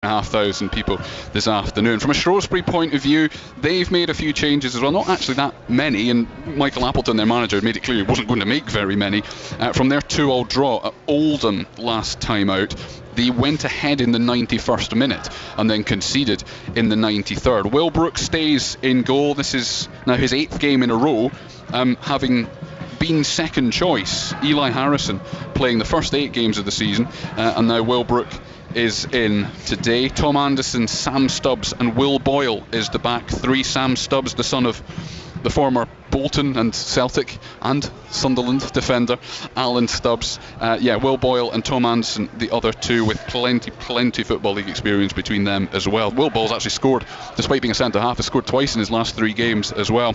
5,500 people this afternoon. From a Shrewsbury point of view, they've made a few changes as well, not actually that many, and Michael Appleton, their manager, made it clear he wasn't going to make very many. From their 2-2 draw at Oldham last time out, they went ahead in the 91st minute and then conceded in the 93rd. Will Brooks stays in goal. This is now his 8th game in a row, having been second choice. Eli Harrison playing the first 8 games of the season, and now Will Brook is in today. Tom Anderson, Sam Stubbs and Will Boyle is the back three. Sam Stubbs, the son of the former Bolton and Celtic and Sunderland defender Alan Stubbs. Will Boyle and Tom Anderson, the other two, with plenty Football League experience between them as well. Will Boyle's actually scored, despite being a centre-half, has scored twice in his last 3 games as well.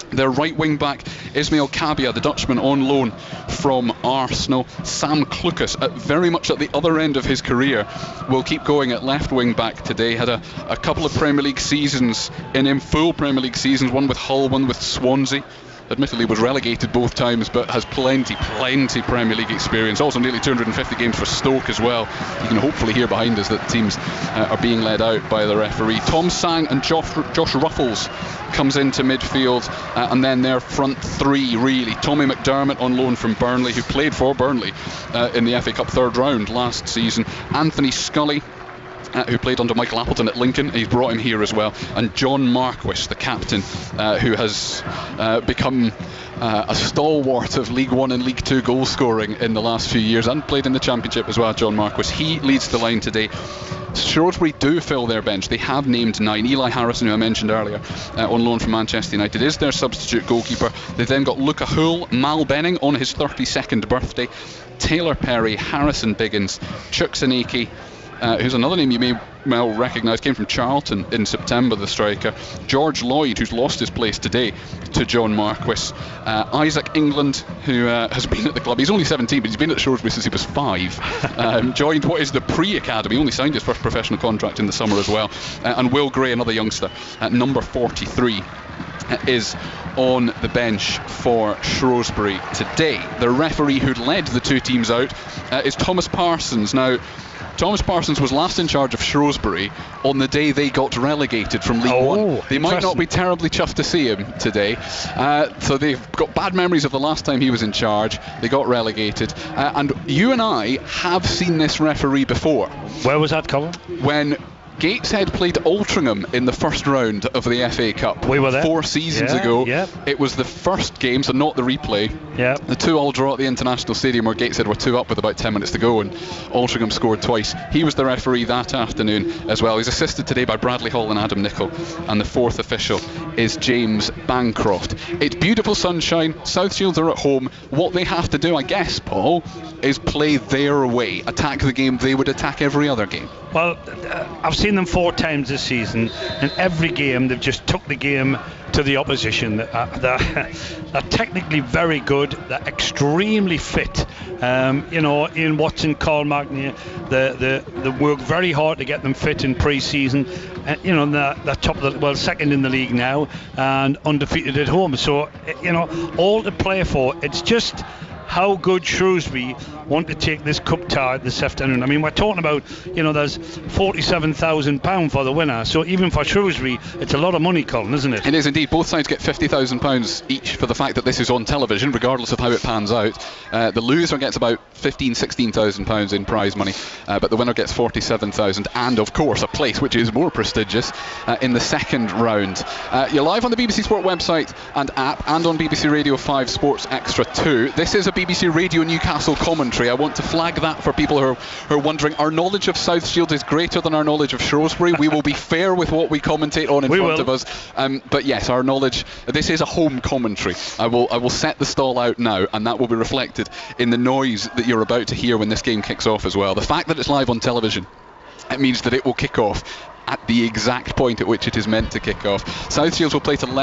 Their right wing back, Ismail Kabia, the Dutchman on loan from Arsenal. Sam Klukas, very much at the other end of his career, will keep going at left wing back today. Had a couple of Premier League seasons in full Premier League seasons, one with Hull, one with Swansea. Admittedly was relegated both times, but has plenty Premier League experience. Also nearly 250 games for Stoke as well. You can hopefully hear behind us that teams are being led out by the referee. Tom Sang and Josh Ruffles comes into midfield, and then their front three really. Tommy McDermott on loan from Burnley, who played for Burnley in the FA Cup third round last season. Anthony Scully, who played under Michael Appleton at Lincoln. He's brought him here as well. And John Marquis, the captain, who has become a stalwart of League One and League Two goal scoring in the last few years, and played in the Championship as well. John Marquis, he leads the line today. Shrewsbury do fill their bench. They have named 9. Eli Harrison, who I mentioned earlier, on loan from Manchester United, is their substitute goalkeeper. They've then got Luca Hull, Mal Benning on his 32nd birthday, Taylor Perry, Harrison Biggins, Chukwuemeka, who's another name you may well recognise, came from Charlton in September, the striker. George Lloyd, who's lost his place today to John Marquis. Isaac England, who has been at the club. He's only 17, but he's been at Shrewsbury since he was 5. Joined what is the pre-academy, only signed his first professional contract in the summer as well. And Will Gray, another youngster, at number 43. Is on the bench for Shrewsbury today. The referee who led the two teams out is Thomas Parsons. Now, Thomas Parsons was last in charge of Shrewsbury on the day they got relegated from League One. They might not be terribly chuffed to see him today. So they've got bad memories of the last time he was in charge. They got relegated. And you and I have seen this referee before. Where was that, Colin? When Gateshead played Altrincham in the first round of the FA Cup. We were there 4 seasons ago. Yeah. It was the first game, so not the replay. Yeah. The 2-2 draw at the International Stadium, where Gateshead were 2 up with about 10 minutes to go, and Altrincham scored twice. He was the referee that afternoon as well. He's assisted today by Bradley Hall and Adam Nichol, and the 4th official is James Bancroft. It's beautiful sunshine. South Shields are at home. What they have to do, I guess, Paul, is play their way, attack the game they would attack every other game. Well, I've seen them 4 times this season, and every game they've just took the game to the opposition. They're technically very good. They're extremely fit. Ian Watson, Carl Magnier, they work very hard to get them fit in pre-season. They're top of the, second in the league now, and undefeated at home. So, all to play for. It's just how good Shrewsbury want to take this cup tie this afternoon. I mean, we're talking about, there's £47,000 for the winner. So even for Shrewsbury, it's a lot of money, Colin, isn't it? It is indeed. Both sides get £50,000 each for the fact that this is on television, regardless of how it pans out. The loser gets about £16,000 in prize money, but the winner gets £47,000 and, of course, a place which is more prestigious in the second round. You're live on the BBC Sport website and app, and on BBC Radio 5 Sports Extra 2. This is a BBC Radio Newcastle commentary. I want to flag that for people who are wondering. Our knowledge of South Shields is greater than our knowledge of Shrewsbury. We will be fair with what we commentate on in front of us. But yes, our knowledge, this is a home commentary. I will set the stall out now, and that will be reflected in the noise that you're about to hear when this game kicks off as well. The fact that it's live on television, it means that it will kick off at the exact point at which it is meant to kick off. South Shields will play from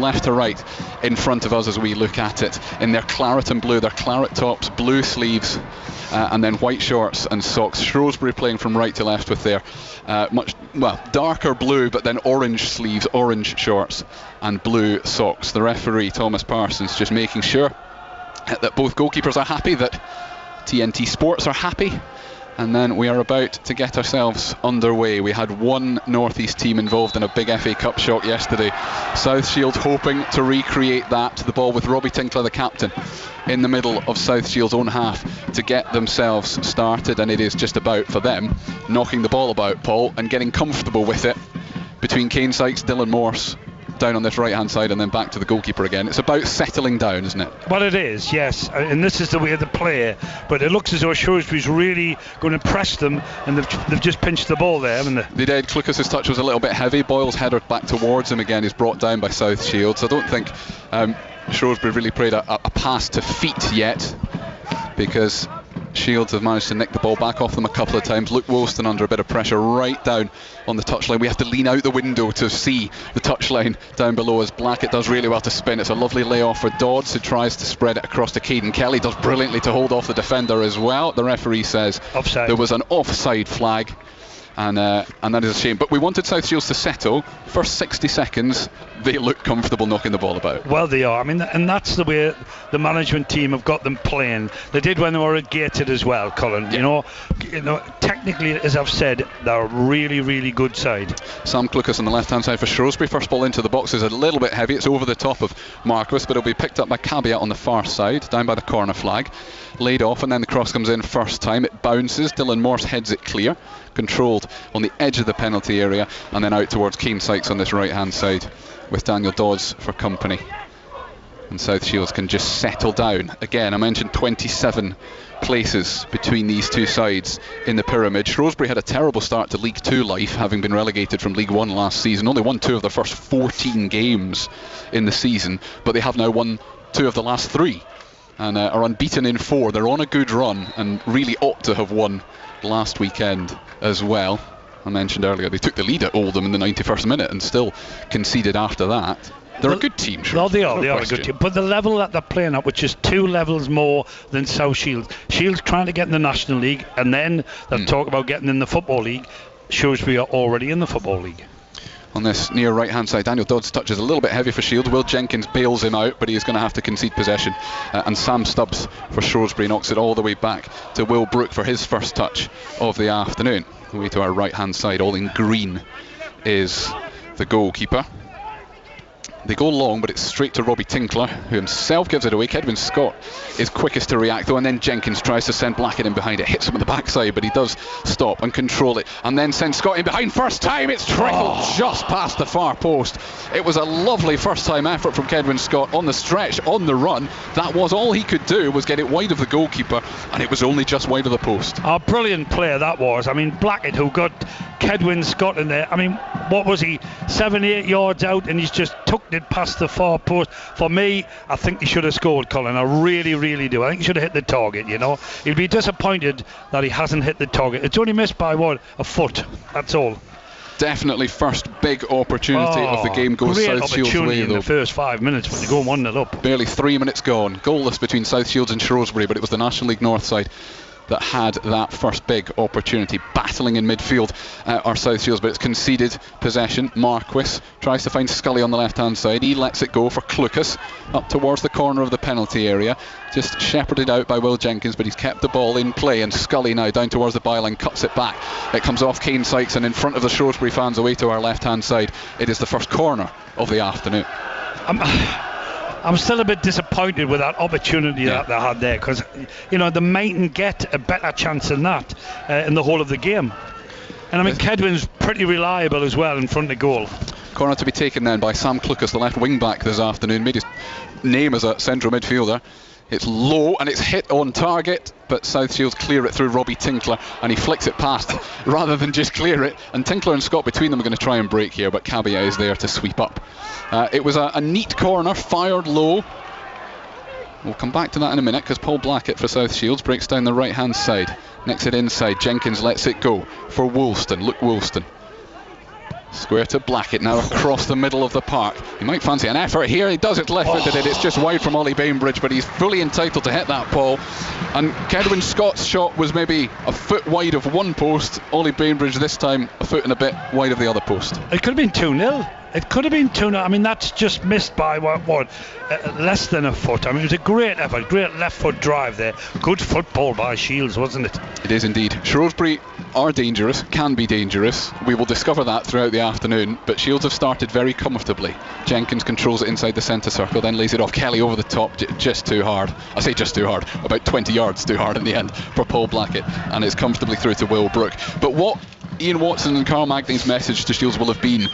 left to right in front of us as we look at it, in their claret and blue, their claret tops, blue sleeves, and then white shorts and socks. Shrewsbury playing from right to left with their darker blue, but then orange sleeves, orange shorts and blue socks. The referee, Thomas Parsons, just making sure that both goalkeepers are happy, that TNT Sports are happy, And then we are about to get ourselves underway. We had one North East team involved in a big FA Cup shock yesterday. South Shields hoping to recreate that. The ball with Robbie Tinkler, the captain, in the middle of South Shields' own half to get themselves started. And it is just about for them knocking the ball about, Paul, and getting comfortable with it between Kane Sykes, Dylan Morse, down on this right hand side, and then back to the goalkeeper again. It's about settling down, isn't it? Well, it is, yes, and this is the way of the play, but it looks as though Shrewsbury's really going to press them, and they've just pinched the ball there, haven't they? They did. Clucas's touch was a little bit heavy. Boyle's header back towards him again is brought down by South Shields. I don't think Shrewsbury really played a pass to feet yet, because Shields have managed to nick the ball back off them a couple of times. Luke Woolston under a bit of pressure right down on the touchline. We have to lean out the window to see the touchline down below as Blackett does really well to spin. It's a lovely layoff for Dodds, who tries to spread it across to Caden Kelly. Does brilliantly to hold off the defender as well. The referee says offside. There was an offside flag. And that is a shame. But we wanted South Shields to settle. First 60 seconds, they look comfortable knocking the ball about. Well, they are. I mean, and that's the way the management team have got them playing. They did when they were at Gated as well, Colin. Yeah. You know, technically, as I've said, they're a really, really good side. Sam Clucas on the left-hand side for Shrewsbury. First ball into the box is a little bit heavy. It's over the top of Marquis, but it'll be picked up by Caveat on the far side, down by the corner flag. Laid off, and then the cross comes in first time. It bounces. Dylan Morse heads it clear. Controlled on the edge of the penalty area, and then out towards Kane Sykes on this right-hand side with Daniel Dodds for company. And South Shields can just settle down. Again, I mentioned 27 places between these two sides in the pyramid. Shrewsbury had a terrible start to League 2 life, having been relegated from League 1 last season. Only won 2 of their first 14 games in the season, but they have now won 2 of the last 3 and are unbeaten in 4. They're on a good run and really ought to have won last weekend as well. I mentioned earlier they took the lead at Oldham in the 91st minute and still conceded after that. They're a good team, sure. Well, they are a good team. But the level that they're playing at, which is 2 levels more than South Shields. Shields trying to get in the National League, and then they'll talk about getting in the Football League. Shrewsbury are already in the Football League. On this near right hand side, Daniel Dodds' touch is a little bit heavy for Shields. Will Jenkins bails him out, but he's going to have to concede possession, and Sam Stubbs for Shrewsbury knocks it all the way back to Will Brook for his first touch of the afternoon. Away to our right hand side, all in green, is the goalkeeper. They go long, but it's straight to Robbie Tinkler, who himself gives it away. Kedwin Scott is quickest to react, though, and then Jenkins tries to send Blackett in behind it. Hits him on the backside, but he does stop and control it, and then sends Scott in behind. First time, it's trickled just past the far post. It was a lovely first time effort from Kedwin Scott on the stretch, on the run. That was all he could do, was get it wide of the goalkeeper, and it was only just wide of the post. A brilliant player that was. I mean, Blackett, who got Kedwin Scott in there, I mean, what was he, 7-8 yards out, and he's just tucked it past the far post. For me, I think he should have scored, Colin. I really, really do. I think he should have hit the target, you know. He'll be disappointed that he hasn't hit the target. It's only missed by, what, a foot. That's all. Definitely first big opportunity of the game goes South Shields' way, in though. the first 5 minutes when they go 1-0 up. Barely 3 minutes gone. Goalless between South Shields and Shrewsbury, but it was the National League North side that had that first big opportunity. Battling in midfield are South Shields, but it's conceded possession. Marquis tries to find Scully on the left hand side. He lets it go for Clucas up towards the corner of the penalty area, just shepherded out by Will Jenkins, but he's kept the ball in play, and Scully now down towards the byline cuts it back. It comes off Kane Sykes and in front of the Shrewsbury fans away to our left hand side. It is the first corner of the afternoon. I'm still a bit disappointed with that opportunity that they had there, because, you know, they mightn't get a better chance than that in the whole of the game. And I mean, Kedwin's pretty reliable as well in front of goal. Corner to be taken then by Sam Clucas, the left wing back this afternoon. Made his name as a central midfielder. It's low and it's hit on target, but South Shields clear it through Robbie Tinkler, and he flicks it past rather than just clear it. And Tinkler and Scott between them are going to try and break here, but Cabia is there to sweep up. It was a neat corner, fired low. We'll come back to that in a minute, because Paul Blackett for South Shields breaks down the right hand side, necks it inside. Jenkins lets it go for Woolston. Luke Woolston. Square to Blackett now across the middle of the park. He might fancy an effort here. He does it left-footed. It's just wide from Ollie Bainbridge, but he's fully entitled to hit that ball. And Kedwin Scott's shot was maybe a foot wide of one post. Ollie Bainbridge this time a foot and a bit wide of the other post. It could have been 2-0. It could have been 2-0. I mean, that's just missed by what less than a foot. I mean, it was a great effort, great left foot drive there. Good football by Shields, wasn't it? It is indeed. Shrewsbury are dangerous, can be dangerous. We will discover that throughout the afternoon, but Shields have started very comfortably. Jenkins controls it inside the centre circle, then lays it off. Kelly over the top, just too hard. I say just too hard, about 20 yards too hard in the end for Paul Blackett, and it's comfortably through to Will Brooke. But what Ian Watson and Carl Magnane's message to Shields will have been: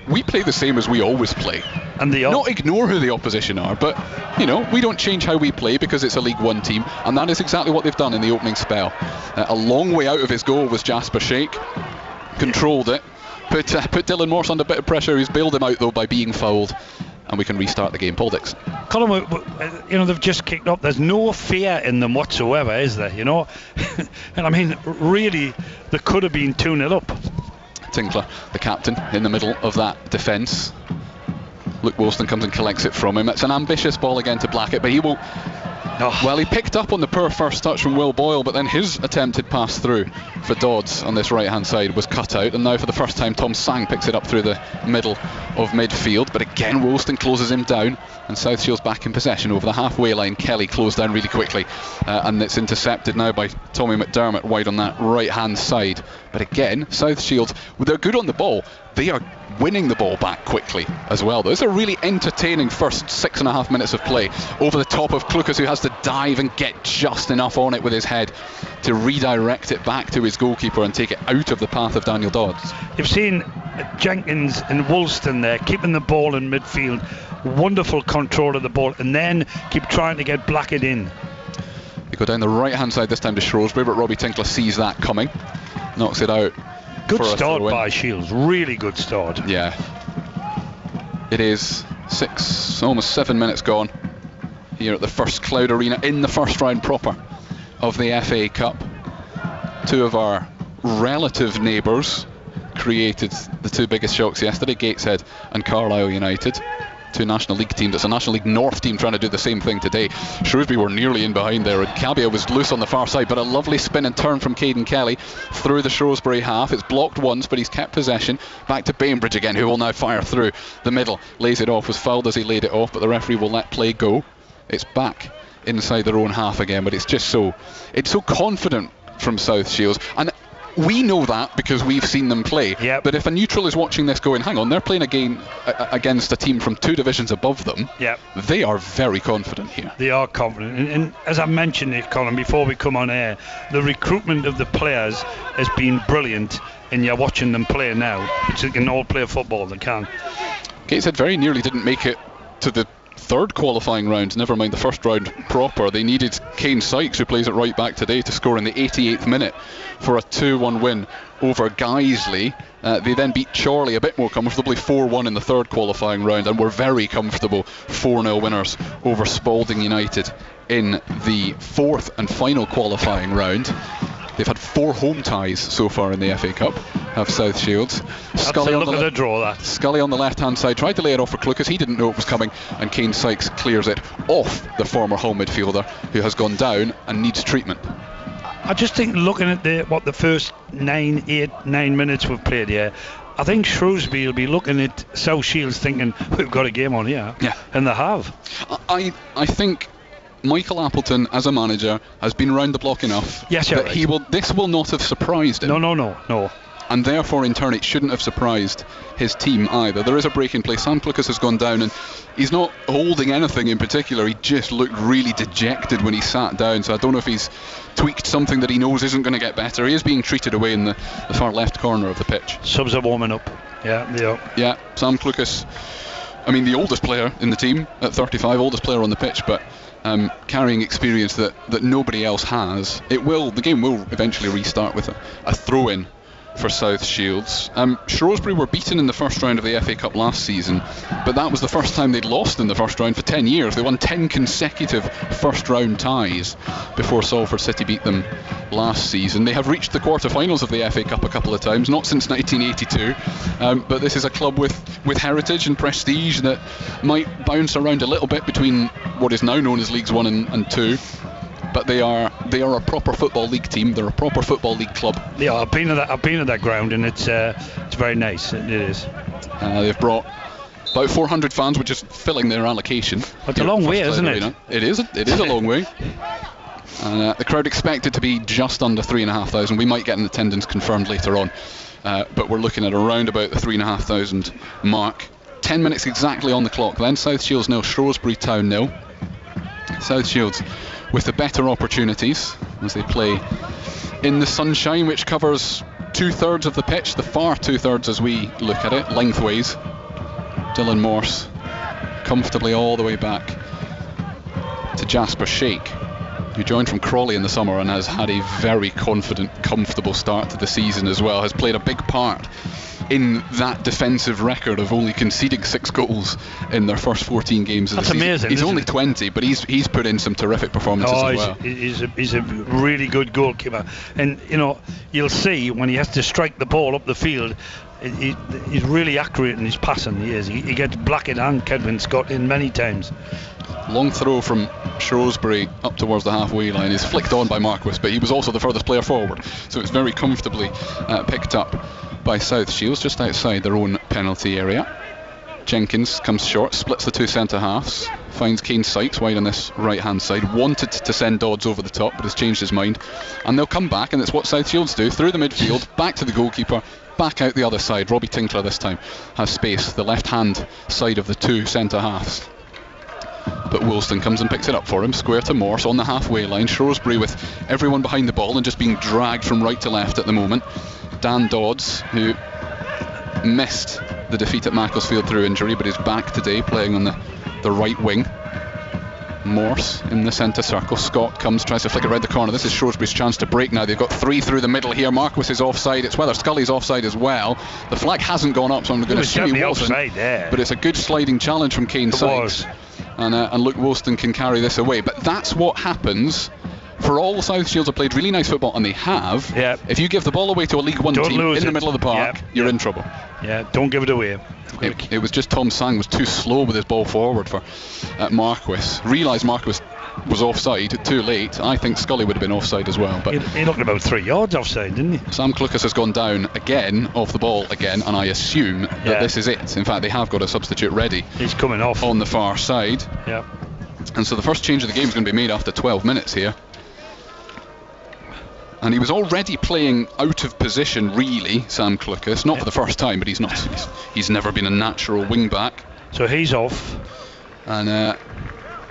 we play the same as we always play. And not ignore who the opposition are, but we don't change how we play because it's a League One team, and that is exactly what they've done in the opening spell. A long way out of his goal was Jasper Sheikh, controlled it, put Dylan Morse under a bit of pressure. He's bailed him out though by being fouled, and we can restart the game. Paul Dixon. Colin, they've just kicked up. There's no fear in them whatsoever, is there? And I mean, really, there could have been 2-0 up. Tinkler, the captain, in the middle of that defence. Luke Woolston comes and collects it from him. It's an ambitious ball again to Blackett, but he will... Well, he picked up on the poor first touch from Will Boyle, but then his attempted pass through for Dodds on this right-hand side was cut out, and now for the first time Tom Sang picks it up through the middle of midfield, but again Woolston closes him down, and South Shields back in possession over the halfway line. Kelly closed down really quickly, and it's intercepted now by Tommy McDermott wide on that right-hand side. But again, South Shields, they're good on the ball. They are winning the ball back quickly as well, though. It's a really entertaining first 6.5 minutes of play over the top of Clucas, who has to dive and get just enough on it with his head to redirect it back to his goalkeeper and take it out of the path of Daniel Dodds. You've seen Jenkins and Woolston there keeping the ball in midfield, wonderful control of the ball, and then keep trying to get Blackett in. They go down the right hand side this time to Shrewsbury, but Robbie Tinkler sees that coming, knocks it out. Good start by Shields, really good start. Yeah. It is almost 7 minutes gone here at the First Cloud Arena in the first round proper of the FA Cup. Two of our relative neighbours created the two biggest shocks yesterday, Gateshead and Carlisle United. Two National League teams. It's a National League North team trying to do the same thing today. Shrewsbury were nearly in behind there, and Cabia was loose on the far side, but a lovely spin and turn from Caden Kelly through the Shrewsbury half. It's blocked once, but he's kept possession. Back to Bainbridge again, who will now fire through the middle. Lays it off, was fouled as he laid it off, but the referee will let play go. It's back inside their own half again, but it's so confident from South Shields, and we know that because we've seen them play. Yep. But if a neutral is watching this going, hang on, they're playing against a team from two divisions above them, yep, they are very confident here. They are confident. And as I mentioned it, Colin, before we come on air, the recruitment of the players has been brilliant, and you're watching them play now. They can all play football, they can. Gateshead very nearly didn't make it to the third qualifying round, never mind the first round proper. They needed Kane Sykes, who plays at right back today, to score in the 88th minute for a 2-1 win over Guiseley. They then beat Chorley a bit more comfortably 4-1 in the third qualifying round, and were very comfortable 4-0 winners over Spalding United in the fourth and final qualifying round. They've had 4 home ties so far in the FA Cup, have South Shields. Scully on the draw, that. Scully on the left-hand side tried to lay it off for Clucas. He didn't know it was coming, and Kane Sykes clears it off the former Hull midfielder, who has gone down and needs treatment. I just think, looking at the first 9 minutes we've played here, I think Shrewsbury will be looking at South Shields thinking, we've got a game on here. Yeah. And they have. I think Michael Appleton, as a manager, has been round the block enough that right. This will not have surprised him. No. And therefore, in turn, it shouldn't have surprised his team either. There is a break in play. Sam Clucas has gone down, and he's not holding anything in particular. He just looked really dejected when he sat down. So I don't know if he's tweaked something that he knows isn't going to get better. He is being treated away in the far left corner of the pitch. Subs are warming up. Yeah. Sam Clucas, I mean, the oldest player in the team at 35, oldest player on the pitch, but carrying experience that nobody else has. The game will eventually restart with a throw-in for South Shields. Shrewsbury were beaten in the first round of the FA Cup last season, but that was the first time they'd lost in the first round for 10 years. They won 10 consecutive first round ties before Salford City beat them last season. They have reached the quarter-finals of the FA Cup a couple of times, not since 1982, but this is a club with heritage and prestige that might bounce around a little bit between what is now known as Leagues 1 and 2. But they are a proper football league team. They're a proper football league club. Yeah, I've been at that ground, and it's very nice. It is. They've brought About 400 fans were just filling their allocation. It's a long way, isn't it? It is a long way. And the crowd expected to be just under 3,500. We might get an attendance confirmed later on, but we're looking at around about the 3,500 mark. 10 minutes exactly on the clock then. South Shields 0, Shrewsbury Town 0. South Shields with the better opportunities as they play in the sunshine, which covers 2/3 of the pitch, the far 2/3 as we look at it, lengthways. Dylan Morse comfortably all the way back to Jasper Shake, who joined from Crawley in the summer and has had a very confident, comfortable start to the season as well. Has played a big part in that defensive record of only conceding 6 goals in their first 14 games of the season. Amazing. He's only 20, but he's put in some terrific performances as well. He's a really good goalkeeper, and you'll see when he has to strike the ball up the field, he's really accurate in his passing. He gets Blackett and Kedwin Scott in many times. Long throw from Shrewsbury up towards the halfway line is flicked on by Marquis, but he was also the furthest player forward, so it's very comfortably picked up by South Shields just outside their own penalty area. Jenkins comes short, splits the 2 centre halves, finds Kane Sykes wide on this right hand side, wanted to send Dodds over the top but has changed his mind, and they'll come back, and it's what South Shields do, through the midfield, back to the goalkeeper, back out the other side. Robbie Tinkler this time has space, the left hand side of the 2 centre halves. But Woolston comes and picks it up for him, square to Morse on the halfway line. Shrewsbury with everyone behind the ball and just being dragged from right to left at the moment. Dan Dodds, who missed the defeat at Macclesfield through injury, but is back today playing on the right wing. Morse in the centre circle. Scott comes, tries to flick it around the corner. This is Shrewsbury's chance to break now. They've got 3 through the middle here. Marquis is offside. It's whether Scully's offside as well. The flag hasn't gone up, so I'm going to assume he wasn't. But it's a good sliding challenge from Kane Sykes. And Luke Woolston can carry this away. But that's what happens for all the South Shields have played really nice football, and they have. Yeah. If you give the ball away to a League One team in the middle of the park, you're in trouble. Yeah, don't give it away. It was just Tom Sang was too slow with his ball forward for Marquis. Realised Marquis was offside too late. I think Scully would have been offside as well. But he looked about 3 yards offside, didn't he? Sam Clucas has gone down again, off the ball again, and I assume that this is it. In fact, they have got a substitute ready. He's coming off on the far side. Yeah. And so the first change of the game is going to be made after 12 minutes here. And he was already playing out of position, really, Sam Clucas. Not for the first time, but he's not. He's never been a natural wing back. So he's off. And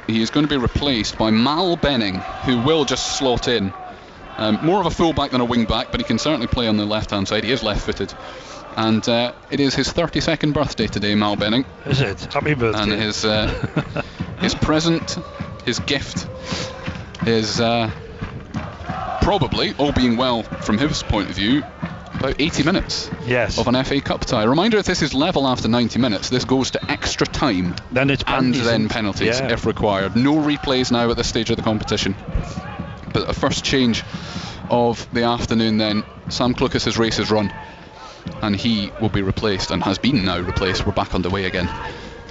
he is going to be replaced by Mal Benning, who will just slot in. More of a full-back than a wing-back, but he can certainly play on the left-hand side. He is left-footed. And it is his 32nd birthday today, Mal Benning. Is it? Happy birthday. And his present, his gift, is probably, all being well from his point of view, about 80 minutes of an FA Cup tie. Reminder, if this is level after 90 minutes, this goes to extra time. Then it's penalties. And then penalties if required. No replays now at this stage of the competition. But a first change of the afternoon then. Sam Clucas' race is run, and he will be replaced, and has been now replaced. We're back underway again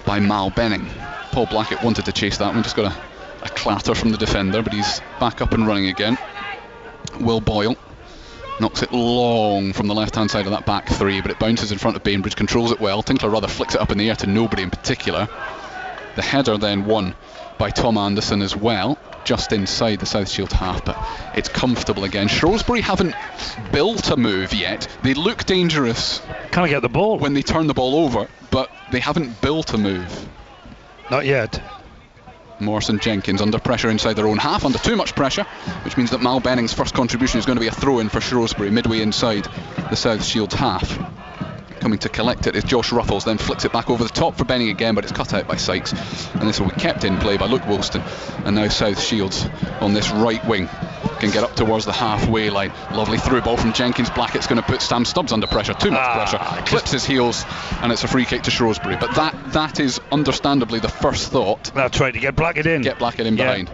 by Mal Benning. Paul Blackett wanted to chase that one, just got a clatter from the defender, but he's back up and running again. Will Boyle knocks it long from the left hand side of that back 3, but it bounces in front of Bainbridge, controls it well. Tinkler rather flicks it up in the air to nobody in particular. The header then won by Tom Anderson as well, just inside the South Shield half, but it's comfortable again. Shrewsbury haven't built a move yet. They look dangerous. Can't get the ball when they turn the ball over, but they haven't built a move. Not yet. Morrison Jenkins under pressure inside their own half, under too much pressure, which means that Mal Benning's first contribution is going to be a throw-in for Shrewsbury midway inside the South Shields half. Coming to collect it is Josh Ruffles, then flicks it back over the top for Benning again, but it's cut out by Sykes, and this will be kept in play by Luke Woolston. And now South Shields on this right wing can get up towards the halfway line. Lovely through ball from Jenkins. Blackett's going to put Sam Stubbs under pressure, too much pressure, clips his heels, and it's a free kick to Shrewsbury. But that is understandably the first thought. That's right, to get Blackett in. Get Blackett in behind.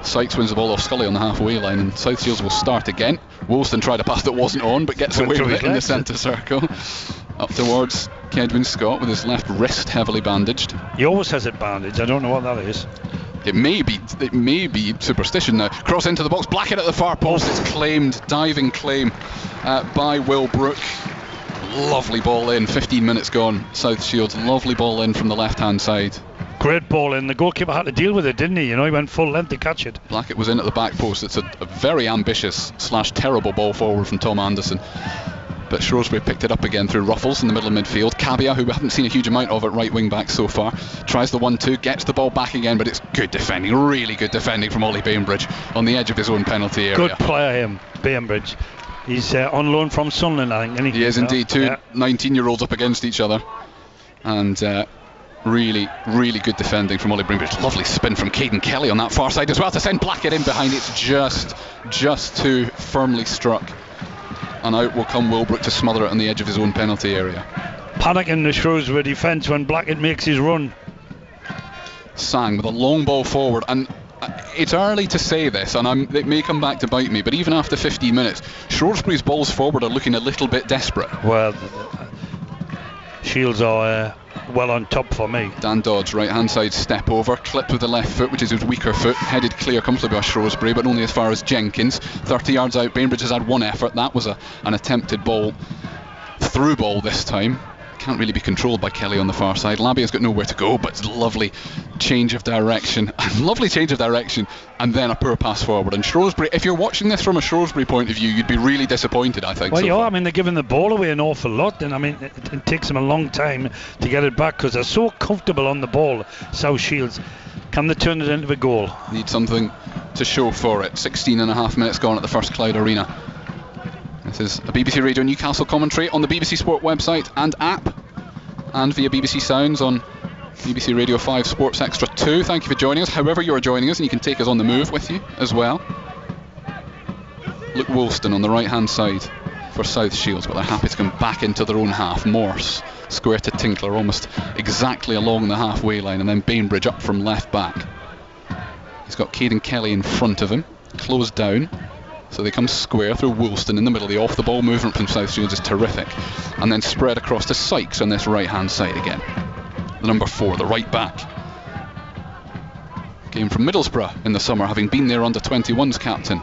Sykes wins the ball off Scully on the halfway line, and South Shields will start again. Woolston tried a pass that wasn't on, but gets away with it in the centre circle. Up towards Kedwin Scott with his left wrist heavily bandaged. He always has it bandaged. I don't know what that is. It may be superstition now. Cross into the box. Blackett at the far post. It's claimed, diving claim by Will Brook. lovely ball in. 15 minutes gone. South Shields, lovely ball in from the left-hand side. Great ball in. The goalkeeper had to deal with it, didn't he? You know, he went full length to catch it. Blackett was in at the back post. It's a very ambitious / terrible ball forward from Tom Anderson. But Shrewsbury picked it up again through Ruffles in the middle of midfield. Cabia, who we haven't seen a huge amount of at right wing back so far, tries the 1-2, gets the ball back again, but it's good defending, really good defending from Ollie Bainbridge on the edge of his own penalty area. Good player, him, Bainbridge. He's on loan from Sunderland, I think, isn't he? He is indeed. Two 19-year-olds up against each other. And really, really good defending from Ollie Bainbridge. Lovely spin from Caden Kelly on that far side as well to send Blackett in behind. It's just too firmly struck. And out will come Wilbrook to smother it on the edge of his own penalty area. Panic in the Shrewsbury defence when Blackett makes his run. Sang with a long ball forward, and it's early to say this, and it may come back to bite me, but even after 15 minutes, Shrewsbury's balls forward are looking a little bit desperate. Well, Shields are well on top for me. Dan Dodds, right hand side step over, clipped with the left foot, which is his weaker foot, headed clear comfortably by Shrewsbury, but only as far as Jenkins. 30 yards out, Bainbridge has had one effort. That was an attempted ball, through ball this time. Can't really be controlled by Kelly on the far side. Labia's got nowhere to go, but it's a lovely change of direction. And then a poor pass forward. And Shrewsbury, if you're watching this from a Shrewsbury point of view, you'd be really disappointed, I think. Well, so yeah, far. I mean, they're giving the ball away an awful lot, and I mean, it takes them a long time to get it back because they're so comfortable on the ball, South Shields. Can they turn it into a goal? Need something to show for it. 16 and a half minutes gone at the First Cloud Arena. This is a BBC Radio Newcastle commentary on the BBC Sport website and app, and via BBC Sounds on BBC Radio 5 Sports Extra 2. Thank you for joining us, however you're joining us, and you can take us on the move with you as well. Luke Woolston on the right hand side for South Shields, but they're happy to come back into their own half. Morse square to Tinkler, almost exactly along the halfway line, and then Bainbridge up from left back. He's got Caden Kelly in front of him, closed down. So they come square through Woolston in the middle. The off the ball movement from South Shields is terrific, and then spread across to Sykes on this right hand side again. The number 4, the right back. Came from Middlesbrough in the summer, having been their under 21s captain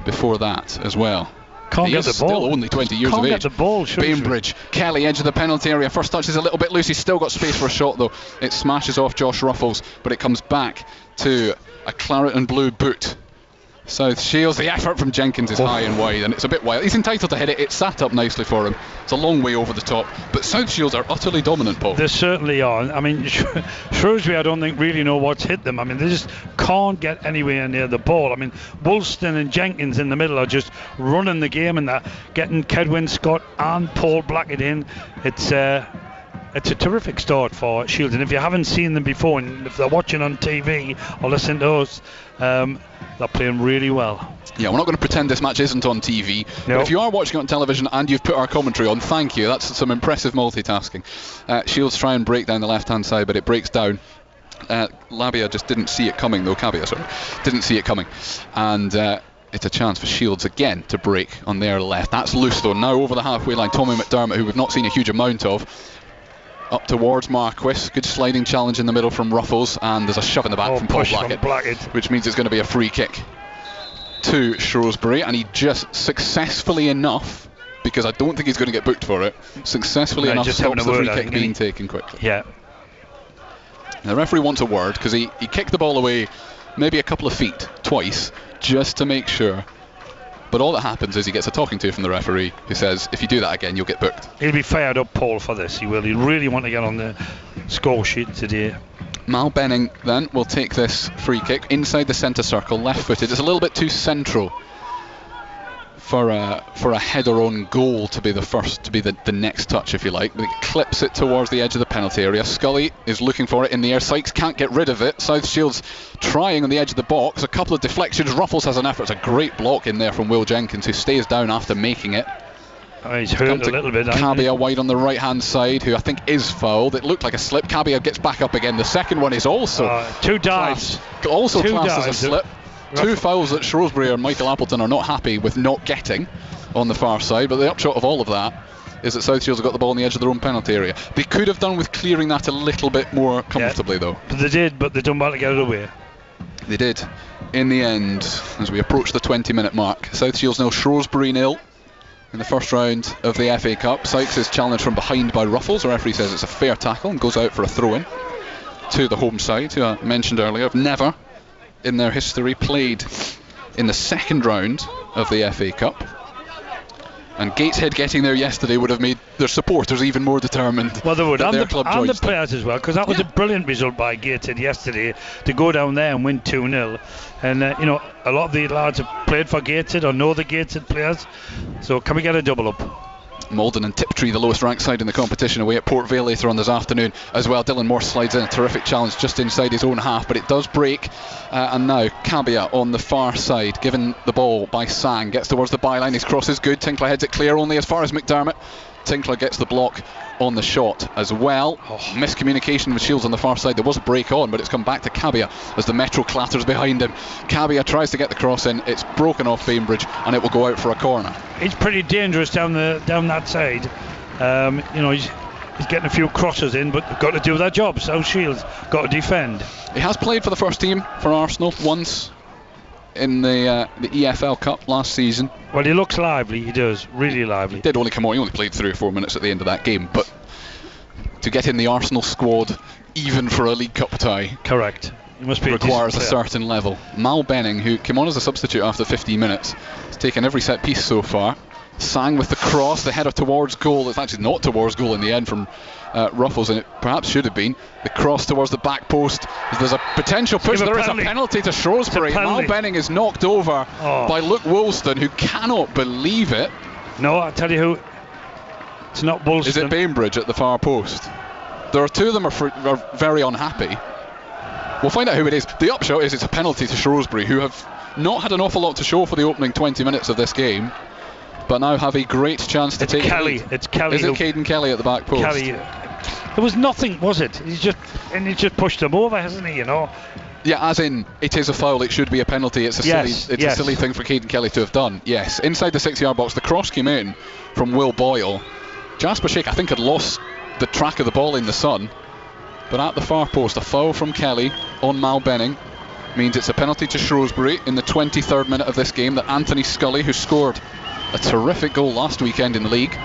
before that as well. Can't he get is the ball. Still only 20 years Can't of get age. the ball, Bainbridge, Kelly, edge of the penalty area. First touch is a little bit loose. He's still got space for a shot though. It smashes off Josh Ruffles, but it comes back to a claret and blue boot. South Shields, the effort from Jenkins is high and wide, and it's a bit wild. He's entitled to hit it. It sat up nicely for him. It's a long way over the top, but South Shields are utterly dominant, Paul. They certainly are. I mean, Shrewsbury, I don't think really know what's hit them. I mean, they just can't get anywhere near the ball. I mean, Woolston and Jenkins in the middle are just running the game, and they're getting Kedwin Scott and Paul Blackett in. It's a terrific start for Shields, and if you haven't seen them before, and if they're watching on TV or listening to us, they're playing really well. Yeah, we're not going to pretend this match isn't on TV, no. But if you are watching it on television and you've put our commentary on, thank you. That's some impressive multitasking. Shields try and break down the left-hand side, but it breaks down. Labia just didn't see it coming, though. Cabia, sorry, didn't see it coming, and it's a chance for Shields again to break on their left. That's loose though. Now over the halfway line, Tommy McDermott, who we've not seen a huge amount of. Up towards Marquis, good sliding challenge in the middle from Ruffles, and there's a shove in the back from Paul Blackett, which means it's going to be a free kick to Shrewsbury, and he just successfully enough, because I don't think he's going to get booked for it, successfully enough stops the free kick being taken quickly. Yeah. The referee wants a word, because he kicked the ball away maybe a couple of feet twice, just to make sure. But all that happens is he gets a talking to from the referee, who says, if you do that again, you'll get booked. He'll be fired up, Paul, for this. He will. He'll really want to get on the score sheet today. Mal Benning then will take this free kick inside the centre circle, left-footed. It's a little bit too central for a header on goal to be the first, to be the next touch, if you like. But it clips it towards the edge of the penalty area. Scully is looking for it in the air. Sykes can't get rid of it. South Shields trying on the edge of the box. A couple of deflections. Ruffles has an effort. It's a great block in there from Will Jenkins, who stays down after making it. Oh, he's hurt a little bit. Cabia wide on the right hand side, who I think is fouled. It looked like a slip. Cabia gets back up again. The second one is also two dives. Classed as a slip. Two fouls that Shrewsbury and Michael Appleton are not happy with not getting on the far side, but the upshot of all of that is that South Shields have got the ball on the edge of their own penalty area. They could have done with clearing that a little bit more comfortably, though. They did, but they done well to get it away. They did. In the end, as we approach the 20-minute mark, South Shields 0, Shrewsbury 0. in the first round of the FA Cup. Sykes is challenged from behind by Ruffles. The referee says it's a fair tackle and goes out for a throw-in to the home side, who I mentioned earlier have never in their history played in the second round of the FA Cup. And Gateshead getting there yesterday would have made their supporters even more determined. Well, they would, and the players as well, because that was a brilliant result by Gateshead yesterday to go down there and win 2-0. And a lot of the lads have played for Gateshead or know the Gateshead players. So can we get a double up? Malden and Tiptree, the lowest ranked side in the competition, away at Port Vale later on this afternoon as well. Dylan Morse slides in a terrific challenge just inside his own half, but it does break, and now Cabia on the far side, given the ball by Sang, gets towards the byline, his cross is good, Tinkler heads it clear only as far as McDermott. Tinkler gets the block on the shot as well. Miscommunication with Shields on the far side. There was a break on, but it's come back to Cabia as the Metro clatters behind him. Cabia tries to get the cross in, it's broken off Bainbridge, and it will go out for a corner. He's pretty dangerous down that side. He's getting a few crosses in, but got to do their job. South Shields got to defend. He has played for the first team for Arsenal once in the EFL Cup last season. Well, he looks lively, he does, really lively. He did only come on, he only played 3 or 4 minutes at the end of that game, but to get in the Arsenal squad, even for a League Cup tie, correct, he must be requires a certain level. Mal Benning, who came on as a substitute after 15 minutes, has taken every set piece so far. Sang with the cross, the header towards goal. It's actually not towards goal in the end from Ruffles, and it perhaps should have been. The cross towards the back post. There's a potential push. There is a penalty to Shrewsbury. Mal Benning is knocked over by Luke Woolston, who cannot believe it. No, I tell you who. It's not Woolston. Is it Bainbridge at the far post? There are two of them are very unhappy. We'll find out who it is. The upshot is it's a penalty to Shrewsbury, who have not had an awful lot to show for the opening 20 minutes of this game, but now have a great chance to take Kelly. the lead. It's Kelly. Is it Caden Kelly at the back post? Kelly. There was nothing, was it? He's just pushed him over, hasn't he? Yeah, as in it is a foul. It should be a penalty. It's a silly thing for Caden Kelly to have done. Yes, inside the 6-yard box, the cross came in from Will Boyle. Jasper Shake, I think, had lost the track of the ball in the sun, but at the far post, a foul from Kelly on Mal Benning means it's a penalty to Shrewsbury in the 23rd minute of this game that Anthony Scully, who scored a terrific goal last weekend in the league,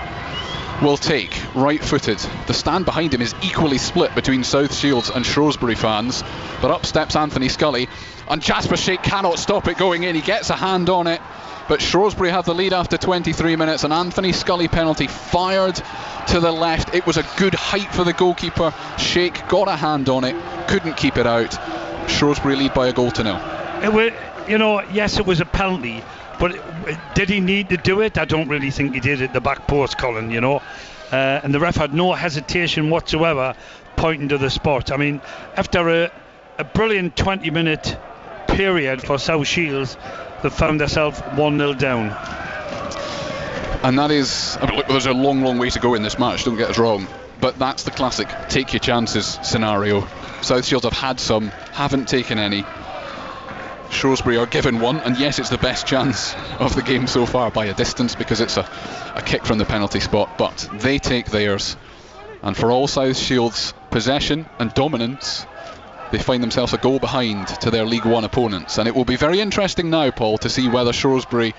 will take, right-footed. The stand behind him is equally split between South Shields and Shrewsbury fans, but up steps Anthony Scully, and Jasper Shake cannot stop it going in. He gets a hand on it, but Shrewsbury have the lead after 23 minutes. An Anthony Scully penalty fired to the left. It was a good height for the goalkeeper. Shake got a hand on it, couldn't keep it out. Shrewsbury lead by a goal to 0. It was, yes, it was a penalty, but did he need to do it? I don't really think he did at the back post, Colin, and the ref had no hesitation whatsoever pointing to the spot. I mean, after a brilliant 20-minute period for South Shields, they found themselves 1-0 down. And that is, look, there's a long way to go in this match, don't get us wrong, but that's the classic take your chances scenario. South Shields have had some, haven't taken any. Shrewsbury are given one, and yes, it's the best chance of the game so far by a distance, because it's a kick from the penalty spot, but they take theirs, and for all South Shields' possession and dominance, they find themselves a goal behind to their League One opponents. And it will be very interesting now, Paul, to see whether Shrewsbury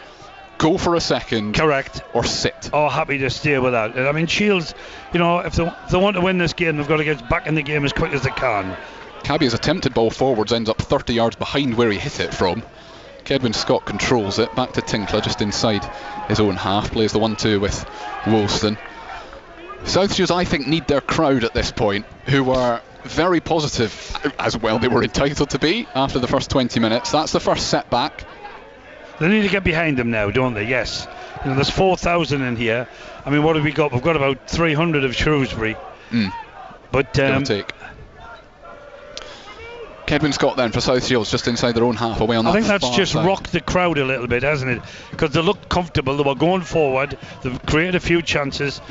go for a second, correct, or sit. Oh, happy to stay with that. I mean, Shields, if they want to win this game, they've got to get back in the game as quick as they can. Cabby's attempted ball forwards ends up 30 yards behind where he hit it from. Kedwin Scott controls it, back to Tinkler just inside his own half, plays the 1-2 with Woolston. South Shields, I think, need their crowd at this point, who were very positive, as well they were entitled to be, after the first 20 minutes. That's the first setback. They need to get behind them now, don't they? Yes. There's 4,000 in here. I mean, what have we got? We've got about 300 of Shrewsbury. But take. Kedwin Scott then for South Shields, just inside their own half, away on that. I think that's just side. Rocked the crowd a little bit, hasn't it? Because they looked comfortable, they were going forward, they've created a few chances,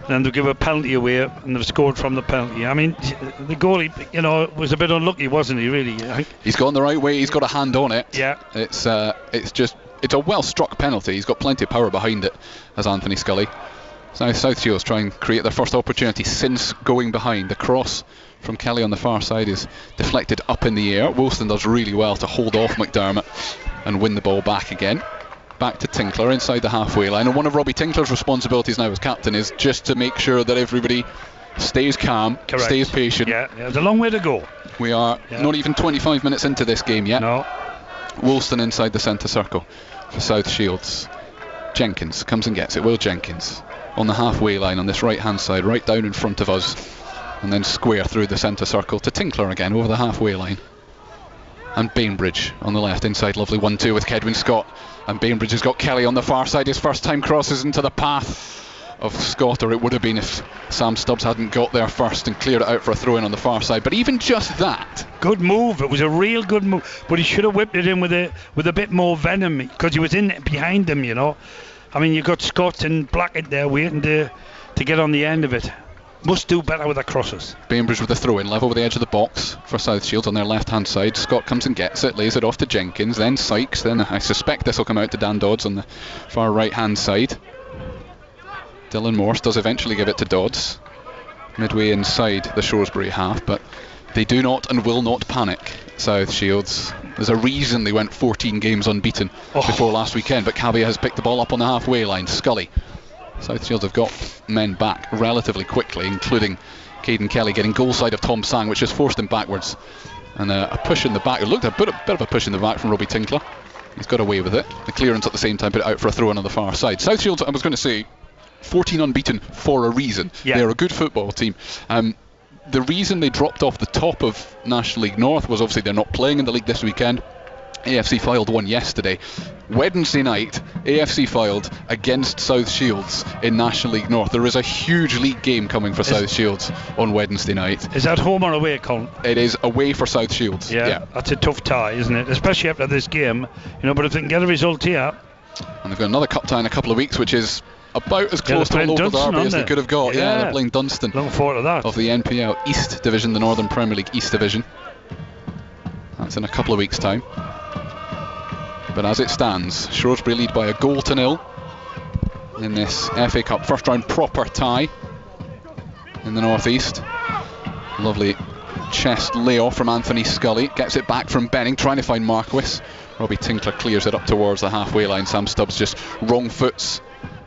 and they've given a penalty away, and they've scored from the penalty. I mean, the goalie, was a bit unlucky, wasn't he, really? He's gone the right way, he's got a hand on it. Yeah. It's a well-struck penalty, he's got plenty of power behind it, as Anthony Scully. So South Shields try and create their first opportunity since going behind. The cross from Kelly on the far side is deflected up in the air. Woolston does really well to hold off McDermott and win the ball back again. back to Tinkler inside the halfway line, and one of Robbie Tinkler's responsibilities now as captain is just to make sure that everybody stays calm, Correct. stays patient. Yeah, there's a long way to go. We are not even 25 minutes into this game yet. No. Woolston inside the centre circle for South Shields. Jenkins comes and gets it. Will Jenkins on the halfway line on this right hand side, right down in front of us, and then square through the centre circle to Tinkler again over the halfway line. And Bainbridge on the left inside, lovely 1-2 with Kedwin Scott, and Bainbridge has got Kelly on the far side. His first time crosses into the path of Scott, or it would have been if Sam Stubbs hadn't got there first and cleared it out for a throw in on the far side. But even just that, good move. It was a real good move, but he should have whipped it in with a bit more venom, because he was in behind him, you know. I mean, you got Scott and Blackett there waiting to get on the end of it. Must do better with the crosses. Bainbridge with the throw in, level with the edge of the box for South Shields on their left hand side. Scott comes and gets it, lays it off to Jenkins, then Sykes, then I suspect this will come out to Dan Dodds on the far right hand side. Dylan Morse does eventually give it to Dodds midway inside the Shrewsbury half, but they do not and will not panic, South Shields. There's a reason they went 14 games unbeaten before last weekend, but Cabia has picked the ball up on the halfway line. Scully. South Shields have got men back relatively quickly, including Caden Kelly getting goal side of Tom Sang, which has forced him backwards, and a push in the back. It looked a bit of a push in the back from Robbie Tinkler. He's got away with it. The clearance at the same time put it out for a throw in on the far side. South Shields, I was going to say, 14 unbeaten for a reason. They're a good football team. The reason they dropped off the top of National League North was obviously they're not playing in the league this weekend. AFC Fylde won yesterday. Wednesday night, AFC Fylde against South Shields in National League North. There is a huge league game coming for South Shields on Wednesday night. Is that home or away, Colin? It is away for South Shields. Yeah, that's a tough tie, isn't it? Especially after this game, you know. But if they can get a result here, and they've got another cup tie in a couple of weeks, which is about as close to a local derby as they could have got. Yeah, they're playing Dunstan. Looking forward to that. Of the NPL East Division, the Northern Premier League East Division. That's in a couple of weeks' time. But as it stands, Shrewsbury lead by 1-0 in this FA Cup first round proper tie in the North East. Lovely chest layoff from Anthony Scully. Gets it back from Benning, trying to find Marquis. Robbie Tinkler clears it up towards the halfway line. Sam Stubbs just wrong foots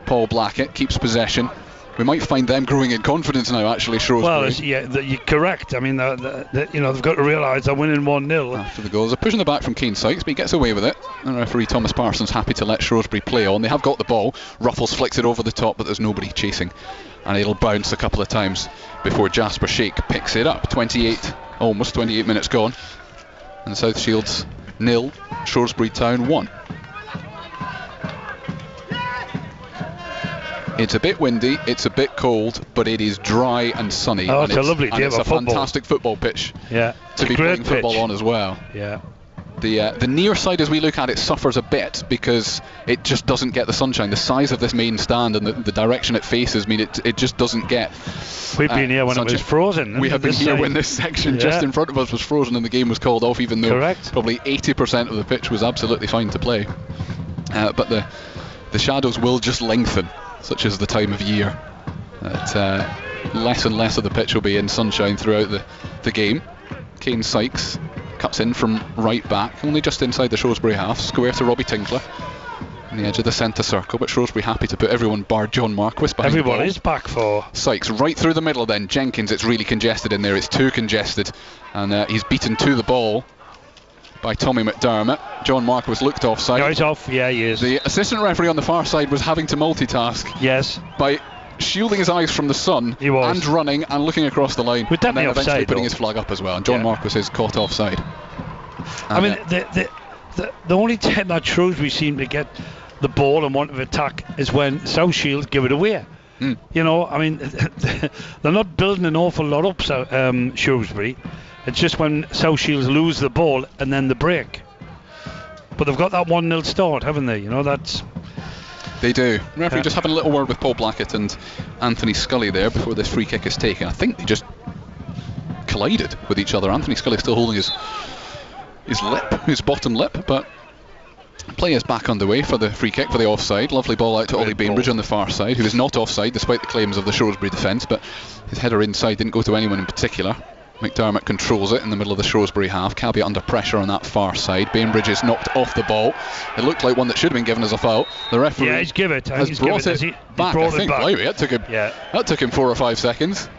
Paul Blackett, keeps possession. We might find them growing in confidence now, actually, Shrewsbury. Well, you're correct. I mean, they've got to realise they're winning 1-0. After the goals. They're pushing the back from Kane Sykes, but he gets away with it. And referee Thomas Parsons happy to let Shrewsbury play on. They have got the ball. Ruffles flicks it over the top, but there's nobody chasing. And it'll bounce a couple of times before Jasper Shake picks it up. Almost 28 minutes gone. And South Shields 0, Shrewsbury Town 1. It's a bit windy, it's a bit cold, but it is dry and sunny. Oh, it's a lovely day of football. It's a fantastic football pitch to be playing football on as well. Yeah. The near side, as we look at it, suffers a bit because it just doesn't get the sunshine. The size of this main stand and the direction it faces mean it just doesn't get. We've been here when it was frozen. We have been here when this section just in front of us was frozen and the game was called off, even though probably 80% of the pitch was absolutely fine to play. But the shadows will just lengthen, such as the time of year. Less and less of the pitch will be in sunshine throughout the game. Kane Sykes cuts in from right back, only just inside the Shrewsbury half, square to Robbie Tinkler on the edge of the centre circle, but Shrewsbury happy to put everyone bar John Marquis behind the ball. Everyone is back for Sykes right through the middle then. Jenkins, it's really congested in there, it's too congested, and he's beaten to the ball by Tommy McDermott. John Marquis looked offside. No, he's off. Yeah, he is. The assistant referee on the far side was having to multitask. Yes. By shielding his eyes from the sun, he was, and running and looking across the line, and then eventually putting his flag up as well. And John Marquis is caught offside. I mean, the only time that Shrewsbury seem to get the ball and want to attack is when South Shields give it away. You know, I mean, they're not building an awful lot up, Shrewsbury. It's just when South Shields lose the ball and then the break. But they've got that 1-0 start, haven't they? You know, that's... They do. Referee just having a little word with Paul Blackett and Anthony Scully there before this free kick is taken. I think they just collided with each other. Anthony Scully still holding his bottom lip, but play is back underway for the free kick for the offside. Lovely ball out to Ollie Bainbridge on the far side, who is not offside despite the claims of the Shrewsbury defence, but his header inside didn't go to anyone in particular. McDermott controls it in the middle of the Shrewsbury half. Caveat under pressure on that far side. Bainbridge is knocked off the ball. It looked like one that should have been given as a foul. The referee he's give it. has brought it back. I think blimey, that took him 4 or 5 seconds.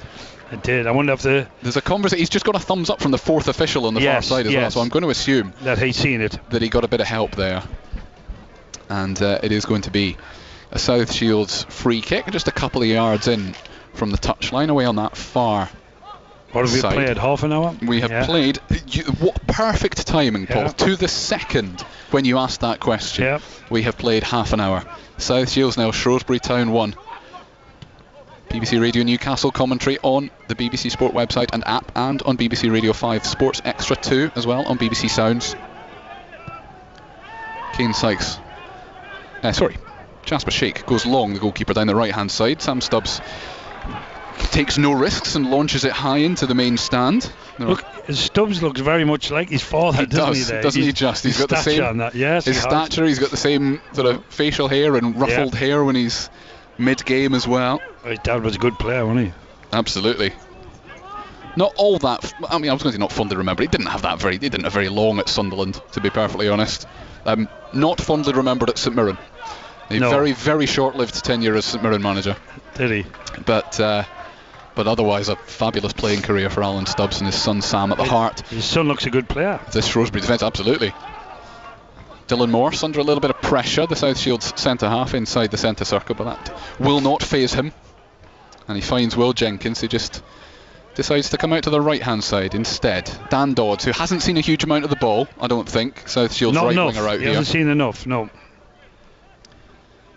It did. I wonder if there's a conversation. He's just got a thumbs up from the 4th official on the far side as well, so I'm going to assume that he's seen it, that he got a bit of help there. And it is going to be a South Shields free kick, just a couple of yards in from the touchline, away on that far What have we played? Half an hour? We have played. What perfect timing, Paul, to the second when you asked that question. Yeah. We have played half an hour. South Shields 0, Shrewsbury Town 1. BBC Radio Newcastle commentary on the BBC Sport website and app, and on BBC Radio 5 Sports Extra 2 as well on BBC Sounds. Kane Sykes. Jasper Sheikh goes long, the goalkeeper, down the right hand side. Sam Stubbs takes no risks and launches it high into the main stand. Look, Stubbs looks very much like his father, doesn't he? There? Doesn't he just? He's got the same on that. Yes, his stature. He's got the same sort of facial hair and ruffled hair when he's mid-game as well. His dad was a good player, wasn't he? Absolutely. Not all that. I mean, I was going to say not fondly remembered. He didn't have very long at Sunderland, to be perfectly honest. Not fondly remembered at St Mirren. A very, very short-lived tenure as St Mirren manager. Did he? But otherwise a fabulous playing career for Alan Stubbs and his son Sam at the heart. His son looks a good player. This Shrewsbury defence, absolutely. Dylan Morse under a little bit of pressure, the South Shields centre half inside the centre circle, but that will not faze him. And he finds Will Jenkins, who just decides to come out to the right hand side instead. Dan Dodds, who hasn't seen a huge amount of the ball, I don't think. South Shields right winger out here. He hasn't seen enough, no.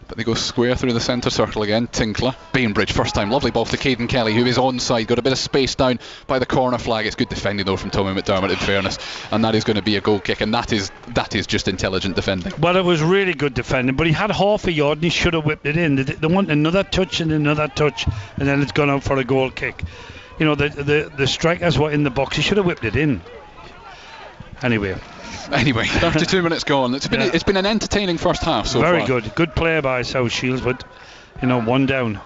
But they go square through the centre circle again. Tinkler, Bainbridge, first time, lovely ball to Caden Kelly, who is onside, got a bit of space down by the corner flag. It's good defending though from Tommy McDermott, in fairness, and that is going to be a goal kick, and that is just intelligent defending. Well, it was really good defending, but he had half a yard and he should have whipped it in. They want another touch and another touch, and then it's gone out for a goal kick. You know, the strikers were in the box. He should have whipped it in. Anyway, 32 minutes gone. It's been an entertaining first half so far. Very good play by South Shields, but one down.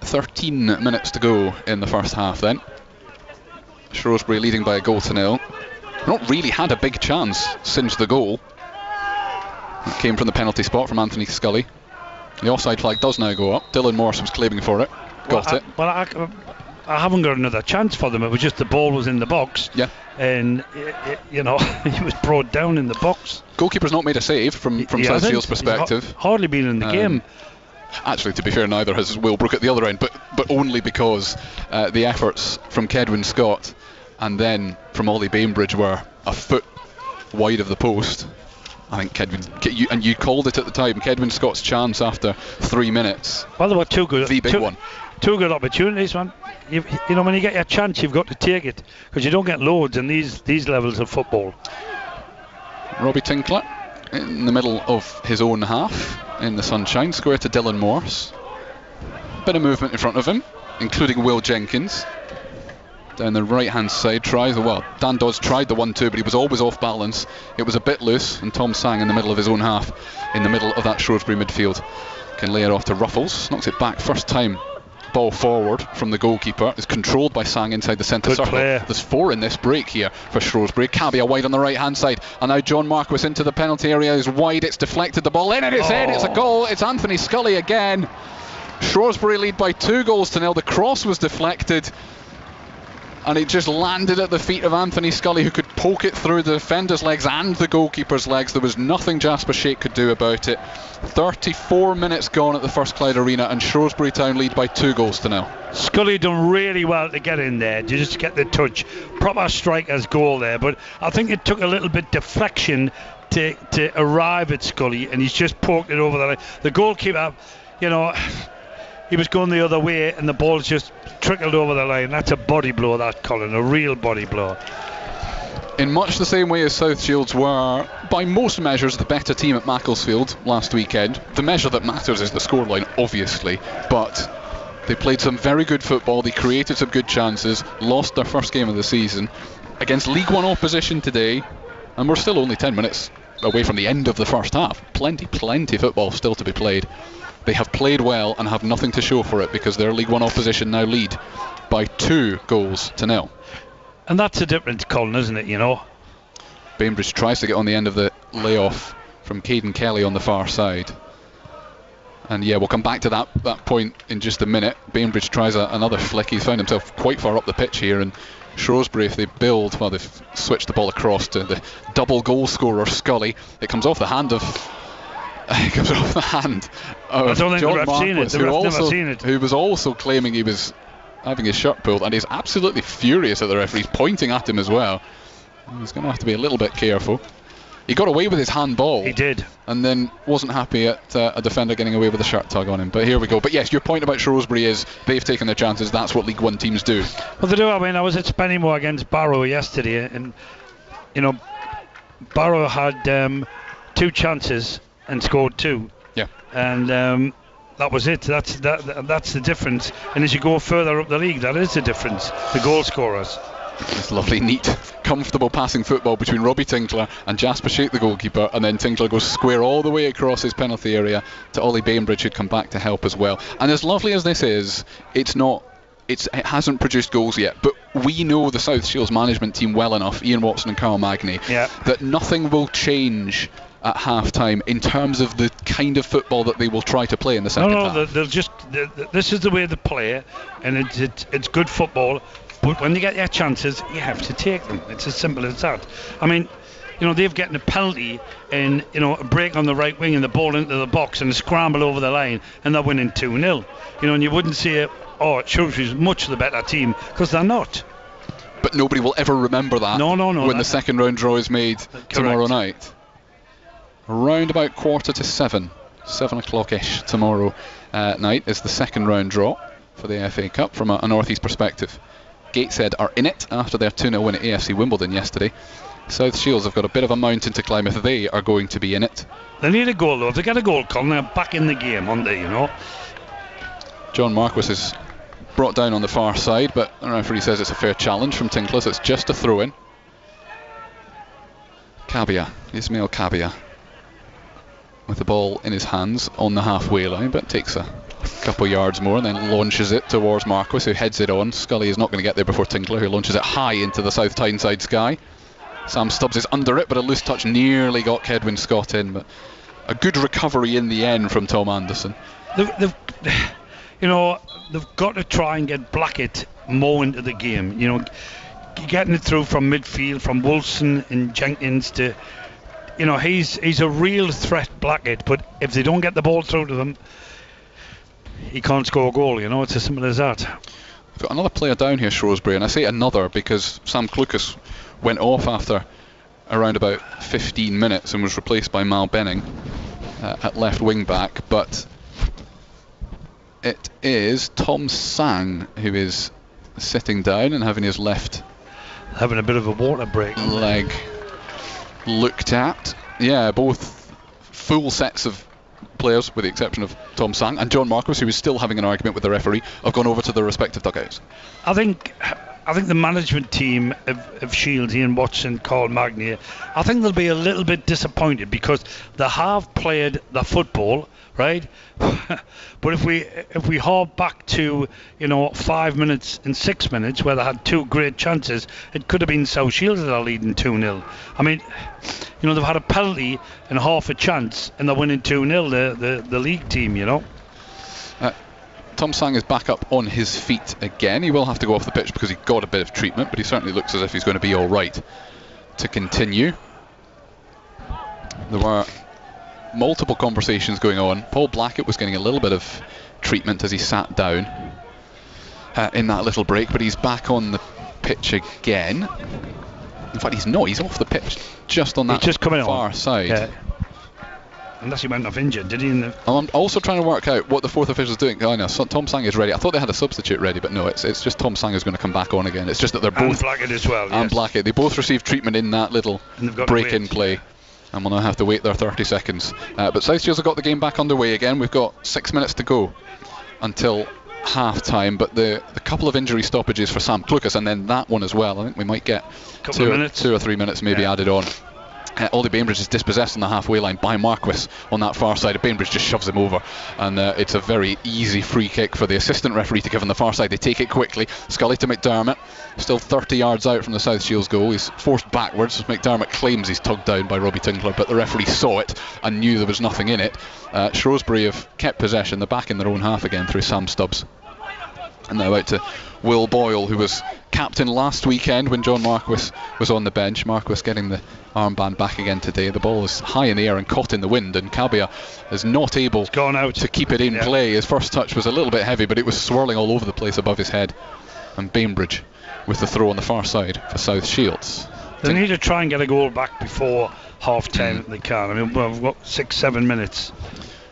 13 minutes to go in the first half then. Shrewsbury leading by a goal to 0. Not really had a big chance since the goal. It came from the penalty spot from Anthony Scully. The offside flag does now go up. Dylan Morse was claiming for it. Got it. I haven't got another chance for them. It was just the ball was in the box. Yeah. And he was brought down in the box. Goalkeeper's not made a save from South Shields' perspective. Hardly been in the game. Actually, to be fair, neither has Will Brook at the other end, but only because the efforts from Kedwin Scott and then from Ollie Bainbridge were a foot wide of the post. I think Kedwin, and you called it at the time, Kedwin Scott's chance after 3 minutes. Well, there were two good opportunities, man. When you get your chance, you've got to take it, because you don't get loads in these levels of football. Robbie Tinkler in the middle of his own half in the sunshine, square to Dylan Morse. Bit of movement in front of him, including Will Jenkins. Down the right hand side, Dan Dodds tried the 1-2, but he was always off balance. It was a bit loose, and Tom Sang in the middle of his own half, in the middle of that Shrewsbury midfield, can lay it off to Ruffles, knocks it back, first time ball forward from the goalkeeper. Is controlled by Sang inside the centre circle. Player. There's 4 in this break here for Shrewsbury. Cabia wide on the right hand side, and now John Marquis into the penalty area is wide. It's deflected, the ball in, and it's in. It's a goal. It's Anthony Scully again. Shrewsbury lead by 2 goals to 0. The cross was deflected, and it just landed at the feet of Anthony Scully, who could poke it through the defender's legs and the goalkeeper's legs. There was nothing Jasper Sheikh could do about it. 34 minutes gone at the First Clyde Arena, and Shrewsbury Town lead by 2 goals to 0. Scully done really well to get in there, to just get the touch. Proper striker's goal there, but I think it took a little bit deflection to arrive at Scully, and he's just poked it over the line. The goalkeeper, he was going the other way, and the ball's just trickled over the line. That's a body blow, that, Colin, a real body blow. In much the same way as South Shields were, by most measures, the better team at Macclesfield last weekend. The measure that matters is the scoreline, obviously, but they played some very good football, they created some good chances, lost their first game of the season against League One opposition today, and we're still only 10 minutes away from the end of the first half. Plenty football still to be played. They have played well and have nothing to show for it because their League One opposition now lead by 2-0. And that's the difference, Colin, isn't it, you know? Bainbridge tries to get on the end of the layoff from Caden Kelly on the far side. And yeah, we'll come back to that point in just a minute. Bainbridge tries another flick. He's found himself quite far up the pitch here, and Shrewsbury, if they build, well, they've switched the ball across to the double goal scorer Scully. It comes off the hand of I don't think John the ref's seen it. The ref's never seen it. Who was also claiming he was having his shirt pulled, and he's absolutely furious at the referee. He's pointing at him as well. He's going to have to be a little bit careful. He got away with his handball. He did. And then wasn't happy at a defender getting away with a shirt tug on him. But here we go. But yes, your point about Shrewsbury is they've taken their chances. That's what League One teams do. Well, they do. I mean, I was at Spennymoor against Barrow yesterday, and you know, Barrow had 2 chances and scored 2. Yeah. And that was it. That's the difference. And as you go further up the league, that is the difference. The goal scorers. This lovely, neat, comfortable passing football between Robbie Tinkler and Jasper Sheik, the goalkeeper, and then Tinkler goes square all the way across his penalty area to Ollie Bainbridge, who'd come back to help as well. And as lovely as this is, it hasn't produced goals yet, but we know the South Shields management team well enough, Ian Watson and Carl Magny, that nothing will change at half-time in terms of the kind of football that they will try to play in the second half. They'll just this is the way they play, and it's good football. But when you get your chances, you have to take them. It's as simple as that. I mean, you know, they've gotten a penalty and, you know, a break on the right wing and the ball into the box and a scramble over the line, and they're winning 2-0. You know, and you wouldn't say, oh, Shrewsbury's much the better team, because they're not. But nobody will ever remember that when the second round draw is made tomorrow night. Around about 6:45, 7 o'clock-ish tomorrow night is the second round draw for the FA Cup from a North East perspective. Gateshead are in it after their 2-0 win at AFC Wimbledon yesterday. South Shields have got a bit of a mountain to climb if they are going to be in it. They need a goal though. If they get a goal, Colin, they're back in the game, aren't they, you know? John Marquis is brought down on the far side, but the referee says it's a fair challenge from Tinkler, so it's just a throw-in. Ismail Kabia, with the ball in his hands on the halfway line, but takes a couple yards more and then launches it towards Marquis, who heads it on. Scully is not going to get there before Tinkler, who launches it high into the South Tyneside sky. Sam Stubbs is under it, but a loose touch nearly got Kedwin Scott in, but a good recovery in the end from Tom Anderson. They've got to try and get Blackett more into the game, you know, getting it through from midfield, from Wilson and Jenkins to, you know, he's a real threat, Blackett, but if they don't get the ball through to them, he can't score a goal, you know. It's as simple as that. We've got another player down here, Shrewsbury, and I say another because Sam Clucas went off after around about 15 minutes and was replaced by Mal Benning at left wing back, but it is Tom Sang who is sitting down and having his left having a bit of a water break leg looked at. Yeah, both full sets of players, with the exception of Tom Sang and John Marquis, who is still having an argument with the referee, have gone over to their respective dugouts. I think the management team of Shields, Ian Watson, Carl Magnier, I think they'll be a little bit disappointed because they have played the football, right? But if we hark back to, you know, 5 minutes and 6 minutes where they had 2 great chances, it could have been South Shields that are leading 2-0. I mean, you know, they've had a penalty and half a chance and they're winning 2-0, the league team, you know. Tom Sang is back up on his feet again. He will have to go off the pitch because he got a bit of treatment, but he certainly looks as if he's going to be all right to continue. There were multiple conversations going on. Paul Blackett was getting a little bit of treatment as he sat down in that little break, but he's back on the pitch again. In fact, he's not. He's off the pitch just on that far side. Yeah. Unless he went off injured, did he? I'm also trying to work out what the fourth official's doing. I know Tom Sang is ready. I thought they had a substitute ready, but no, it's just Tom Sang is going to come back on again. It's just that they're both... And Blackett as well, And Blackett. They both received treatment in that little break-in play. And we'll now have to wait their 30 seconds. But South Shields have got the game back underway again. We've got 6 minutes to go until half-time, but the couple of injury stoppages for Sam Clucas, and then that one as well. I think we might get 2 or 3 minutes maybe added on. Ollie Bainbridge is dispossessed on the halfway line by Marquis on that far side. Bainbridge just shoves him over, and it's a very easy free kick for the assistant referee to give on the far side. They take it quickly. Scully to McDermott, still 30 yards out from the South Shields goal. He's forced backwards. McDermott claims he's tugged down by Robbie Tinkler, but the referee saw it and knew there was nothing in it. Shrewsbury have kept possession. They're back in their own half again through Sam Stubbs. And now out to Will Boyle, who was captain last weekend when John Marquis was on the bench. Marquis getting the armband back again today. The ball is high in the air and caught in the wind, and Cabia is not able to keep it in play. His first touch was a little bit heavy, but it was swirling all over the place above his head. And Bainbridge with the throw on the far side for South Shields. They need to try and get a goal back before half time if they can. I mean, we've got 6-7 minutes.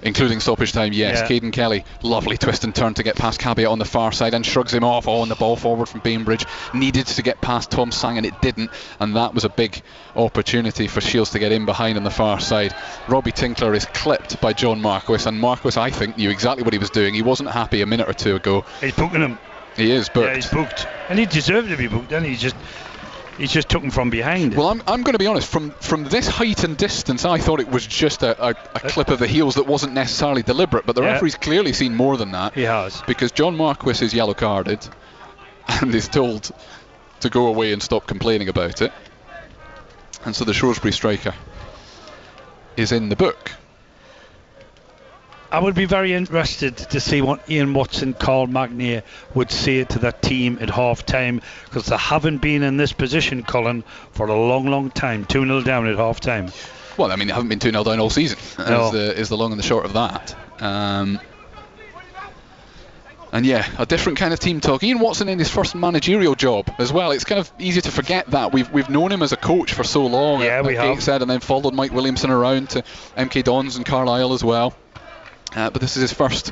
Including stoppage time, yes. Yeah. Caden Kelly, lovely twist and turn to get past Cabia on the far side and shrugs him off. And the ball forward from Bainbridge needed to get past Tom Sang, and it didn't. And that was a big opportunity for Shields to get in behind on the far side. Robbie Tinkler is clipped by John Marquis, and Marquis, I think, knew exactly what he was doing. He wasn't happy a minute or two ago. He's booking him. He is booked. Yeah, he's booked. And he deserved to be booked, and he's just took him from behind. Well, I'm going to be honest, from this height and distance, I thought it was just a clip of the heels that wasn't necessarily deliberate, but the referee's clearly seen more than that. He has. Because John Marquis is yellow carded and is told to go away and stop complaining about it. And so the Shrewsbury striker is in the book. I would be very interested to see what Ian Watson, Carl Magnier would say to that team at half time, because they haven't been in this position, Colin, for a long, long time. 2-0 down at half time. Well, I mean, they haven't been 2-0 down all season, is the long and the short of that. And yeah, a different kind of team talk. Ian Watson in his first managerial job as well. It's kind of easy to forget that. We've known him as a coach for so long. Yeah, we have. Gateshead, and then followed Mike Williamson around to MK Dons and Carlisle as well. But this is his first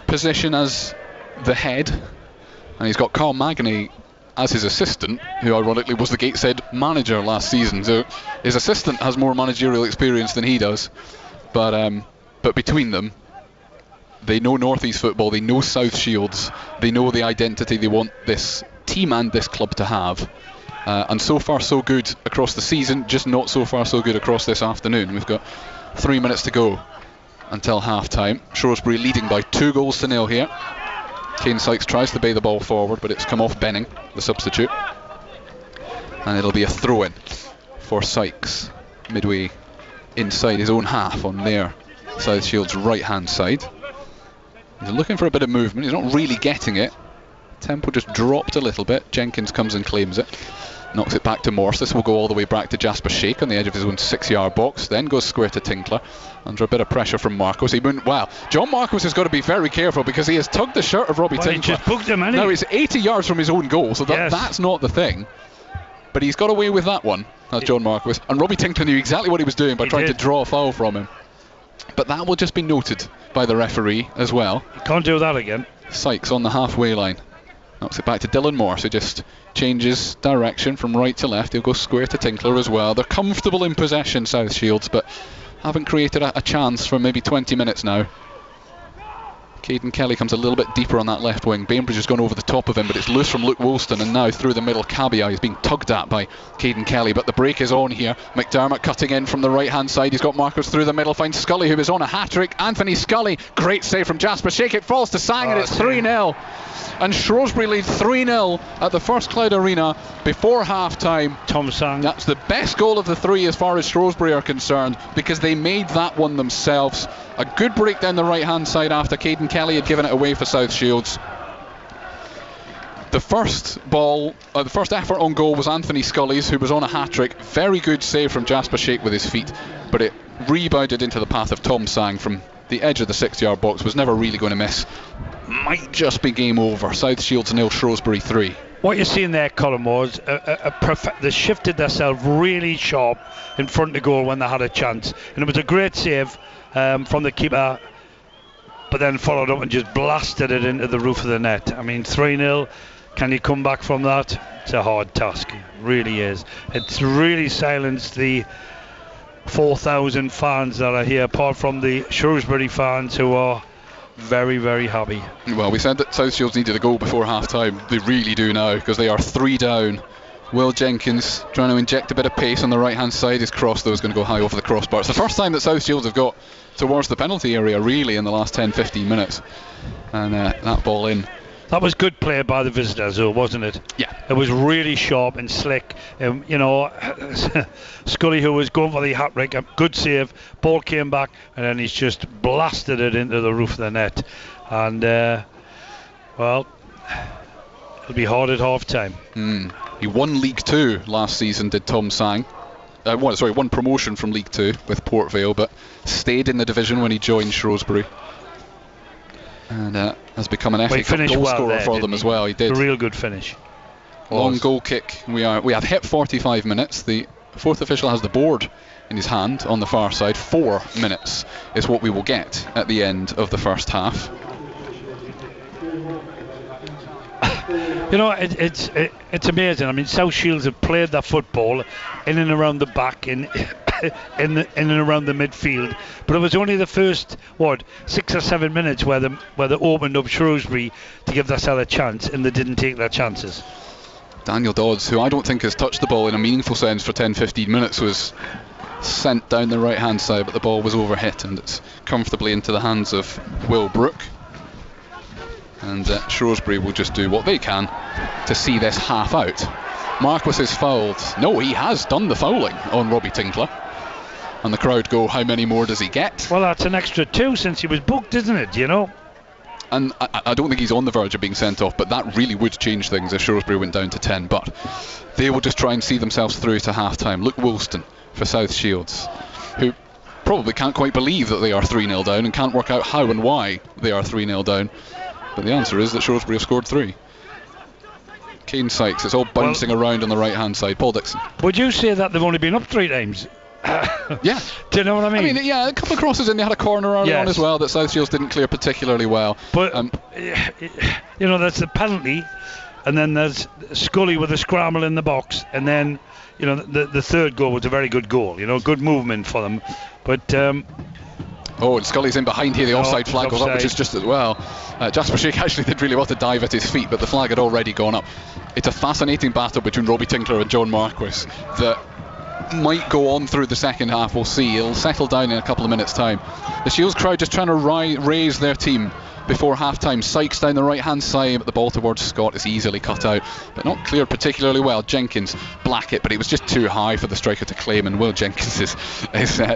position as the head, and he's got Carl Magny as his assistant, who ironically was the Gateshead manager last season. So his assistant has more managerial experience than he does. But between them, they know North East football, they know South Shields, they know the identity they want this team and this club to have. And so far so good across the season, just not so far so good across this afternoon. We've got 3 minutes to go until half time. Shrewsbury leading by 2-0 here. Kane Sykes tries to bay the ball forward, but it's come off Benning, the substitute, and it'll be a throw-in for Sykes midway inside his own half on their South Shields right hand side. He's looking for a bit of movement. He's not really getting it. Tempo just dropped a little bit. Jenkins comes and claims it, knocks it back to Morse. This will go all the way back to Jasper Shake on the edge of his own 6-yard box, then goes square to Tinkler under a bit of pressure from Marquis. John Marquis has got to be very careful, because he has tugged the shirt of Robbie Tinkler. He just booked him, now he's 80 yards from his own goal, so that's not the thing, but he's got away with that one, John Marquis, and Robbie Tinkler knew exactly what he was doing by trying to draw a foul from him. But that will just be noted by the referee as well. You can't do that again. Sykes on the halfway line knocks it back to Dylan Morse, who just changes direction from right to left. He'll go square to Tinkler as well. They're comfortable in possession, South Shields, but haven't created a chance for maybe 20 minutes now. Caden Kelly comes a little bit deeper on that left wing. Bainbridge has gone over the top of him, but it's loose from Luke Woolston, and now through the middle, Cabia is being tugged at by Caden Kelly, but the break is on here. McDermott cutting in from the right hand side. He's got Marcus through the middle, finds Scully, who is on a hat-trick. Anthony Scully, great save from Jasper Shake. It falls to Sang, and it's 3-0. And Shrewsbury lead 3-0 at the First Cloud Arena before half-time. Tom Sang. That's the best goal of the three as far as Shrewsbury are concerned, because they made that one themselves. A good break down the right-hand side after Caden Kelly had given it away for South Shields. The first effort on goal was Anthony Scully's, who was on a hat-trick. Very good save from Jasper Shake with his feet, but it rebounded into the path of Tom Sang from the edge of the 6-yard box. Was never really going to miss. Might just be game over. South Shields 0, Shrewsbury 3. What you're seeing there, Colin, was they shifted themselves really sharp in front of goal when they had a chance, and it was a great save from the keeper, but then followed up and just blasted it into the roof of the net. I mean, 3-0, can you come back from that? It's a hard task, it really is. It's really silenced the 4,000 fans that are here, apart from the Shrewsbury fans, who are very, very happy. Well, we said that South Shields needed a goal before half time. They really do now, because they are 3 down Will Jenkins trying to inject a bit of pace on the right hand side. His cross though is going to go high over the crossbar. It's the first time that South Shields have got towards the penalty area really in the last 10-15 minutes, and that ball in. That was good play by the visitors, though, wasn't it? Yeah. It was really sharp and slick. Scully, who was going for the hat-trick, good save. Ball came back, and then he's just blasted it into the roof of the net. And, well, it'll be hard at half-time. He won League 2 last season, did Tom Sang. Won promotion from League 2 with Port Vale, but stayed in the division when he joined Shrewsbury. And has become an FA Cup goal scorer for them as well. He did. A real good finish. Long goal kick. We have hit 45 minutes. The fourth official has the board in his hand on the far side. 4 minutes is what we will get at the end of the first half. It's amazing. I mean, South Shields have played their football in and around the back, in and around the midfield, but it was only the first 6 or 7 minutes where they opened up Shrewsbury to give themselves a chance, and they didn't take their chances. Daniel Dodds, who I don't think has touched the ball in a meaningful sense for 10-15 minutes, was sent down the right hand side, but the ball was overhit and it's comfortably into the hands of Will Brook. And Shrewsbury will just do what they can to see this half out. Marquis is fouled. No, he has done the fouling on Robbie Tinkler. And the crowd go, how many more does he get? Well, that's an extra 2 since he was booked, isn't it, And I don't think he's on the verge of being sent off, but that really would change things if Shrewsbury went down to 10. But they will just try and see themselves through to half-time. Luke Woolston for South Shields, who probably can't quite believe that they are 3-0 down and can't work out how and why they are 3-0 down. But the answer is that Shrewsbury have scored 3. Kane Sykes, it's all bouncing around on the right hand side. Paul Dixon. Would you say that they've only been up 3 times? Yeah. Do you know what I mean? Yeah, a couple of crosses in. They had a corner early on as well that South Shields didn't clear particularly well. But that's the penalty, and then there's Scully with a scramble in the box, and then the third goal was a very good goal. Good movement for them, but. And Scully's in behind here. The offside flag goes up, which is just as well. Jasper Sheikh actually did really well to dive at his feet, but the flag had already gone up. It's a fascinating battle between Robbie Tinkler and John Marquis that might go on through the second half. We'll see. It'll settle down in a couple of minutes' time. The Shields crowd just trying to raise their team before half-time. Sykes down the right-hand side, but the ball towards Scott is easily cut out, but not cleared particularly well. Jenkins, Blackett, but it was just too high for the striker to claim, and Will Jenkins is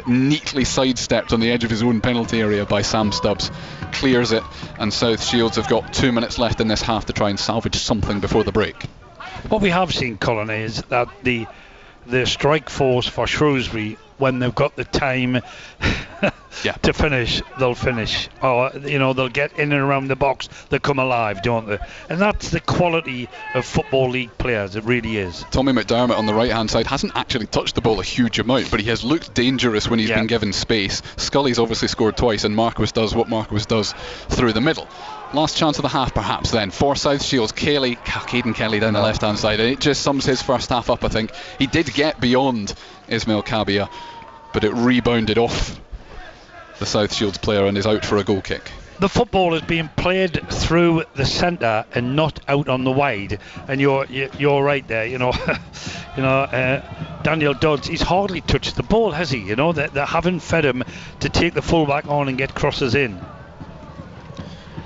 neatly sidestepped on the edge of his own penalty area by Sam Stubbs. Clears it, and South Shields have got 2 minutes left in this half to try and salvage something before the break. What we have seen, Colin, is that the strike force for Shrewsbury, when they've got the time to finish, they'll finish. Or they'll get in and around the box. They come alive, don't they? And that's the quality of Football League players. It really is. Tommy McDermott on the right hand side hasn't actually touched the ball a huge amount, but he has looked dangerous when he's been given space. Scully's obviously scored twice, and Marquis does what Marquis does through the middle. Last chance of the half perhaps then for South Shields. Caden Kelly down the left hand side, and it just sums his first half up. I think he did get beyond Ismail Kabia, but it rebounded off the South Shields player and is out for a goal kick. The football is being played through the centre and not out on the wide, and you're right there. Daniel Dodds, he's hardly touched the ball, has he? They haven't fed him to take the fullback on and get crosses in.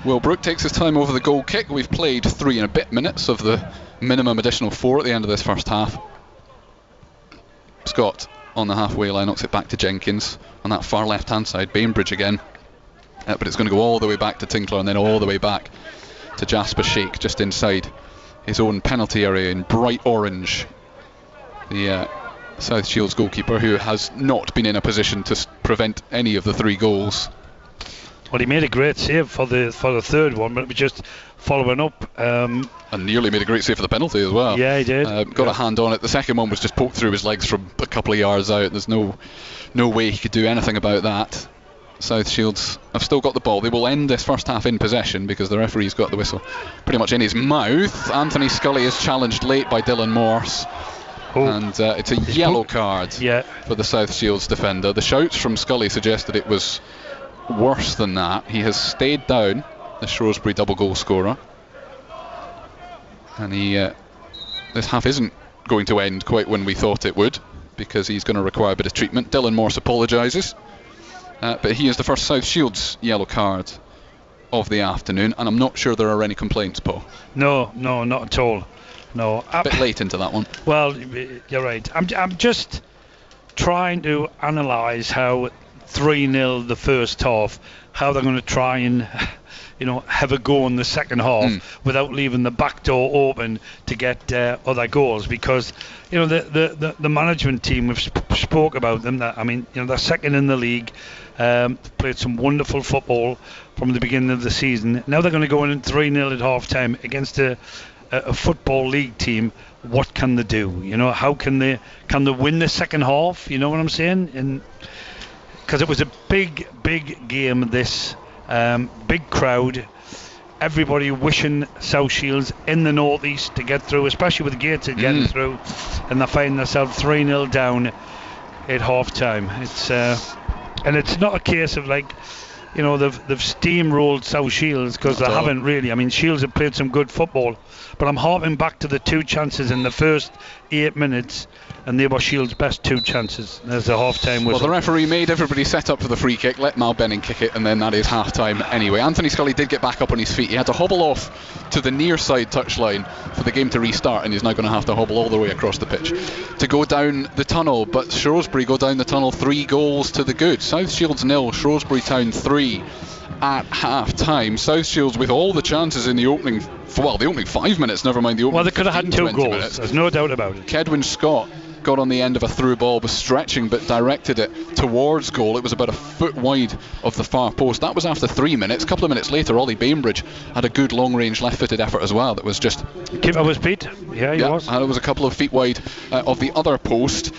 Will Brook takes his time over the goal kick. We've played 3 and a bit minutes of the minimum additional 4 at the end of this first half. Scott on the halfway line knocks it back to Jenkins on that far left hand side. Bainbridge again, but it's going to go all the way back to Tinkler and then all the way back to Jasper Sheikh just inside his own penalty area in bright orange. The South Shields goalkeeper, who has not been in a position to prevent any of the 3 goals. Well, he made a great save for the third one, but it was just following up. And nearly made a great save for the penalty as well. Yeah, he did. Got a hand on it. The second one was just poked through his legs from a couple of yards out. There's no way he could do anything about that. South Shields have still got the ball. They will end this first half in possession because the referee's got the whistle pretty much in his mouth. Anthony Scully is challenged late by Dylan Morse. And it's a yellow card for the South Shields defender. The shouts from Scully suggest that it was worse than that. He has stayed down, the Shrewsbury double goal scorer, and this half isn't going to end quite when we thought it would, because he's going to require a bit of treatment. Dylan Morse apologises, but he is the first South Shields yellow card of the afternoon, and I'm not sure there are any complaints, Paul. No, not at all. No, a bit late into that one. Well, you're right. I'm just trying to analyse how 3-0 the first half, how they're going to try and have a go in the second half without leaving the back door open to get other goals, because the management team, we've spoke about them, that they're second in the league, played some wonderful football from the beginning of the season. Now they're going to go in 3-0 at half time against a football league team. What can they do? How can they win the second half? You know what I'm saying? And because it was a big game, this big crowd, everybody wishing South Shields in the northeast to get through, especially with Gateshead getting through, and they find themselves 3-0 down at half time. It's and it's not a case of they've steamrolled South Shields, because they haven't really. Shields have played some good football, but I'm harping back to the 2 chances in the first 8 minutes, and they were Shields' best 2 chances. There's a half-time whistle. Well, the referee made everybody set up for the free kick, let Mal Benning kick it, and then that is half-time anyway. Anthony Scully did get back up on his feet. He had to hobble off to the near side touchline for the game to restart, and he's now going to have to hobble all the way across the pitch to go down the tunnel. But Shrewsbury go down the tunnel 3 goals to the good. South Shields 0, Shrewsbury Town 3 at half-time. South Shields with all the chances in the opening 5 minutes, never mind the opening. Well, they could have had 2 goals, minutes. There's no doubt about it. Kedwin Scott got on the end of a through ball, was stretching but directed it towards goal. It was about a foot wide of the far post. That was after 3 minutes. A couple of minutes later, Ollie Bainbridge had a good long range left footed effort as well that was just... Keeper was beat. Yeah, he was. And it was a couple of feet wide of the other post.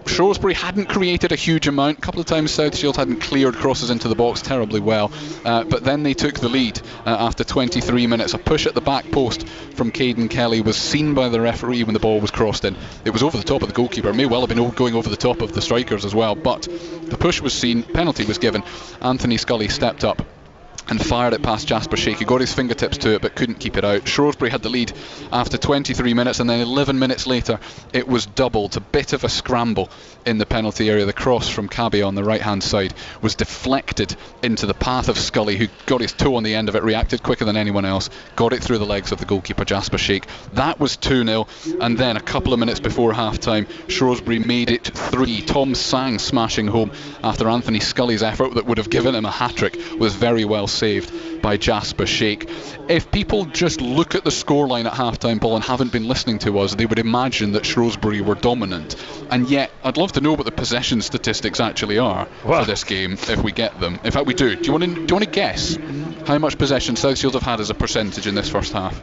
Shrewsbury hadn't created a huge amount. A couple of times South Shields hadn't cleared crosses into the box terribly well, but then they took the lead after 23 minutes. A push at the back post from Caden Kelly was seen by the referee when the ball was crossed in. It was over the top of the goalkeeper. It may well have been going over the top of the strikers as well, but the push was seen, penalty was given. Anthony Scully stepped up and fired it past Jasper Shake. He got his fingertips to it but couldn't keep it out. Shrewsbury had the lead after 23 minutes, and then 11 minutes later it was doubled. A bit of a scramble in the penalty area. The cross from Cabby on the right hand side was deflected into the path of Scully, who got his toe on the end of it, reacted quicker than anyone else, got it through the legs of the goalkeeper Jasper Shake. That was 2-0, and then a couple of minutes before half time Shrewsbury made it 3. Tom Sang smashing home after Anthony Scully's effort that would have given him a hat-trick was very well saved by Jasper Shake. If people just look at the scoreline at half-time, Paul, and haven't been listening to us, they would imagine that Shrewsbury were dominant, and yet I'd love to know what the possession statistics actually are for this game if we get them. In fact, we do. Do you want to guess how much possession South Shields have had as a percentage in this first half?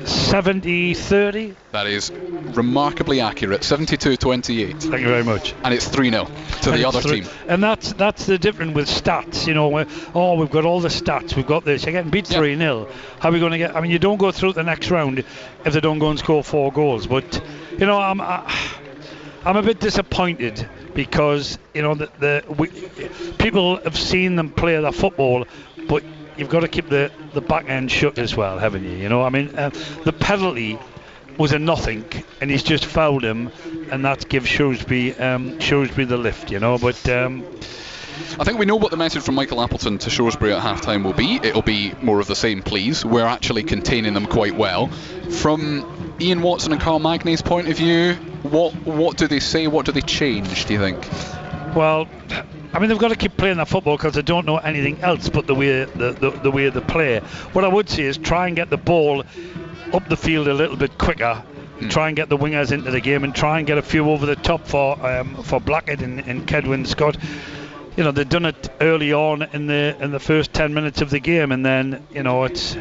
70-30. That is remarkably accurate. 72-28. Thank you very much. And it's 3-0 to the other team. And that's the difference with stats. We've got all the stats. We've got this. You're getting beat 3-0. How are we going to get? You don't go through the next round if they don't go and score 4 goals. But I'm a bit disappointed because people have seen them play their football, but you've got to keep the back end shut as well, haven't you? The penalty was a nothing, and he's just fouled him, and that gives Shrewsbury the lift, But I think we know what the message from Michael Appleton to Shrewsbury at half-time will be. It'll be more of the same, please. We're actually containing them quite well. From Ian Watson and Carl Magnay's point of view, what do they say? What do they change, do you think? Well, they've got to keep playing their football because they don't know anything else but the way they play. What I would say is try and get the ball up the field a little bit quicker. Try and get the wingers into the game and try and get a few over the top for Blackett and Kedwin Scott. They've done it early on in the first 10 minutes of the game, and then it's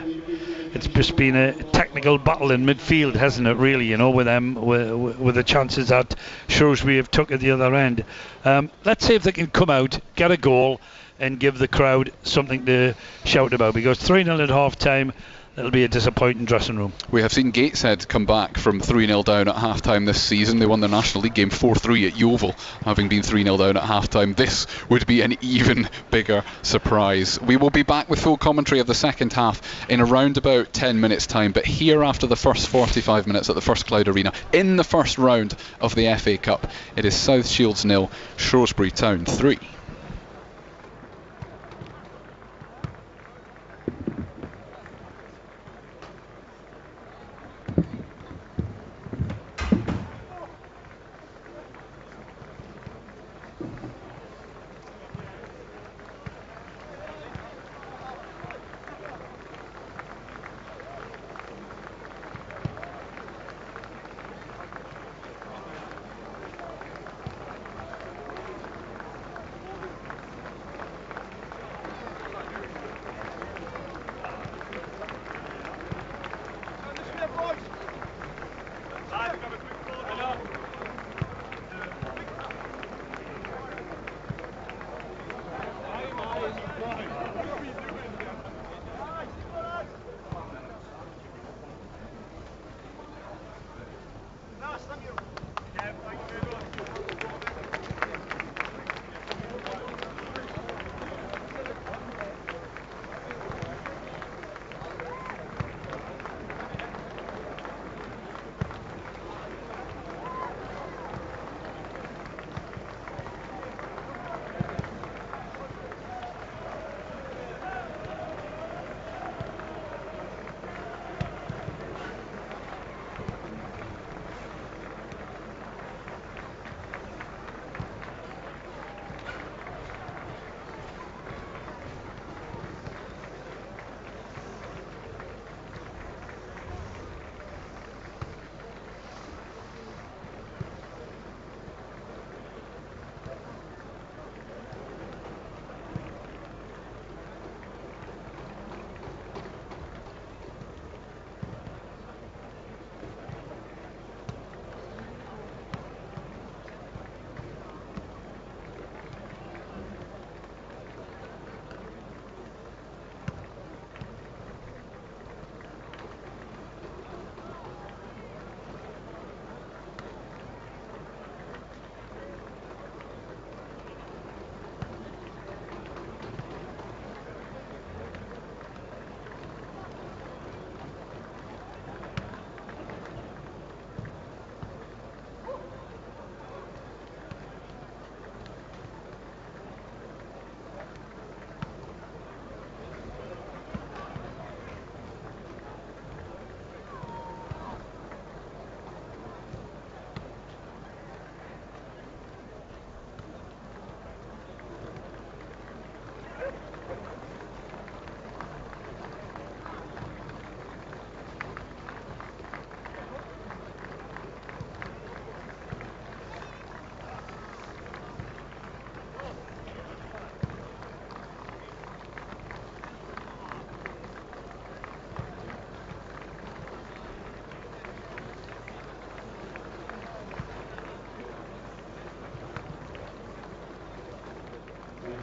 just been a technical battle in midfield, hasn't it? Really, with them with the chances that Shrewsbury have took at the other end. Let's see if they can come out, get a goal, and give the crowd something to shout about. Because 3-0 at half time, it'll be a disappointing dressing room. We have seen Gateshead come back from 3-0 down at half-time this season. They won their National League game 4-3 at Yeovil, having been 3-0 down at half-time. This would be an even bigger surprise. We will be back with full commentary of the second half in around about 10 minutes' time, but here after the first 45 minutes at the First Cloud Arena, in the first round of the FA Cup, it is South Shields 0, Shrewsbury Town 3.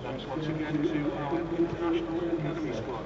Thanks once again to our International Academy squad.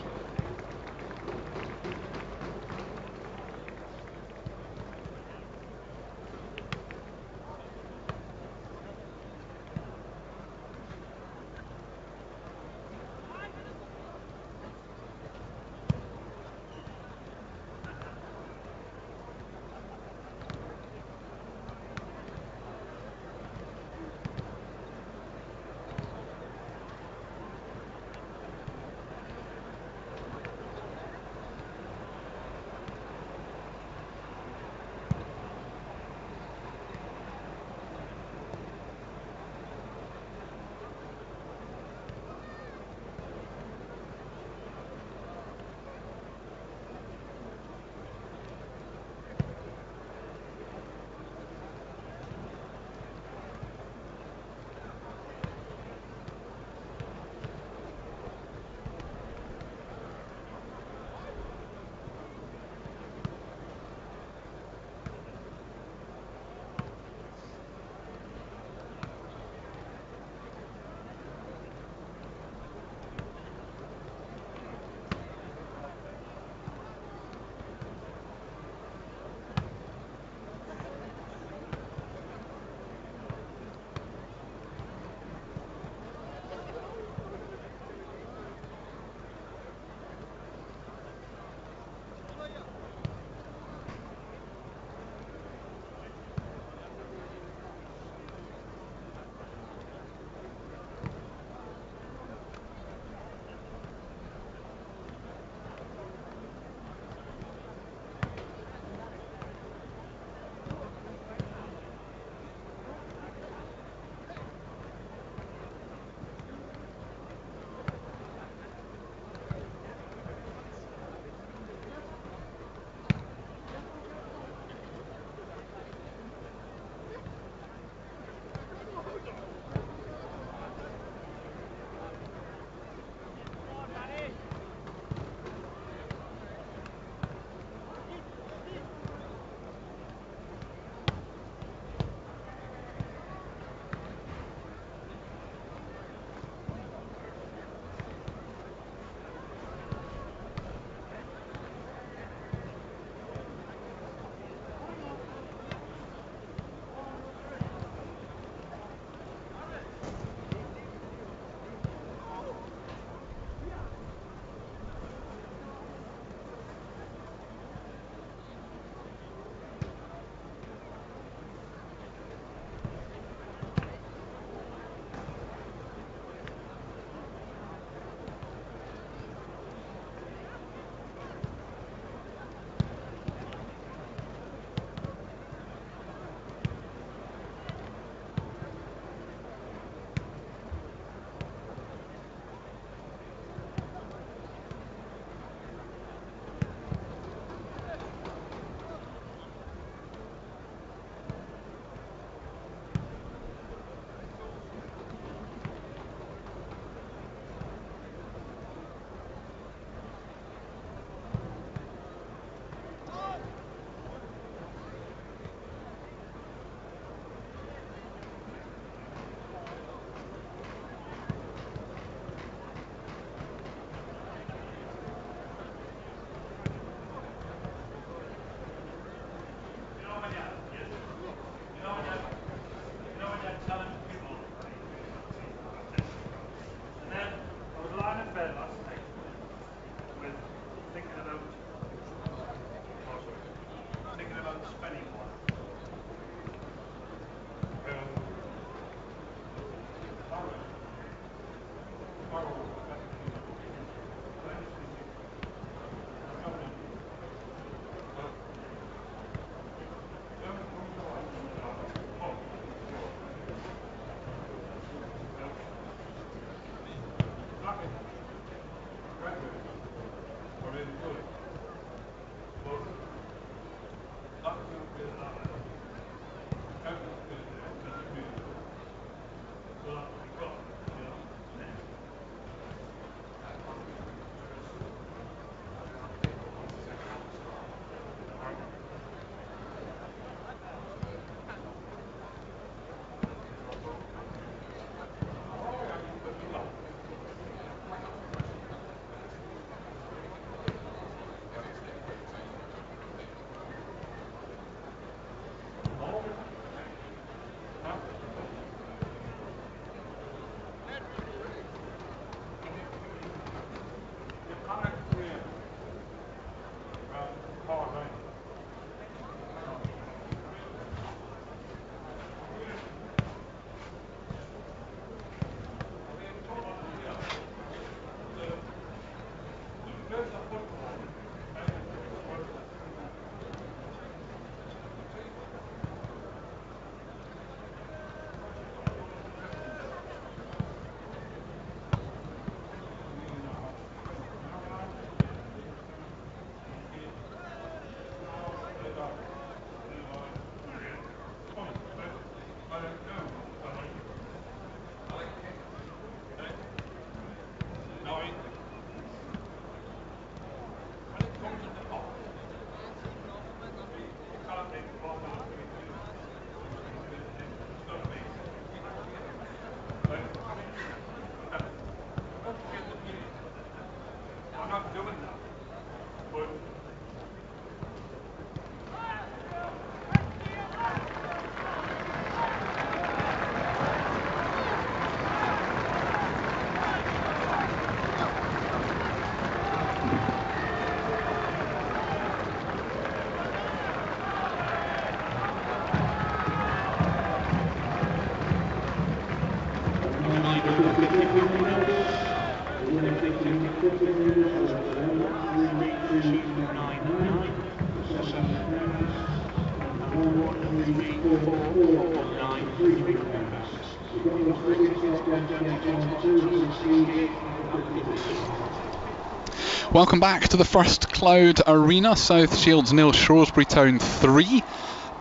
Welcome back to the First Cloud Arena. South Shields 0, Shrewsbury Town 3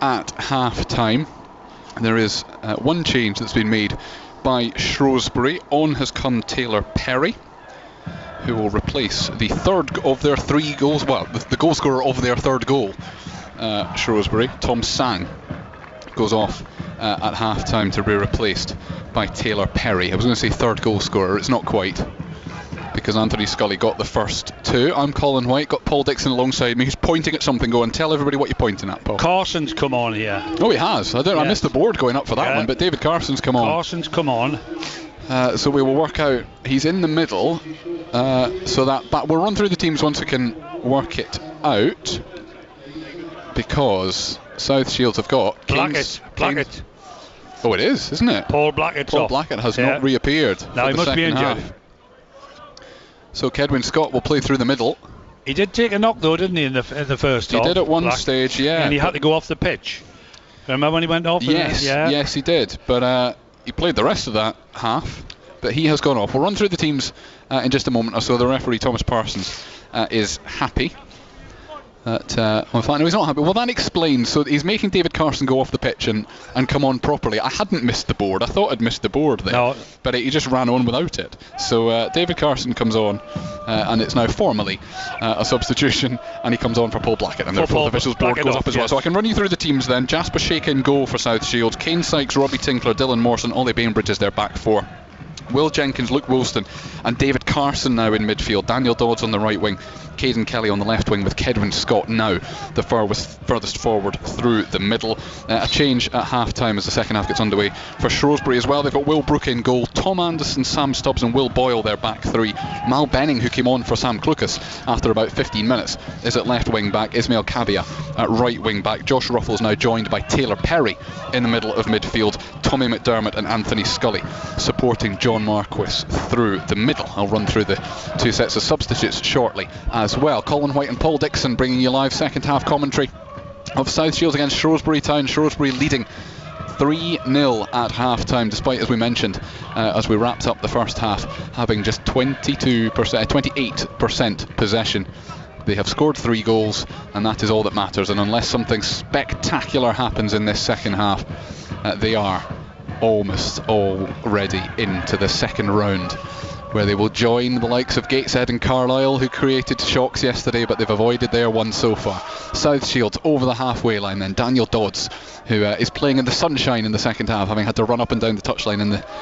at half-time. There is one change that's been made by Shrewsbury. On has come Taylor Perry, who will replace the third of their 3 goals, well, the goal scorer of their third goal, Shrewsbury. Tom Sang goes off at half-time to be replaced by Taylor Perry. I was going to say third goal scorer, it's not quite, because Anthony Scully got the first 2. I'm Colin White, got Paul Dixon alongside me, who's pointing at something. Go and tell everybody what you're pointing at, Paul. Carson's come on here. Oh, he has. I Yes. missed the board going up for that one, but David Carson's come on. Carson's come on. So we will work out. He's in the middle, so that we'll run through the teams once we can work it out, because South Shields have got Blackett. Oh, it is, isn't it? Paul Blackett's Paul off. Blackett has not reappeared. No, for he the must be second injured. half. So Kedwin Scott will play through the middle. He did take a knock though, didn't he, in the first half? He did at one stage, yeah. And he had to go off the pitch. Remember when he went off? Yes, he did. But he played the rest of that half. But he has gone off. We'll run through the teams in just a moment or so. The referee, Thomas Parsons, is happy. In fact, no, he's not happy. Well, that explains. So he's making David Carson go off the pitch and come on properly. I hadn't missed the board. I thought I'd missed the board there. No. But he just ran on without it. So David Carson comes on, and it's now formally a substitution, and he comes on for Paul Blackett, and therefore the officials board goes up as well. So I can run you through the teams then. Jasper Shake in goal for South Shields. Kane Sykes, Robbie Tinkler, Dylan Morrison, Ollie Bainbridge is their back 4. Will Jenkins, Luke Woolston and David Carson now in midfield. Daniel Dodds on the right wing, Caden Kelly on the left wing, with Kedwin Scott now the furthest forward through the middle. A change at half time as the second half gets underway for Shrewsbury as well. They've got Will Brook in goal, Tom Anderson, Sam Stubbs and Will Boyle their back 3. Mal Benning, who came on for Sam Clucas after about 15 minutes, is at left wing back. Ismail Kabia at right wing back. Josh Ruffles now joined by Taylor Perry in the middle of midfield. Tommy McDermott and Anthony Scully supporting John Marquis through the middle. I'll run through the 2 sets of substitutes shortly as well. Colin White and Paul Dixon bringing you live second half commentary of South Shields against Shrewsbury Town. Shrewsbury leading 3-0 at half time, despite, as we mentioned as we wrapped up the first half, having just 28% possession. They have scored 3 goals, and that is all that matters. And unless something spectacular happens in this second half, they are almost already into the second round, where they will join the likes of Gateshead and Carlisle, who created shocks yesterday, but they've avoided their one so far. South Shields over the halfway line then. Daniel Dodds, who is playing in the sunshine in the second half, having had to run up and down the touchline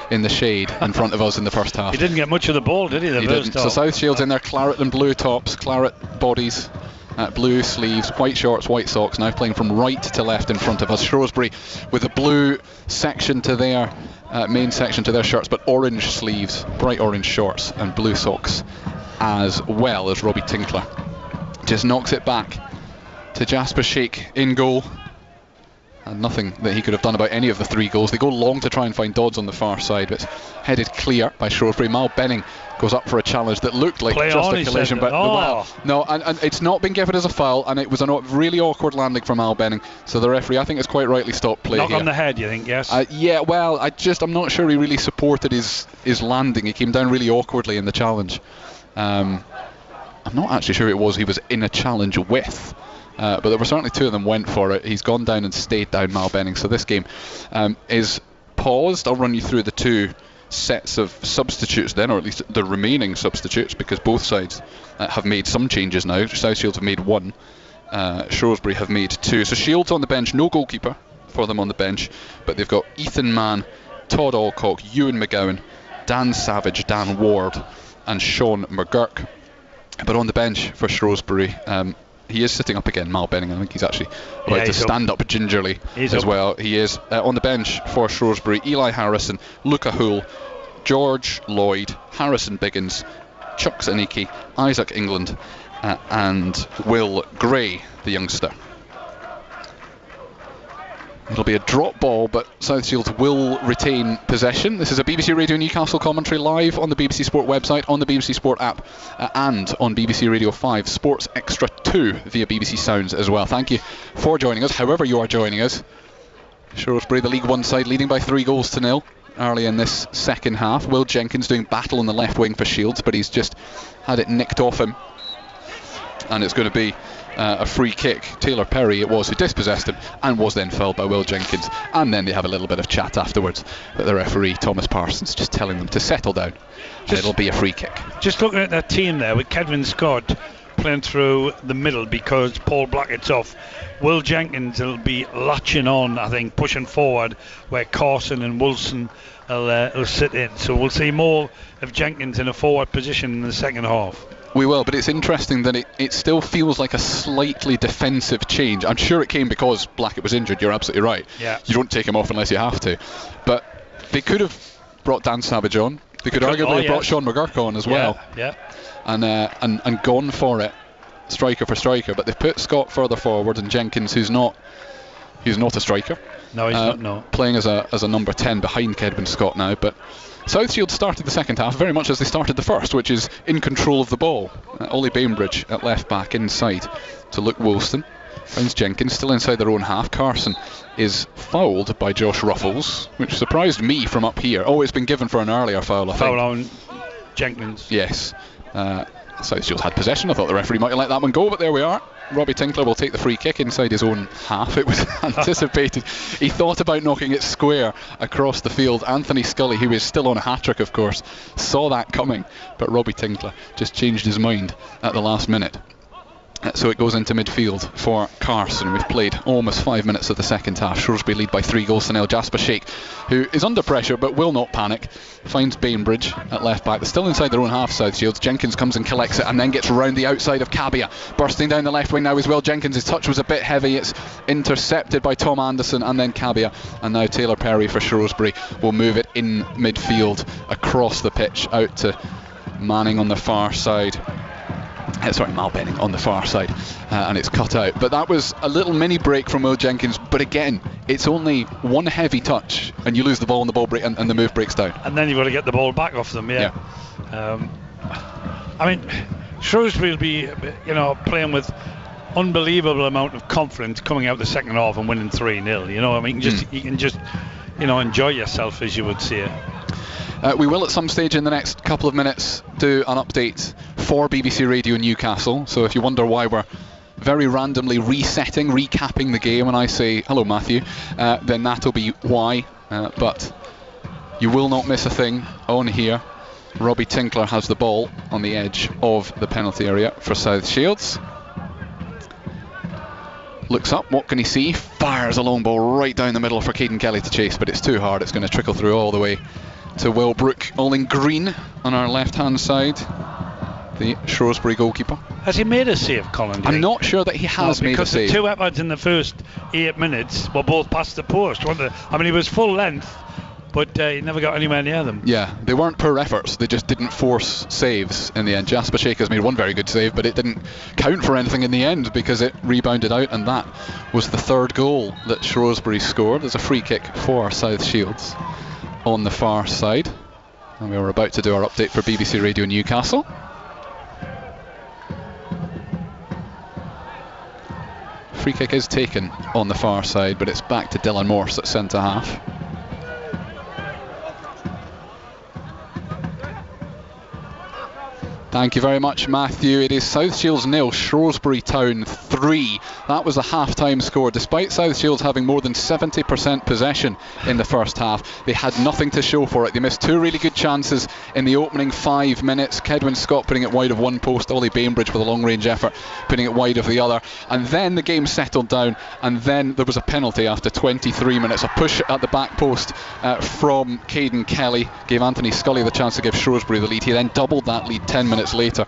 in the shade in front of us in the first half. He didn't get much of the ball, did he? He didn't. So South Shields in their claret and blue tops, claret bodies, blue sleeves, white shorts, white socks, now playing from right to left in front of us. Shrewsbury with a blue section to their main section to their shirts, but orange sleeves, bright orange shorts and blue socks, as well as Robbie Tinkler just knocks it back to Jasper Shake in goal. And nothing that he could have done about any of the 3 goals. They go long to try and find Dodds on the far side, but it's headed clear by Shrewsbury. Mal Benning goes up for a challenge that looked like just a collision, but no, and it's not been given as a foul, and it was a really awkward landing from Mal Benning. So the referee, I think, has quite rightly stopped play knock here. On the head, you think? Yes. Yeah. Well, I'm not sure he really supported his landing. He came down really awkwardly in the challenge. I'm not actually sure it was he was in a challenge with. But there were certainly 2 of them went for it. He's gone down and stayed down, Mal Benning. So this game is paused. I'll run you through the 2 sets of substitutes then, or at least the remaining substitutes, because both sides have made some changes now. South Shields have made 1. Shrewsbury have made 2. So Shields on the bench, no goalkeeper for them on the bench, but they've got Ethan Mann, Todd Alcock, Ewan McGowan, Dan Savage, Dan Ward and Sean McGurk. But on the bench for Shrewsbury, he is sitting up again, Mal Benning. I think he's actually about to stand up gingerly as well. He is on the bench for Shrewsbury. Eli Harrison, Luca Hoole, George Lloyd, Harrison Biggins, Chuck Zanicki, Isaac England and Will Gray, the youngster. It'll be a drop ball, but South Shields will retain possession. This is a BBC Radio Newcastle commentary live on the BBC Sport website, on the BBC Sport app, and on BBC Radio 5 Sports Extra 2 via BBC Sounds as well. Thank you for joining us, however you are joining us. Shrewsbury, the League One side, leading by 3-0 early in this second half. Will Jenkins doing battle on the left wing for Shields, but he's just had it nicked off him. And it's going to be a free kick. Taylor Perry it was who dispossessed him and was then fouled by Will Jenkins, and then they have a little bit of chat afterwards, but the referee Thomas Parsons just telling them to settle down, and it'll be a free kick. Just looking at that team there with Kevin Scott playing through the middle because Paul Blackett's off. Will Jenkins will be latching on, I think, pushing forward where Carson and Wilson will sit in, so we'll see more of Jenkins in a forward position in the second half. We will, but it's interesting that it still feels like a slightly defensive change. I'm sure it came because Blackett was injured, you're absolutely right. Yeah. You don't take him off unless you have to. But they could have brought Dan Savage on. They could arguably have brought Sean McGurk on as well. Yeah. And gone for it, striker for striker. But they've put Scott further forward and Jenkins, who's not a striker. No, he's not, no. Playing as a number 10 behind Kedwin Scott now. But South Shields started the second half very much as they started the first, which is in control of the ball. Ollie Bainbridge at left back inside to Luke Woolston. Finds Jenkins still inside their own half. Carson is fouled by Josh Ruffles, which surprised me from up here. Oh, it's been given for an earlier foul, I think. Foul on Jenkins. Yes. South Shields had possession. I thought the referee might have let that one go, but there we are. Robbie Tinkler will take the free kick inside his own half. It was anticipated. He thought about knocking it square across the field. Anthony Scully, who is still on a hat-trick of course, saw that coming, but Robbie Tinkler just changed his mind at the last minute. So it goes into midfield for Carson. We've played almost 5 minutes of the second half. Shrewsbury lead by 3-0. Jasper Sheikh, who is under pressure but will not panic, finds Bainbridge at left back. They're still inside their own half, South Shields. Jenkins comes and collects it and then gets round the outside of Cabia. Bursting down the left wing now as well. Jenkins' touch was a bit heavy. It's intercepted by Tom Anderson and then Cabia. And now Taylor Perry for Shrewsbury will move it in midfield across the pitch out to Manning on the far side. Mal Benning on the far side, and it's cut out. But that was a little mini break from Will Jenkins, but again, it's only one heavy touch and you lose the ball and the ball break and the move breaks down. And then you've got to get the ball back off them, I mean, Shrewsbury will be, playing with unbelievable amount of confidence coming out the second half and winning 3-0. You can just enjoy yourself, as you would say. We will at some stage in the next couple of minutes do an update for BBC Radio Newcastle, so if you wonder why we're very randomly recapping the game and I say hello Matthew, then that'll be why, but you will not miss a thing on here. Robbie Tinkler has the ball on the edge of the penalty area for South Shields. Looks up, what can he see? Fires a long ball right down the middle for Caden Kelly to chase, but it's too hard. It's going to trickle through all the way to Will Brook, all in green on our left hand side, the Shrewsbury goalkeeper. Has he made a save, Colin? I'm not sure that he has made a save. Because the two efforts in the first 8 minutes were both past the post, weren't they? I mean, he was full length but he never got anywhere near them. Yeah, they weren't poor efforts, they just didn't force saves in the end. Jasper Shakers made one very good save, but it didn't count for anything in the end because it rebounded out, and that was the third goal that Shrewsbury scored. There's a free kick for South Shields on the far side, and we were about to do our update for BBC Radio Newcastle. Free kick is taken on the far side, but it's back to Dylan Morse at centre half. Thank you very much, Matthew. It is South Shields 0, Shrewsbury Town 3. That was the half-time score. Despite South Shields having more than 70% possession in the first half, they had nothing to show for it. They missed two really good chances in the opening 5 minutes. Kedwin Scott putting it wide of one post, Ollie Bainbridge with a long-range effort putting it wide of the other. And then the game settled down, and then there was a penalty after 23 minutes. A push at the back post from Caden Kelly gave Anthony Scully the chance to give Shrewsbury the lead. He then doubled that lead 10 minutes later,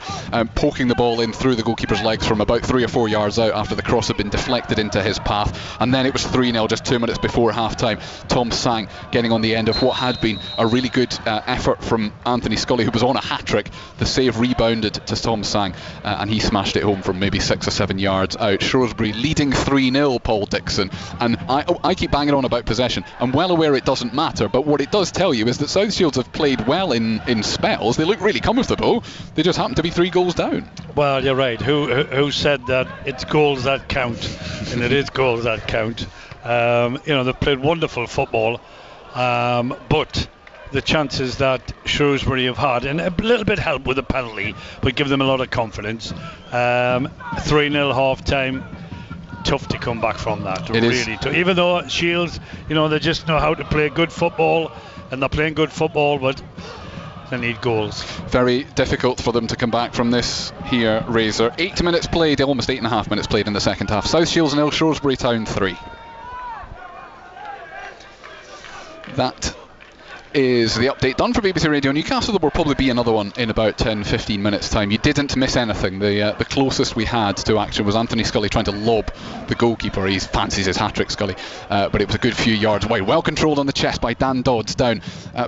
poking the ball in through the goalkeeper's legs from about 3 or 4 yards out after the cross had been deflected into his path. And then it was 3-0 just 2 minutes before half time. Tom Sang getting on the end of what had been a really good effort from Anthony Scully, who was on a hat-trick. The save rebounded to Tom Sang, and he smashed it home from maybe 6 or 7 yards out. Shrewsbury leading 3-0, Paul Dixon. And I keep banging on about possession. I'm well aware it doesn't matter, but what it does tell you is that South Shields have played well in spells. They look really comfortable. They just happen to be 3 goals down. Well, you're right. Who said that it's goals that count? And it is goals that count. They've played wonderful football, but the chances that Shrewsbury have had, and a little bit help with the penalty, but give them a lot of confidence. 3-0 half time. Tough to come back from that. It really tough. Even though Shields, they just know how to play good football, and they're playing good football, but they need goals. Very difficult for them to come back from this here, Razor. 8 minutes played, almost 8.5 minutes played in the second half. South Shields 0, Shrewsbury Town 3. That is the update done for BBC Radio Newcastle. There will probably be another one in about 10-15 minutes time. You didn't miss anything. The closest we had to action was Anthony Scully trying to lob the goalkeeper. He fancies his hat-trick, Scully, but it was a good few yards wide. Well controlled on the chest by Dan Dodds down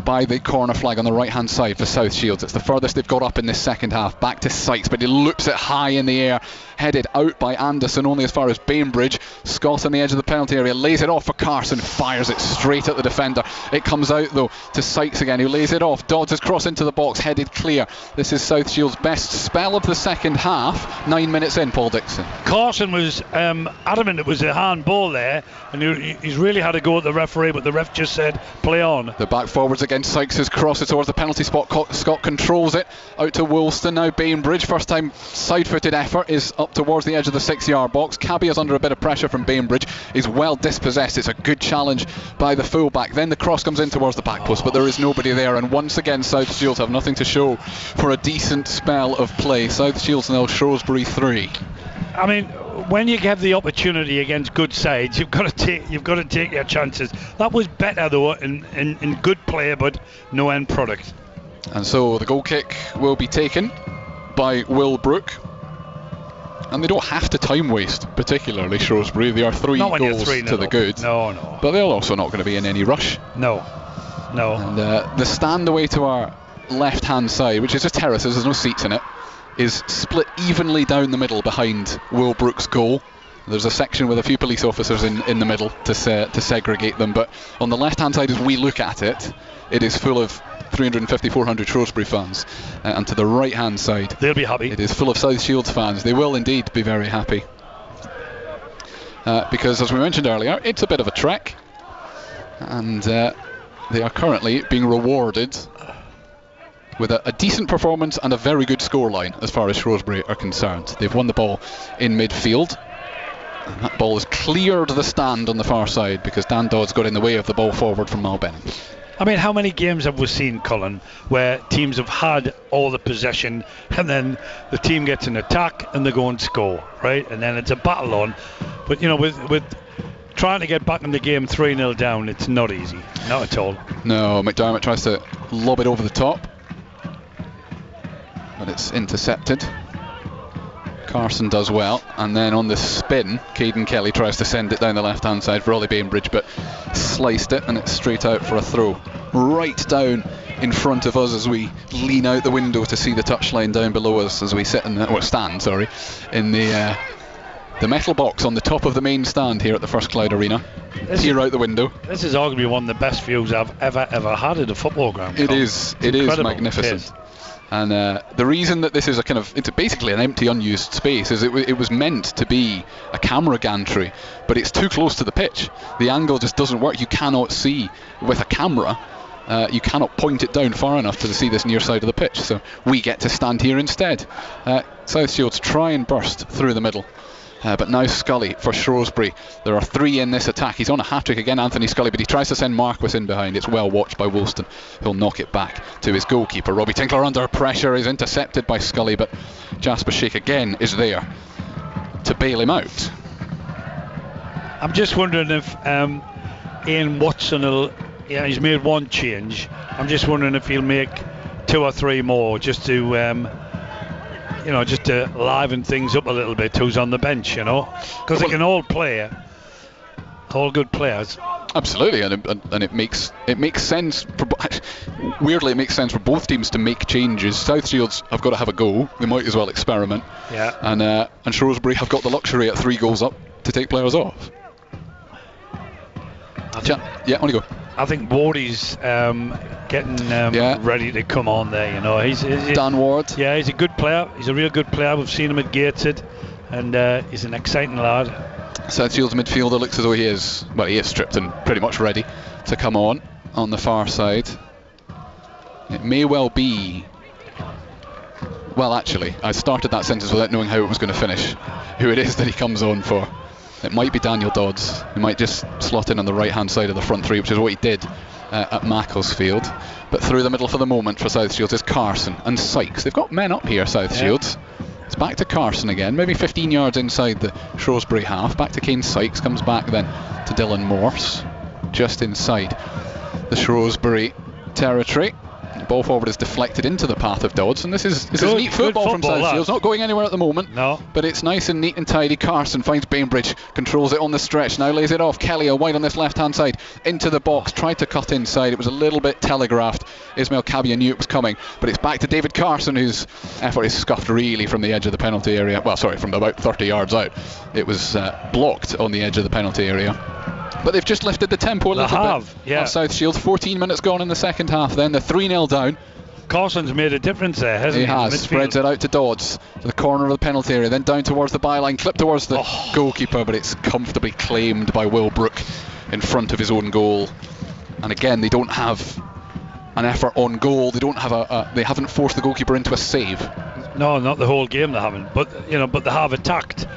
by the corner flag on the right hand side for South Shields. It's the furthest they've got up in this second half. Back to Sykes, but he loops it high in the air, headed out by Anderson only as far as Bainbridge. Scott on the edge of the penalty area lays it off for Carson, fires it straight at the defender. It comes out though to Sykes again, who lays it off. Dodds has crossed into the box, headed clear. This is South Shields' best spell of the second half. 9 minutes in, Paul Dixon. Carson was adamant it was a handball there, and he's really had a go at the referee, but the ref just said play on. The back forwards again. Sykes' cross towards the penalty spot. Scott controls it out to Woolston. Now Bainbridge, first time side-footed effort, is up towards the edge of the 6-yard box. Cabby is under a bit of pressure from Bainbridge. He's well dispossessed. It's a good challenge by the fullback. Then the cross comes in towards the back post, but there is nobody there, and once again South Shields have nothing to show for a decent spell of play. South Shields 0, Shrewsbury 3. I mean, when you have the opportunity against good sides, you've got to take your chances. That was better though in good play, but no end product. And so the goal kick will be taken by Will Brook. And they don't have to time waste, particularly Shrewsbury. They are 3 goals to the good. No. But they're also not going to be in any rush. No. And the stand away to our left-hand side, which is just terraces, there's no seats in it, is split evenly down the middle behind Will Brook's goal. There's a section with a few police officers in the middle to segregate them. But on the left-hand side, as we look at it, it is full of 350, 400 Shrewsbury fans, and to the right hand side they'll be happy. It is full of South Shields fans. They will indeed be very happy, because as we mentioned earlier, it's a bit of a trek, and they are currently being rewarded with a decent performance and a very good scoreline as far as Shrewsbury are concerned. They've won the ball in midfield. That ball has cleared the stand on the far side because Dan Dodds got in the way of the ball forward from Mal Benning. I mean, how many games have we seen, Colin, where teams have had all the possession and then the team gets an attack and they go and score, right? And then it's a battle on. But, with trying to get back in the game 3-0 down, it's not easy. Not at all. No, McDermott tries to lob it over the top, but it's intercepted. Carson does well, and then on the spin, Caden Kelly tries to send it down the left-hand side for Ollie Bainbridge, but sliced it, and it's straight out for a throw right down in front of us as we lean out the window to see the touchline down below us as we sit in stand in the metal box on the top of the main stand here at the First Cloud Arena. Peer out the window. This is arguably one of the best views I've ever had at a football ground. It is magnificent. And the reason that this is it's basically an empty, unused space is it was meant to be a camera gantry, but it's too close to the pitch. The angle just doesn't work. You cannot see with a camera. You cannot point it down far enough to see this near side of the pitch. So we get to stand here instead. South Shields try and burst through the middle. But now Scully for Shrewsbury. There are 3 in this attack. He's on a hat-trick again, Anthony Scully, but he tries to send Marquis in behind. It's well watched by Woolston. He'll knock it back to his goalkeeper. Robbie Tinkler under pressure is intercepted by Scully, but Jasper Sheikh again is there to bail him out. I'm just wondering if Ian Watson will... Yeah, he's made one change. I'm just wondering if he'll make 2 or 3 more just to... just to liven things up a little bit. Who's on the bench, because they can all play, all good players. Absolutely, and it makes sense. Weirdly, it makes sense for both teams to make changes. South Shields have got to have a go. They might as well experiment. Yeah. And Shrewsbury have got the luxury at 3 goals up to take players off. On you go. I think Wardy's getting ready to come on there. He's Dan Ward. Yeah, he's a good player. He's a real good player. We've seen him at Gateshead, and he's an exciting lad. South Shields midfielder looks as though he is stripped and pretty much ready to come on the far side. It may well be... Well, actually, I started that sentence without knowing how it was going to finish. Who it is that he comes on for. It might be Daniel Dodds. He might just slot in on the right-hand side of the front 3, which is what he did at Macclesfield. But through the middle for the moment for South Shields is Carson and Sykes. They've got men up here, South Shields. It's back to Carson again, maybe 15 yards inside the Shrewsbury half. Back to Kane Sykes, comes back then to Dylan Morse, just inside the Shrewsbury territory. The ball forward is deflected into the path of Dodds, and this is neat football from South Shields. Not going anywhere at the moment, but it's nice and neat and tidy. Carson finds Bainbridge, controls it on the stretch, now lays it off. Kelly wide on this left hand side into the box, tried to cut inside. It was a little bit telegraphed. Ismail Kabia knew it was coming, but it's back to David Carson, whose effort is scuffed really from the edge of the penalty area. From about 30 yards out. It was blocked on the edge of the penalty area. But they've just lifted the tempo a little bit. On South Shields. 14 minutes gone in the second half then. They're 3-0 down. Carson's made a difference there, hasn't he? He has. Spreads it out to Dodds, to the corner of the penalty area, then down towards the byline, clipped towards the goalkeeper, but it's comfortably claimed by Will Brooke in front of his own goal. And again, they don't have an effort on goal. They don't have they haven't forced the goalkeeper into a save. No, not the whole game they haven't. But they have attacked.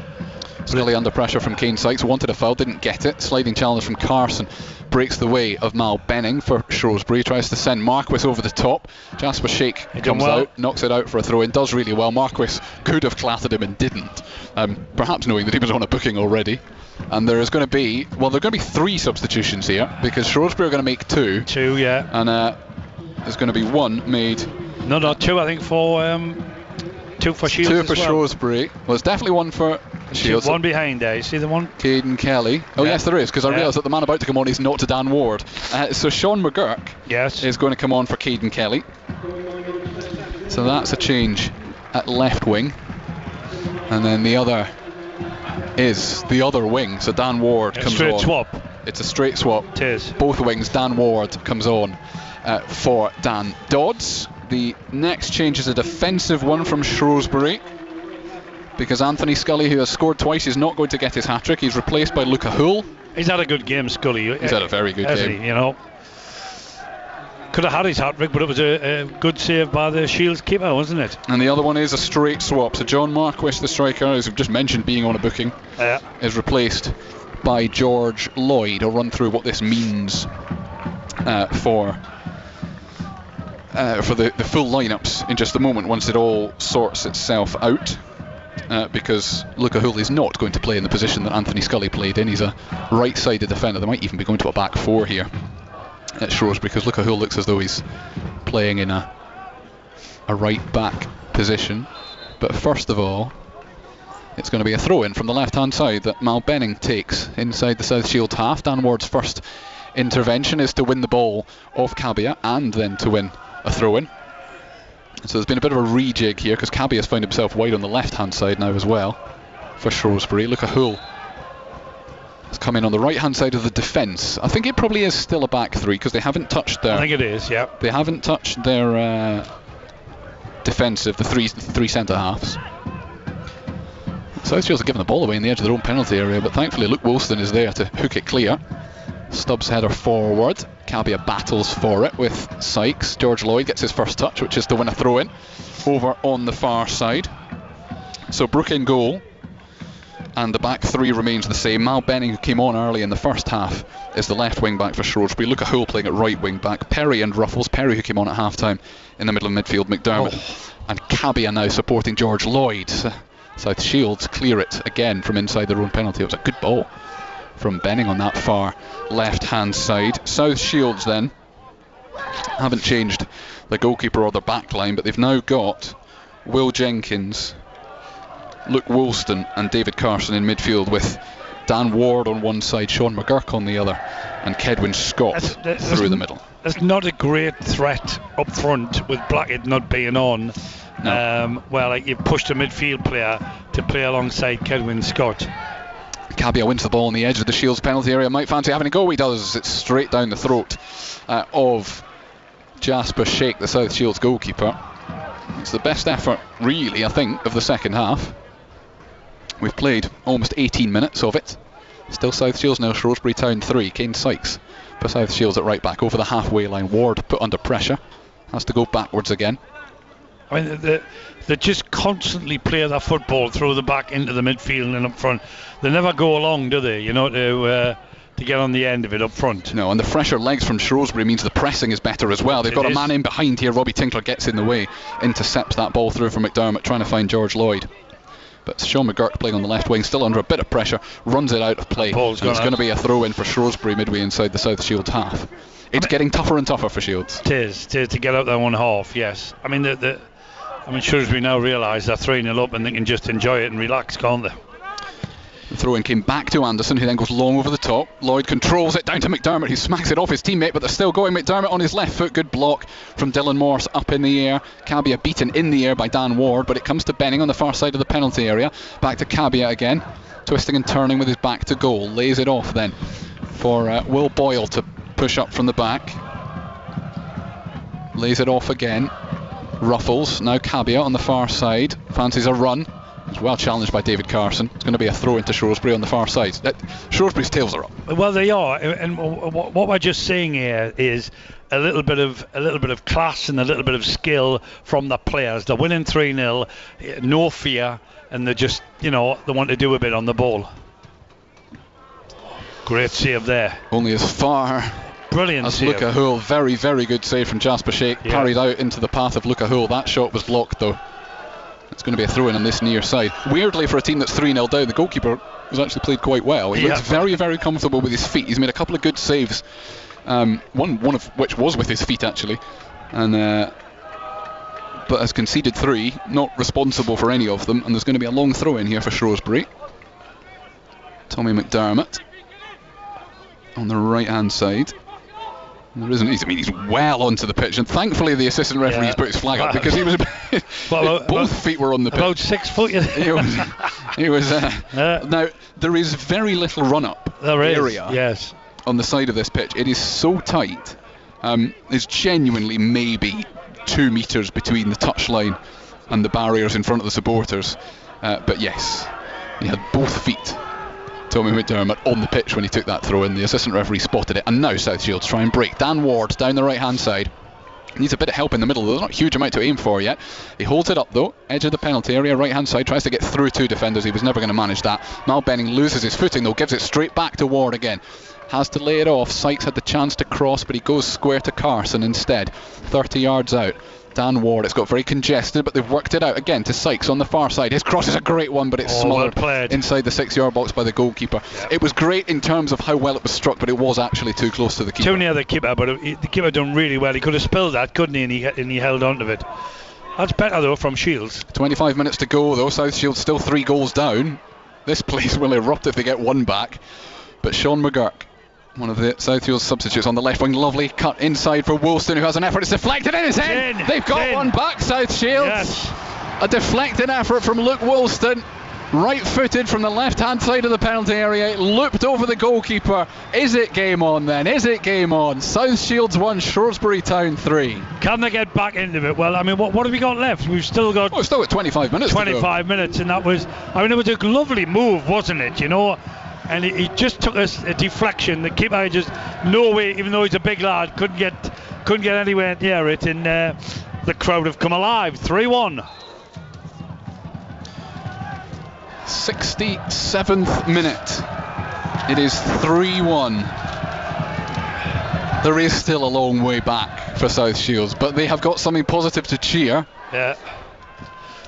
Really under pressure from Kane Sykes, wanted a foul, didn't get it. Sliding challenge from Carson breaks the way of Mal Benning for Shrewsbury, tries to send Marquis over the top. Jasper Sheikh comes out, knocks it out for a throw in, does really well. Marquis could have clattered him and didn't, perhaps knowing that he was on a booking already. And there are going to be 3 substitutions here, because Shrewsbury are going to make 2. 2, yeah. And there's going to be 1 made. No, 2 I think for 2 for Shields. 2 for Shrewsbury. Well, it's definitely 1 for Shields. 1 behind there. You see the one? Caden Kelly. Oh, yes, there is, because I realised that the man about to come on is not to Dan Ward. So Sean McGurk is going to come on for Caden Kelly. So that's a change at left wing. And then the other is the other wing. So Dan Ward comes on. Straight swap. It's a straight swap. It is. Both wings. Dan Ward comes on for Dan Dodds. The next change is a defensive one from Shrewsbury, because Anthony Scully, who has scored twice, is not going to get his hat-trick. He's replaced by Luca Hull. He's had a good game, Scully. He's had a very good game. Could have had his hat-trick, but it was a good save by the Shields keeper, wasn't it? And the other one is a straight swap. So John Marquis, the striker, as we've just mentioned, being on a booking, is replaced by George Lloyd. I'll run through what this means for the full lineups in just a moment, once it all sorts itself out, because Luca Hull is not going to play in the position that Anthony Scully played in. He's a right-sided defender. They might even be going to a back 4 here at Shrewsbury, because Luca Hull looks as though he's playing in a right-back position. But first of all, it's going to be a throw-in from the left-hand side that Mal Benning takes inside the South Shields half. Dan Ward's first intervention is to win the ball off Cabia and then to win a throw-in. So there's been a bit of a rejig here because Cabby has found himself wide on the left-hand side now as well for Shrewsbury. Luca Hull has come in on the right-hand side of the defence. I think it probably is still a back three because they haven't touched their... I think it is, yeah. They haven't touched their defensive, the three centre-halves. South Shields are giving the ball away in the edge of their own penalty area, but thankfully Luke Woolston is there to hook it clear. Stubbs header forward. Cabia battles for it with Sykes. George Lloyd gets his first touch, which is to win a throw-in over on the far side. So Brook in goal, and the back three remains the same. Mal Benning, who came on early in the first half, is the left wing back for Shrewsbury. Luca Hull playing at right wing back. Perry and Ruffles. Perry, who came on at half time in the middle of midfield. McDermott and Cabia now supporting George Lloyd. South Shields clear it again from inside their own penalty. It was a good ball from Benning on that far left hand side. South Shields then haven't changed the goalkeeper or their back line, but they've now got Will Jenkins, Luke Woolston and David Carson in midfield, with Dan Ward on one side, Sean McGurk on the other, and Kedwin Scott through the middle. There's not a great threat up front with Blackhead not being on. No. You pushed a midfield player to play alongside Kedwin Scott. Cabia wins the ball on the edge of the Shields penalty area. Might fancy having a go. He does. It's straight down the throat of Jasper Shake, the South Shields goalkeeper. It's the best effort, really, I think, of the second half. We've played almost 18 minutes of it. Still South Shields now, Shrewsbury Town 3. Kane Sykes for South Shields at right back over the halfway line. Ward put under pressure. Has to go backwards again. I mean, they just constantly play their football through the back into the midfield and up front. They never go along, do they? You know, to get on the end of it up front. No, and the fresher legs from Shrewsbury means the pressing is better as well. They've got a man in behind here. Robbie Tinkler gets in the way, intercepts that ball through for McDermott, trying to find George Lloyd. But Sean McGurk playing on the left wing, still under a bit of pressure, runs it out of play. And it's going to be a throw-in for Shrewsbury midway inside the South Shields half. It's getting tougher and tougher for Shields. It is, to get out that one half, yes. I mean, Shrewsbury now realise they're 3-0 up and they can just enjoy it and relax, can't they? The throw-in came back to Anderson, who then goes long over the top. Lloyd controls it down to McDermott, who smacks it off his teammate, but they're still going. McDermott on his left foot, good block from Dylan Morse up in the air. Cabia beaten in the air by Dan Ward, but it comes to Benning on the far side of the penalty area. Back to Cabia again, twisting and turning with his back to goal. Lays it off then for Will Boyle to push up from the back. Lays it off again. Ruffles, now Cabia on the far side, fancies a run. It's well challenged by David Carson. It's going to be a throw into Shrewsbury on the far side. Shrewsbury's tails are up. Well, they are, and what we're just saying here is a little bit of class and a little bit of skill from the players. They're winning 3-0, no fear, and they just, they want to do a bit on the ball. Great save there. Only as far. Brilliant as save. Luca Hull. Very, very good save from Jasper Shake. Yeah. Parried out into the path of Luca Hull. That shot was blocked though. It's going to be a throw-in on this near side. Weirdly, for a team that's 3-0 down, the goalkeeper has actually played quite well. He looks very, very comfortable with his feet. He's made a couple of good saves. One of which was with his feet actually, and but has conceded 3. Not responsible for any of them. And there's going to be a long throw-in here for Shrewsbury. Tommy McDermott on the right-hand side. There isn't. He's well onto the pitch, and thankfully the assistant referee's put his flag up because he was. Both feet were on the pitch. About 6 foot. He was. Now there is very little run-up area. Yes. On the side of this pitch, it is so tight. There's genuinely maybe 2 metres between the touchline and the barriers in front of the supporters. But yes, he had both feet. Tommy McDermott on the pitch when he took that throw in. The assistant referee spotted it, and now South Shields try and break. Dan Ward down the right hand side. Needs a bit of help in the middle. There's not a huge amount to aim for yet. He holds it up though, edge of the penalty area, right hand side, tries to get through 2 defenders. He was never going to manage that. Mal Benning loses his footing though, gives it straight back to Ward again. Has to lay it off. Sykes had the chance to cross, but he goes square to Carson instead. 30 yards out. Dan Ward, it's got very congested, but they've worked it out again to Sykes on the far side. His cross is a great one, but it's smothered inside the 6-yard box by the goalkeeper. Yep. It was great in terms of how well it was struck, but it was actually too close to the keeper. Too near the keeper, but the keeper done really well. He could have spilled that, couldn't he? And he held on to it. That's better though from Shields. 25 minutes to go though. South Shields still 3 goals down. This place will erupt if they get 1 back. But Sean McGurk One of the Southfield substitutes on the left wing. Lovely cut inside for Woolston, who has an effort. It's deflected in his head. They've got one back, South Shields. Yes. A deflected effort from Luke Woolston. Right footed from the left hand side of the penalty area. It looped over the goalkeeper. Is it game on then? Is it game on? South Shields 1, Shrewsbury Town 3. Can they get back into it? Well, I mean, what have we got left? We've still got. Oh, still got 25 minutes. 25 minutes, and that was. I mean, it was a lovely move, wasn't it? You know, and he just took a deflection. The keeper just no way, even though he's a big lad, couldn't get anywhere near it, and the crowd have come alive. 3-1. 67th minute. It is 3-1. There is still a long way back for South Shields, but they have got something positive to cheer. Yeah.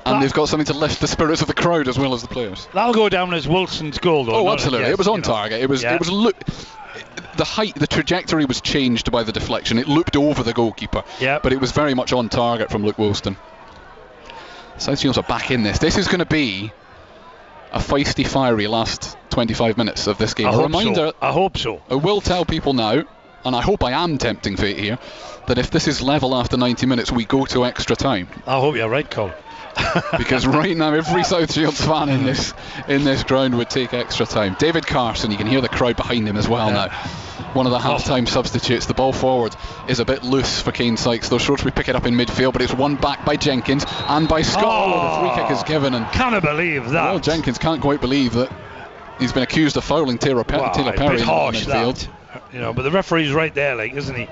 And they've got something to lift the spirits of the crowd as well as the players. That'll go down as Wilson's goal, though. Oh, absolutely. It was on target. It was look. The trajectory was changed by the deflection. It looped over the goalkeeper. Yeah. But it was very much on target from Luke Woolston. South Shields are back in this. This is going to be a feisty, fiery last 25 minutes of this game. A reminder. I hope so. I will tell people now, and I hope I am tempting fate here, that if this is level after 90 minutes, we go to extra time. I hope you're right, Cole. Because right now every South Shields fan in this ground would take extra time. David Carson, you can hear the crowd behind him as well now. One of the half-time substitutes. The ball forward is a bit loose for Kane Sykes, though Shrewsbury pick it up in midfield, but it's won back by Jenkins and by Scott. The free kick is given, and can't believe that. Well, Jenkins can't quite believe that he's been accused of fouling Taylor Perry in midfield. You know, but the referee's right there, like, isn't he?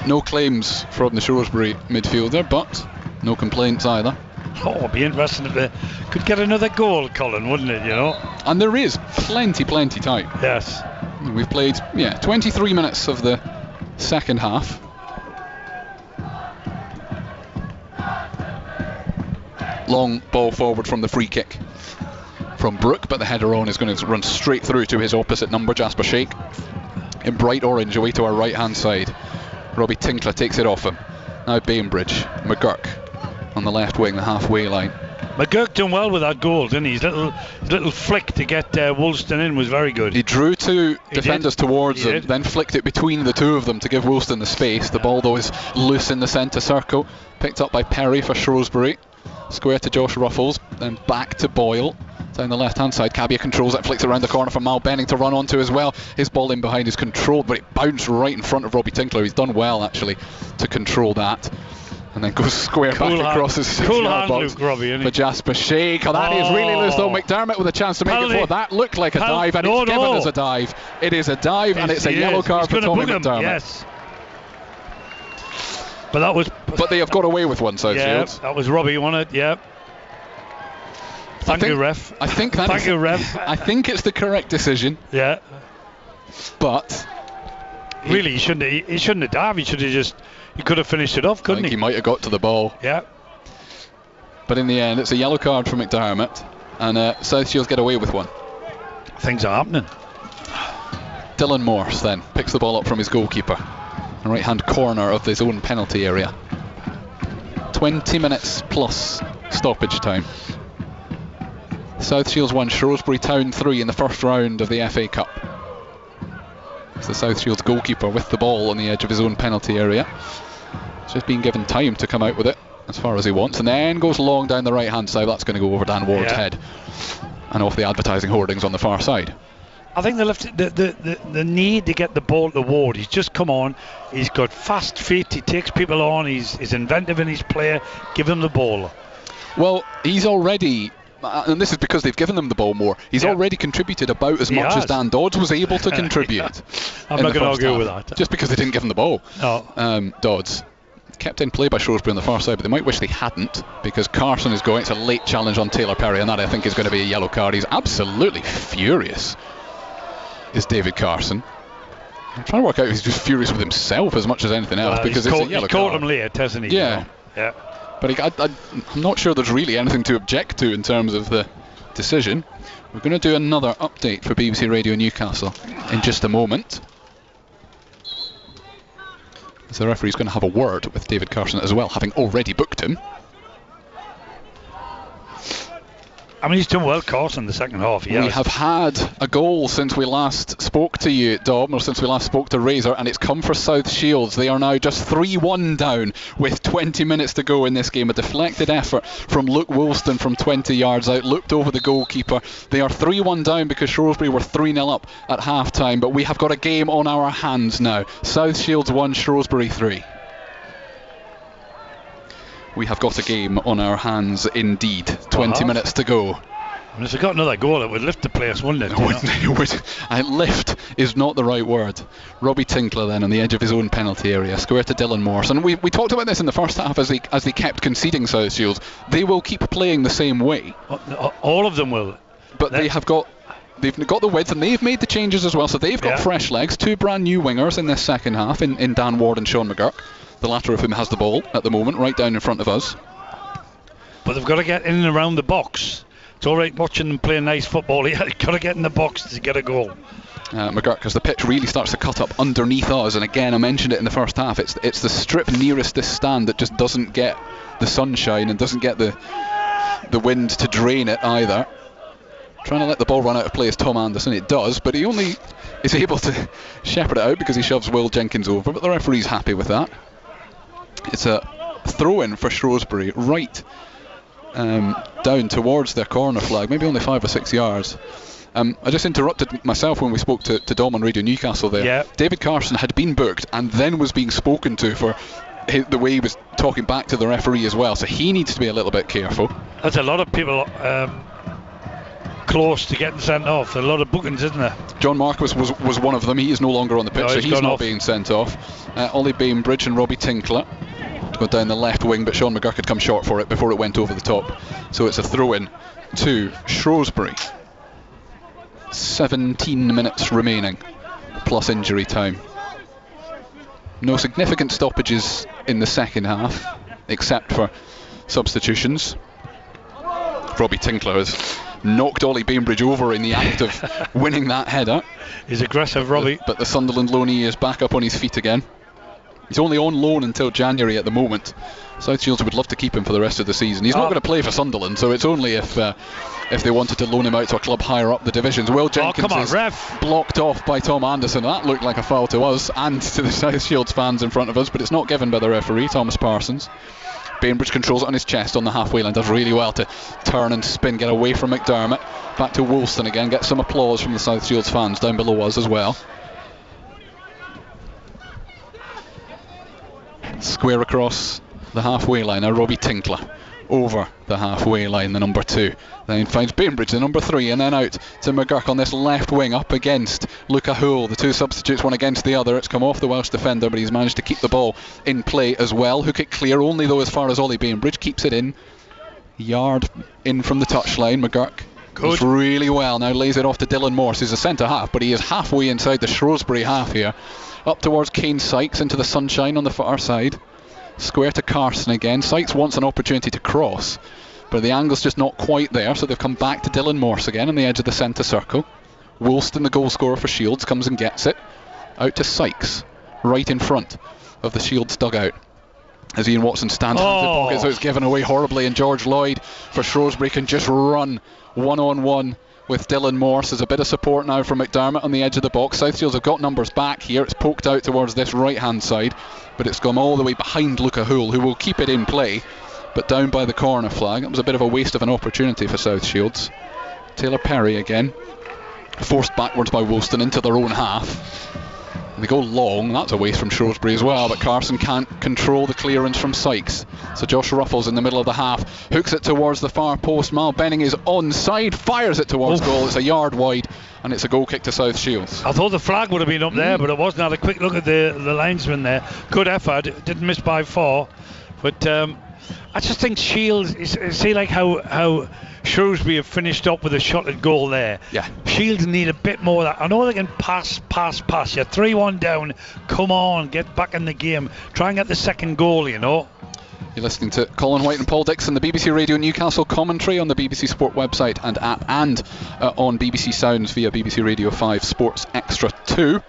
No claims from the Shrewsbury midfielder, but no complaints either. Oh, it'd be interesting if they could get another goal, Colin, wouldn't it, you know? And there is plenty time. Yes. We've played, 23 minutes of the second half. Long ball forward from the free kick from Brooke, but the header on is going to run straight through to his opposite number, Jasper Shake, in bright orange away to our right hand side. Robbie Tinkler takes it off him. Now Bainbridge, McGurk on the left wing, the halfway line. McGurk done well with that goal, didn't he? His little flick to get Woolston in was very good. He drew two defenders towards him, then flicked it between the two of them to give Woolston the space. The ball, though, is loose in the centre circle. Picked up by Perry for Shrewsbury. Square to Josh Ruffles, then back to Boyle. Down the left hand side, Cabia controls that, flicks around the corner for Mal Benning to run onto as well. His ball in behind is controlled, but it bounced right in front of Robbie Tinkler. He's done well, actually, to control that. And then goes square back across his 6-yard box for Jasper Shake. Oh, that is really loose, though. McDermott with a chance to make it forward. That looked like a dive, and it's given as a dive. It is a dive, and it's a yellow card for Tommy McDermott. Yes. But they have got away with one, South Shields. That was Robbie, wasn't it? Yeah. Thank you, ref. I think I think it's the correct decision. Yeah. But really, he shouldn't have dived. He could have finished it off, couldn't he? He might have got to the ball. Yeah. But in the end, it's a yellow card for McDermott, and South Shields get away with one. Things are happening. Dylan Morse then picks the ball up from his goalkeeper, the right-hand corner of his own penalty area. 20 minutes plus stoppage time. South Shields 1, Shrewsbury Town 3 in the first round of the FA Cup. It's the South Shields goalkeeper with the ball on the edge of his own penalty area. He's just been given time to come out with it as far as he wants, and then goes long down the right hand side. That's going to go over Dan Ward's head and off the advertising hoardings on the far side. I think the need to get the ball to Ward. He's just come on. He's got fast feet. He takes people on. He's inventive in his play. Give him the ball. Well, he's already, and this is because they've given him the ball more, he's already contributed about as much as Dan Dodds was able to contribute. I'm not going to argue with that. Just because they didn't give him the ball. No. Dodds. Kept in play by Shrewsbury on the far side, but they might wish they hadn't, because Carson is going. It's a late challenge on Taylor Perry, and that I think is going to be a yellow card. He's absolutely furious, is David Carson. I'm trying to work out if he's just furious with himself as much as anything else, because it's a yellow card. He's caught him late, hasn't he? Yeah. Yeah. But I'm not sure there's really anything to object to in terms of the decision. We're going to do another update for BBC Radio Newcastle in just a moment. So the referee's going to have a word with David Carson as well, having already booked him. I mean, he's done well, Carson, in the second half. We have had a goal since we last spoke to you, Dom, or since we last spoke to Razor, and it's come for South Shields. They are now just 3-1 down with 20 minutes to go in this game. A deflected effort from Luke Woolston from 20 yards out, looked over the goalkeeper. They are 3-1 down because Shrewsbury were 3-0 up at half-time, but we have got a game on our hands now. South Shields 1, Shrewsbury 3. We have got a game on our hands indeed. 20 minutes to go. And if they got another goal, it would lift the place, wouldn't it? It would. Lift is not the right word. Robbie Tinkler then on the edge of his own penalty area, square to Dylan Morse. And we talked about this in the first half as they kept conceding South Shields. They will keep playing the same way. All of them will. But they've got the width, and they've made the changes as well. So they've got fresh legs, 2 brand new wingers in this second half in Dan Ward and Sean McGurk. The latter of whom has the ball at the moment, right down in front of us. But they've got to get in and around the box. It's all right watching them play nice football. You've got to get in the box to get a goal. McGurk, as the pitch really starts to cut up underneath us, and again I mentioned it in the first half, it's the strip nearest this stand that just doesn't get the sunshine and doesn't get the wind to drain it either. Trying to let the ball run out of play is Tom Anderson. It does, but he only is able to shepherd it out because he shoves Will Jenkins over, but the referee's happy with that. It's a throw-in for Shrewsbury, right down towards their corner flag, maybe only 5 or 6 yards. I just interrupted myself when we spoke to Dom on Radio Newcastle there. Yeah. David Carson had been booked and then was being spoken to for the way he was talking back to the referee as well, so he needs to be a little bit careful. There's a lot of people close to getting sent off. A lot of bookings, isn't there? John Marquis was one of them. He is no longer on the pitch, so he's not being sent off. Ollie Bainbridge and Robbie Tinkler go down the left wing, but Sean McGurk had come short for it before it went over the top. So it's a throw-in to Shrewsbury. 17 minutes remaining, plus injury time. No significant stoppages in the second half, except for substitutions. Robbie Tinkler has knocked Ollie Bainbridge over in the act of winning that header. He's aggressive, Robbie. But the Sunderland loanee is back up on his feet again. He's only on loan until January at the moment. South Shields would love to keep him for the rest of the season. He's not going to play for Sunderland, so it's only if they wanted to loan him out to a club higher up the divisions. Will Jenkins is blocked off by Tom Anderson. That looked like a foul to us and to the South Shields fans in front of us, but it's not given by the referee, Thomas Parsons. Bainbridge controls it on his chest on the halfway line, does really well to turn and spin, get away from McDermott. Back to Woolston again, gets some applause from the South Shields fans down below us as well. Square across the halfway line, now Robbie Tinkler over the halfway line, the number 2. Then finds Bainbridge, the number 3, and then out to McGurk on this left wing, up against Luca Hull. The two substitutes, one against the other. It's come off the Welsh defender, but he's managed to keep the ball in play as well. Hook it clear, only though as far as Ollie Bainbridge. Keeps it in, yard in from the touchline. McGurk goes really well, now lays it off to Dylan Morse, who's a centre half, but he is halfway inside the Shrewsbury half here. Up towards Kane Sykes into the sunshine on the far side. Square to Carson again. Sykes wants an opportunity to cross, but the angle's just not quite there, so they've come back to Dylan Morse again on the edge of the centre circle. Woolston, the goal scorer for Shields, comes and gets it. Out to Sykes, right in front of the Shields dugout. As Ian Watson stands hands in pocket, so it's given away horribly, and George Lloyd for Shrewsbury can just run one-on-one with Dylan Morse. There's a bit of support now from McDermott on the edge of the box. South Shields have got numbers back here. It's poked out towards this right hand side, but it's gone all the way behind Luca Hull, who will keep it in play, but down by the corner flag. It was a bit of a waste of an opportunity for South Shields. Taylor Perry again, forced backwards by Woolston into their own half. They go long, that's a waste from Shrewsbury as well, but Carson can't control the clearance from Sykes. So Josh Ruffles in the middle of the half, hooks it towards the far post. Mal Benning is onside, fires it towards goal. It's a yard wide, and it's a goal kick to South Shields. I thought the flag would have been up there, but it wasn't. I had a quick look at the linesman there. Good effort, didn't miss by 4. But I just think Shields, see like how Shrewsbury have finished up with a shot at goal there. Yeah. Shields need a bit more of that. I know they can pass. You're 3-1 down. Come on, get back in the game. Try and get the second goal, you know. You're listening to Colin White and Paul Dixon, the BBC Radio Newcastle commentary on the BBC Sport website and app, and on BBC Sounds via BBC Radio 5 Sports Extra 2.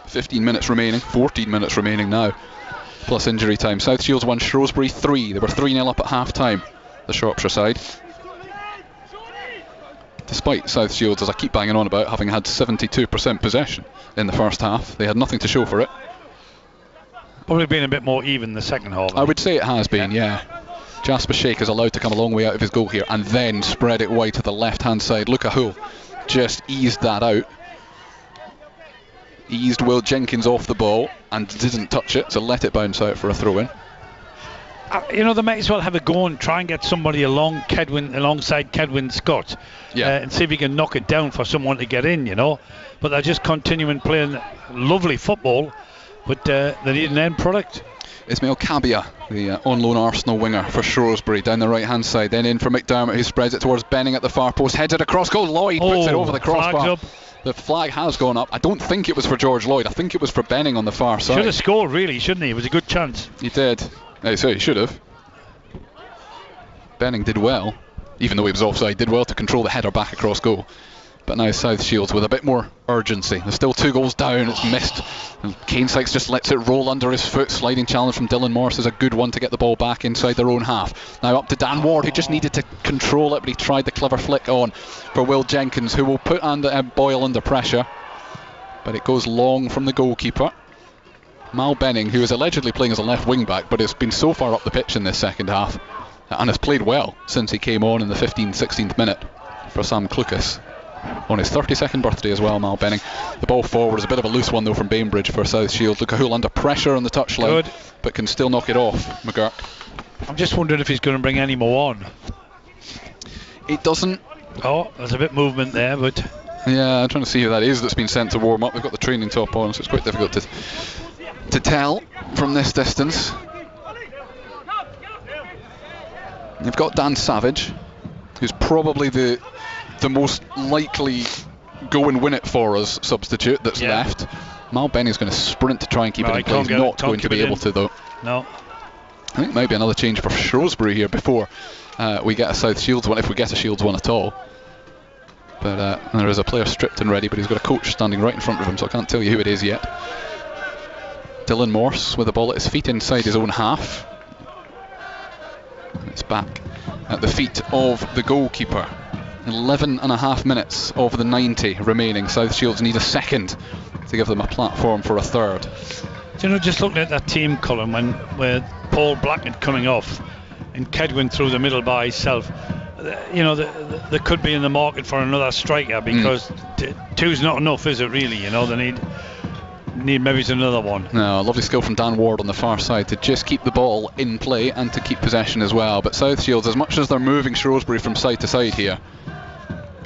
14 minutes remaining now, plus injury time. South Shields 1, Shrewsbury 3. They were 3-0 up at half time, the Shropshire side. despite South Shields, as I keep banging on about, having had 72% possession in the first half. They had nothing to show for it. Probably been a bit more even the second half. I would say it has been, yeah. Jasper Sheikh is allowed to come a long way out of his goal here and then spread it wide to the left-hand side. Luca Hull just eased that out. Eased Will Jenkins off the ball and didn't touch it, so let it bounce out for a throw-in. They might as well have a go and try and get somebody alongside Kedwin Scott, and see if he can knock it down for someone to get in, But they're just continuing playing lovely football, but they need an end product. Ismail Kabia, the on-loan Arsenal winger for Shrewsbury, down the right-hand side, then in for McDermott, who spreads it towards Benning at the far post, heads it across goal. Lloyd puts it over the crossbar. The flag has gone up. I don't think it was for George Lloyd. I think it was for Benning on the far side. Should have scored, really, shouldn't he? It was a good chance. He did. So he should have. Benning did well, even though he was offside, did well to control the header back across goal. But now South Shields with a bit more urgency. There's still 2 goals down, it's missed. And Kane Sykes just lets it roll under his foot. Sliding challenge from Dylan Morris is a good one to get the ball back inside their own half. Now up to Dan Ward, who just needed to control it, but he tried the clever flick on for Will Jenkins, who will put Boyle under pressure. But it goes long from the goalkeeper. Mal Benning, who is allegedly playing as a left wing back, but has been so far up the pitch in this second half and has played well since he came on in the 15th, 16th minute for Sam Clucas. On his 32nd birthday as well, Mal Benning. The ball forward is a bit of a loose one though from Bainbridge for South Shields. Luca Hull under pressure on the touchline, but can still knock it off. McGurk. I'm just wondering if he's going to bring any more on. It doesn't. Oh, there's a bit of movement there, but yeah, I'm trying to see who that is that's been sent to warm up. They've got the training top on, so it's quite difficult to tell from this distance. You've got Dan Savage, who's probably the most likely go and win it for us substitute that's left. Mal Benning's going to sprint to try and keep it in play. He's not going to be able to though. No. I think maybe another change for Shrewsbury here before we get a South Shields one, if we get a Shields one at all. But there is a player stripped and ready, but he's got a coach standing right in front of him, so I can't tell you who it is yet. Dylan Morse with the ball at his feet inside his own half. It's back at the feet of the goalkeeper. 11.5 minutes of the 90 remaining. South Shields need a second to give them a platform for a third. Just looking at that team, Colin, where Paul Blackett coming off and Kedwin through the middle by himself, they could be in the market for another striker, because two's not enough, is it really? They need maybe another one. No, lovely skill from Dan Ward on the far side to just keep the ball in play and to keep possession as well. But South Shields, as much as they're moving Shrewsbury from side to side here,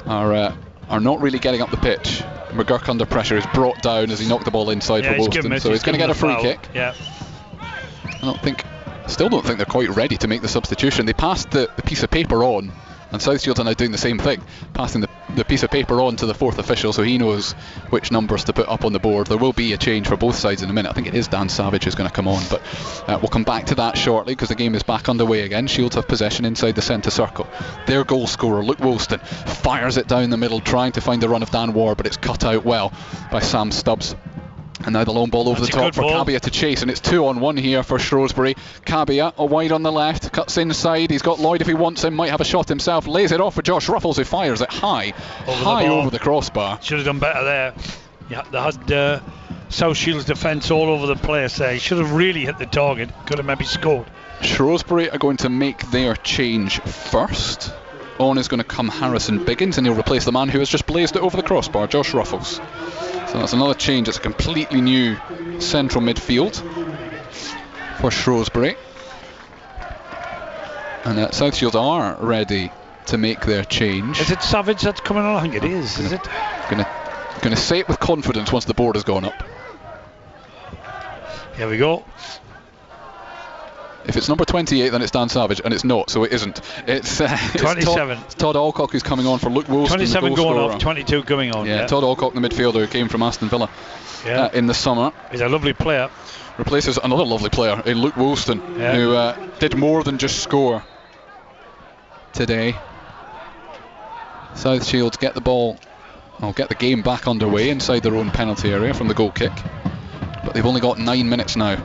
are not really getting up the pitch. McGurk under pressure is brought down as he knocked the ball inside for Woolston, so he's going to get a free kick. Yeah. Still don't think they're quite ready to make the substitution. They passed the piece of paper on, and South Shields are now doing the same thing, passing the piece of paper on to the fourth official so he knows which numbers to put up on the board. There will be a change for both sides in a minute. I think it is Dan Savage who's going to come on, but we'll come back to that shortly because the game is back underway again. Shields have possession inside the centre circle. Their goal scorer, Luke Woolston, fires it down the middle trying to find the run of Dan Ward, but it's cut out well by Sam Stubbs. And now the long ball over the top for Kabia to chase, and it's 2-on-1 here for Shrewsbury. Kabia, a wide on the left, cuts inside. He's got Lloyd if he wants him, might have a shot himself, lays it off for Josh Ruffles, who fires it high over the crossbar. Should have done better there. Yeah, they had South Shields defence all over the place there. He should have really hit the target, could have maybe scored. Shrewsbury are going to make their change first. On is going to come Harrison Biggins, and he'll replace the man who has just blazed it over the crossbar, Josh Ruffles. So that's another change. It's a completely new central midfield for Shrewsbury. And South Shields are ready to make their change. Is it Savage that's coming on? I think it is. Is it? Going to say it with confidence once the board has gone up. Here we go. If it's number 28, then it's Dan Savage, and it's not, so it isn't. It's 27. It's Todd Alcock who's coming on for Luke Woolston. 27 going off, 22 coming on. Yeah, Todd Alcock, the midfielder who came from Aston Villa in the summer. He's a lovely player. Replaces another lovely player in Luke Woolston, who did more than just score today. South Shields get the ball, get the game back underway inside their own penalty area from the goal kick. But they've only got 9 minutes now,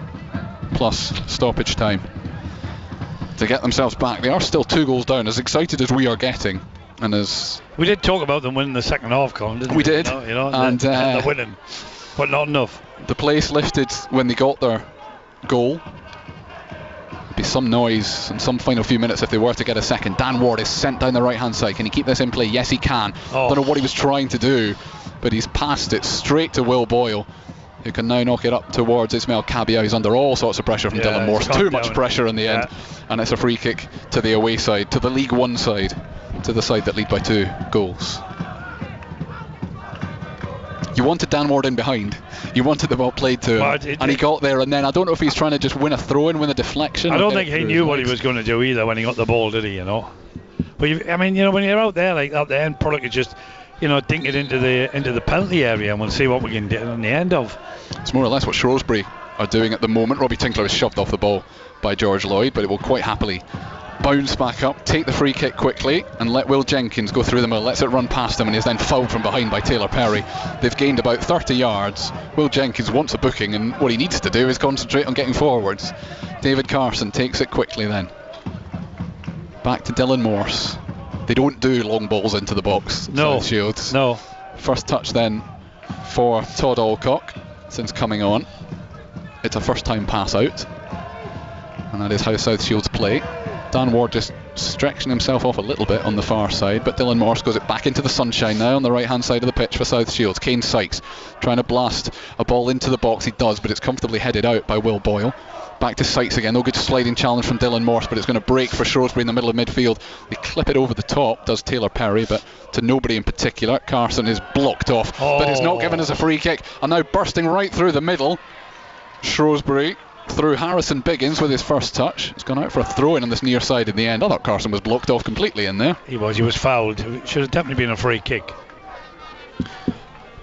plus stoppage time, to get themselves back. They are still 2 goals down. As excited as we are getting, And as we did talk about them winning the second half, Colin, didn't we? We did. And they're winning, but not enough. The place lifted when they got their goal. Be some noise and some final few minutes if they were to get a second. Dan Ward is sent down the right hand side. Can he keep this in play? Yes, he can. Don't know what he was trying to do, but he's passed it straight to Will Boyle, who can now knock it up towards Ismail Kabia. He's under all sorts of pressure from Dylan Morse. Too much pressure in the end, and it's a free kick to the away side, to the League One side, to the side that lead by 2 goals. You wanted Dan Ward in behind. You wanted the ball played to him, and he got there. And then I don't know if he's trying to just win a throw-in, win a deflection. I don't think he knew what he was going to do either when he got the ball, did he? But when you're out there like that, the end product is just, dink it into the penalty area, and we'll see what we can get on the end of. It's more or less what Shrewsbury are doing at the moment. Robbie Tinkler is shoved off the ball by George Lloyd, but it will quite happily bounce back up, take the free kick quickly, and let Will Jenkins go through the middle. Lets it run past him, and is then fouled from behind by Taylor Perry. They've gained about 30 yards. Will Jenkins wants a booking, and what he needs to do is concentrate on getting forwards. David Carson takes it quickly then. Back to Dylan Morse. They don't do long balls into the box. No. Shields. No. First touch then for Todd Alcock since coming on. It's a first time pass out, and that is how South Shields play. Dan Ward just stretching himself off a little bit on the far side, but Dylan Morse goes it back into the sunshine now on the right hand side of the pitch for South Shields. Kane Sykes trying to blast a ball into the box. He does, but it's comfortably headed out by Will Boyle. Back to Sykes again. No good sliding challenge from Dylan Morse, but it's going to break for Shrewsbury in the middle of midfield. They clip it over the top, does Taylor Perry, but to nobody in particular. Carson is blocked off, but it's not given as a free kick. And now bursting right through the middle, Shrewsbury through Harrison Biggins with his first touch. It's gone out for a throw-in on this near side in the end. I thought Carson was blocked off completely in there. He was fouled. It should have definitely been a free kick.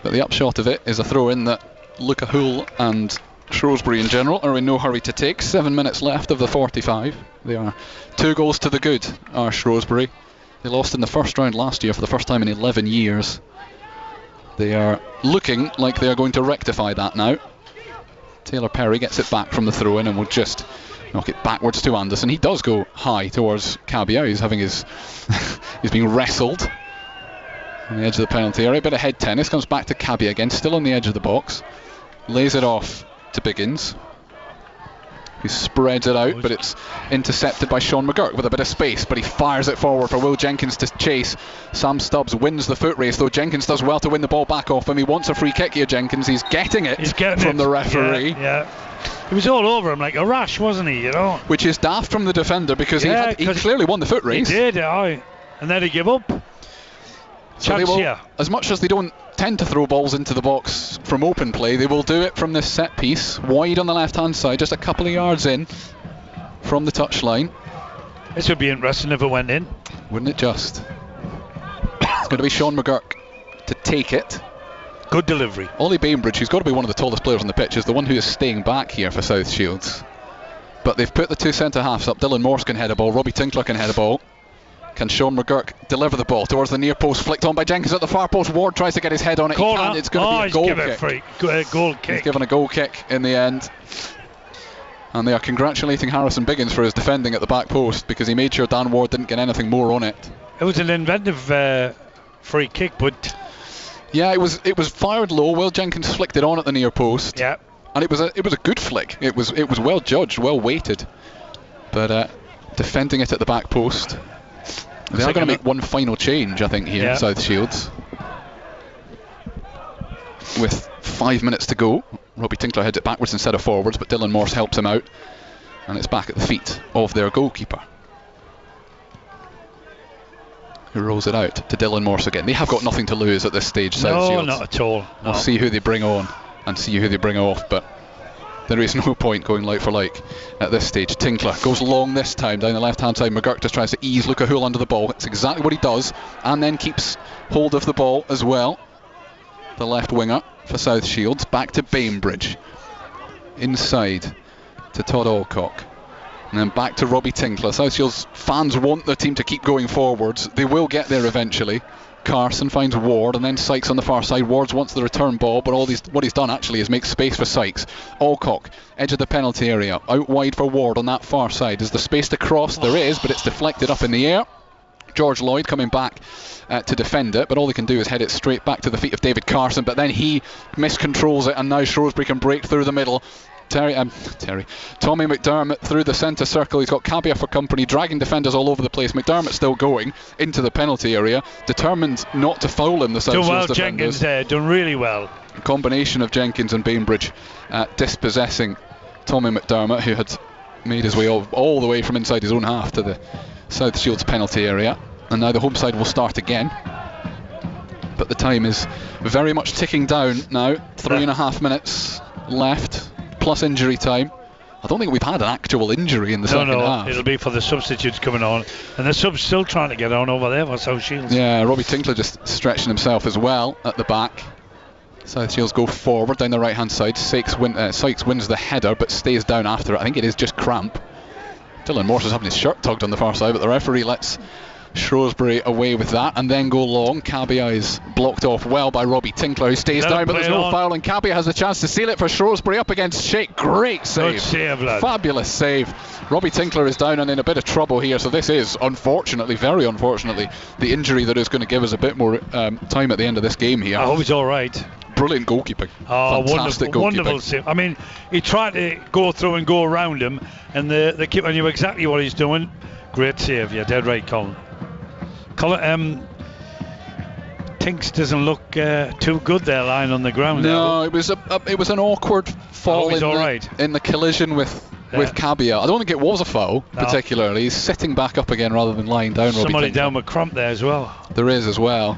But the upshot of it is a throw-in that Luca Hull and Shrewsbury in general are in no hurry to take. 7 minutes left of the 45. They are 2 goals to the good, are Shrewsbury. They lost in the first round last year for the first time in 11 years. They are looking like they are going to rectify that now. Taylor Perry gets it back from the throw-in and will just knock it backwards to Anderson. He does go high towards Kabia. He's having his he's being wrestled on the edge of the penalty area. Bit of head tennis. Comes back to Kabia again, still on the edge of the box. Lays it off to Biggins. He spreads it out, but it's intercepted by Sean McGurk with a bit of space, but he fires it forward for Will Jenkins to chase. Sam Stubbs wins the foot race, though Jenkins does well to win the ball back off him. He wants a free kick here, Jenkins. He's getting it from the referee. Yeah. He was all over him like a rash, wasn't he? Which is daft from the defender, because he clearly won the foot race. He did, and then he gave up. So they will, as much as they don't tend to throw balls into the box from open play, they will do it from this set piece, wide on the left hand side, just a couple of yards in from the touchline. This would be interesting if it went in. Wouldn't it just? It's going to be Sean McGurk to take it. Good delivery. Ollie Bainbridge, who's got to be one of the tallest players on the pitch, is the one who is staying back here for South Shields. But they've put the 2 centre halves up. Dylan Morse can head a ball, Robbie Tinkler can head a ball. Can Sean McGurk deliver the ball towards the near post, flicked on by Jenkins at the far post. Ward tries to get his head on it. He can't. It's going to be a goal kick. Goal kick. He's given a goal kick in the end. And they are congratulating Harrison Biggins for his defending at the back post, because he made sure Dan Ward didn't get anything more on it. It was an inventive free kick, but yeah, it was fired low. Will Jenkins flicked it on at the near post. Yeah, and it was a good flick. It was well judged, well weighted. But defending it at the back post. They are going to make one final change, I think, here in South Shields. With 5 minutes to go, Robbie Tinkler heads it backwards instead of forwards, but Dylan Morse helps him out, and it's back at the feet of their goalkeeper, who rolls it out to Dylan Morse again. They have got nothing to lose at this stage, South Shields. No, not at all. We'll see who they bring on and see who they bring off, but there is no point going like for like at this stage. Tinkler goes long this time down the left hand side. McGurk just tries to ease Luca Hull under the ball. It's exactly what he does, and then keeps hold of the ball as well. The left winger for South Shields. Back to Bainbridge. Inside to Todd Alcock. And then back to Robbie Tinkler. South Shields fans want their team to keep going forwards. They will get there eventually. Carson finds Ward, and then Sykes on the far side. Ward wants the return ball, but what he's done actually is make space for Sykes. Alcock, edge of the penalty area, out wide for Ward on that far side. Is there space to cross? There is, but it's deflected up in the air. George Lloyd coming back to defend it, but all he can do is head it straight back to the feet of David Carson, but then he miscontrols it, and now Shrewsbury can break through the middle. Tommy McDermott through the centre circle. He's got Cabia for company, dragging defenders all over the place. McDermott still going into the penalty area, determined not to foul him. The South Shields well, defenders. Jenkins there, done really well. A combination of Jenkins and Bainbridge dispossessing Tommy McDermott, who had made his way all the way from inside his own half to the South Shields penalty area. And now the home side will start again, but the time is very much ticking down now. 3.5 minutes left plus injury time. I don't think we've had an actual injury in the second half. It'll be for the substitutes coming on, and the subs still trying to get on over there for South Shields. Yeah, Robbie Tinkler just stretching himself as well at the back. South Shields go forward down the right hand side. Sykes wins the header but stays down after it. I think it is just cramp. Dylan Morse is having his shirt tugged on the far side, but the referee lets Shrewsbury away with that and then go long. Cabia is blocked off well by Robbie Tinkler, who stays down, but there's no foul, and Cabia has a chance to seal it for Shrewsbury up against Shake. Great save. Good save, lad. Fabulous save. Robbie Tinkler is down and in a bit of trouble here, so this is unfortunately, very unfortunately, the injury that is going to give us a bit more time at the end of this game here. I hope he's alright. Brilliant goalkeeping. Fantastic goalkeeping. Wonderful save. I mean, he tried to go through and go around him, and the keeper knew exactly what he's doing. Great save. You're dead right, Colin. Tinks doesn't look too good there, lying on the ground. No, it was an awkward fall in the collision with Cabia. I don't think it was a foul particularly. He's sitting back up again rather than lying down. Somebody down with cramp there as well. There is as well.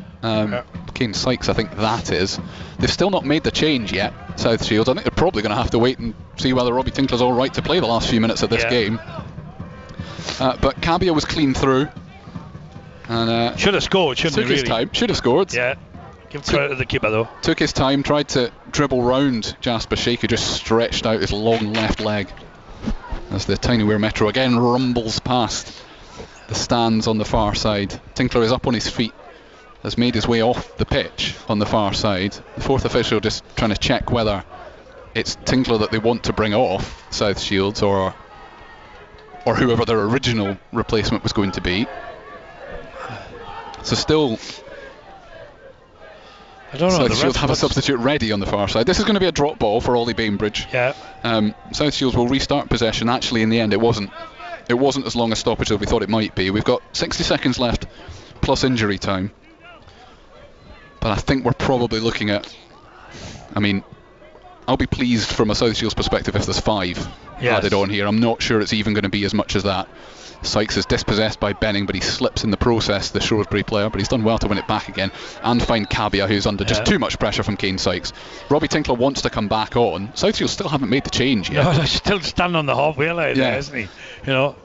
Kane Sykes, I think that is. They've still not made the change yet, South Shields. I think they're probably going to have to wait and see whether Robbie Tinkler's all right to play the last few minutes of this game. But Cabia was clean through. And should have scored, shouldn't he? Took his time. Should have scored. Yeah. Give credit to the keeper though. Took his time, tried to dribble round Jasper Shake, who just stretched out his long left leg as the Tiny Weir Metro again rumbles past the stands on the far side. Tinkler is up on his feet, has made his way off the pitch on the far side. The fourth official just trying to check whether it's Tinkler that they want to bring off South Shields or whoever their original replacement was going to be. So still, I don't know. South Shields have a substitute ready on the far side. This is going to be a drop ball for Ollie Bainbridge. Yeah. South Shields will restart possession. Actually, in the end, it wasn't as long a stoppage as we thought it might be. We've got 60 seconds left plus injury time. But I think we're probably looking at, I mean, I'll be pleased from a South Shields perspective if there's 5 added on here. I'm not sure it's even going to be as much as that. Sykes is dispossessed by Benning, but he slips in the process, the Shrewsbury player, but he's done well to win it back again and find Cabia, who's under just too much pressure from Kane Sykes. Robbie Tinkler wants to come back on. South Shields still haven't made the change yet. No, he's still standing on the halfway line there, isn't he? You know,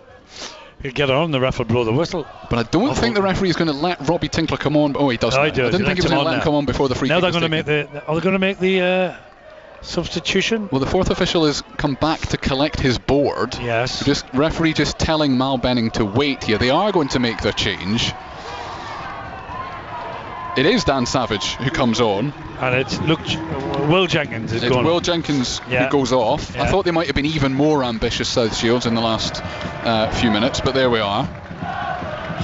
he'll get on, the ref will blow the whistle. But I don't think the referee is going to let Robbie Tinkler come on. Oh, he does. I didn't think he was going to let him come on before the free kick. Now they're going to make are they going to make the substitution? Well, the fourth official has come back to collect his board. Yes. Referee just telling Mal Benning to wait here. They are going to make their change. It is Dan Savage who comes on. And it's Will Jenkins is going. It's Will Jenkins who goes off. I thought they might have been even more ambitious, South Shields, in the last few minutes, but there we are.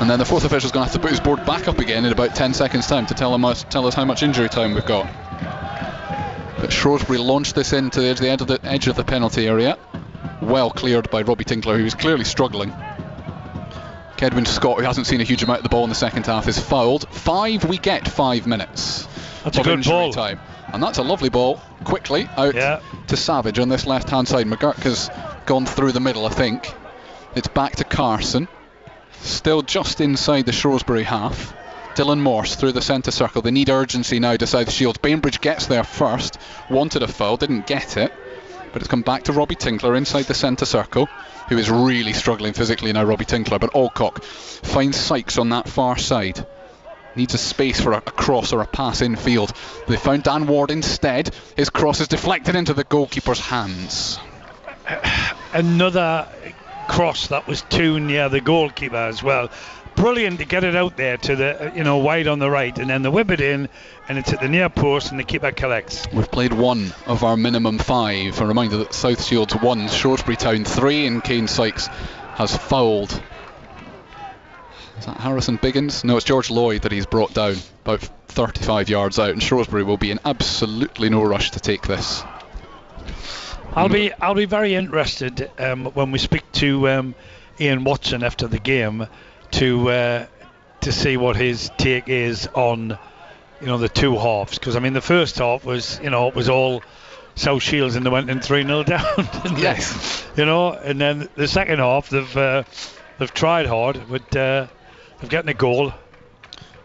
And then the fourth official is going to have to put his board back up again in about 10 seconds time to tell us how much injury time we've got. But Shrewsbury launched this into the edge of the penalty area. Well cleared by Robbie Tinkler, who's clearly struggling. Kedwin Scott, who hasn't seen a huge amount of the ball in the second half, is fouled. We get 5 minutes. That's a good ball. Time. And that's a lovely ball. Quickly out to Savage on this left hand side. McGurk has gone through the middle, I think. It's back to Carson. Still just inside the Shrewsbury half. Dylan Morse through the centre circle. They need urgency now to South Shields. Bainbridge gets there first. Wanted a foul, didn't get it. But it's come back to Robbie Tinkler inside the centre circle, who is really struggling physically now, Robbie Tinkler. But Alcock finds Sykes on that far side. Needs a space for a cross or a pass infield. They found Dan Ward instead. His cross is deflected into the goalkeeper's hands. Another cross that was too near the goalkeeper as well. Brilliant to get it out there to the wide on the right, and then they whip it in, and it's at the near post, and the keeper collects. We've played 1 of our minimum 5. A reminder that South Shields 1, Shrewsbury Town 3, and Kane Sykes has fouled Is that Harrison Biggins? No, it's George Lloyd that he's brought down about 35 yards out, and Shrewsbury will be in absolutely no rush to take this. I'll be very interested when we speak to Ian Watson after the game to see what his take is on the two halves, because I mean the first half was it was all South Shields and they went in 3-0 down. Yes. And then the second half they've tried hard, but of getting a goal.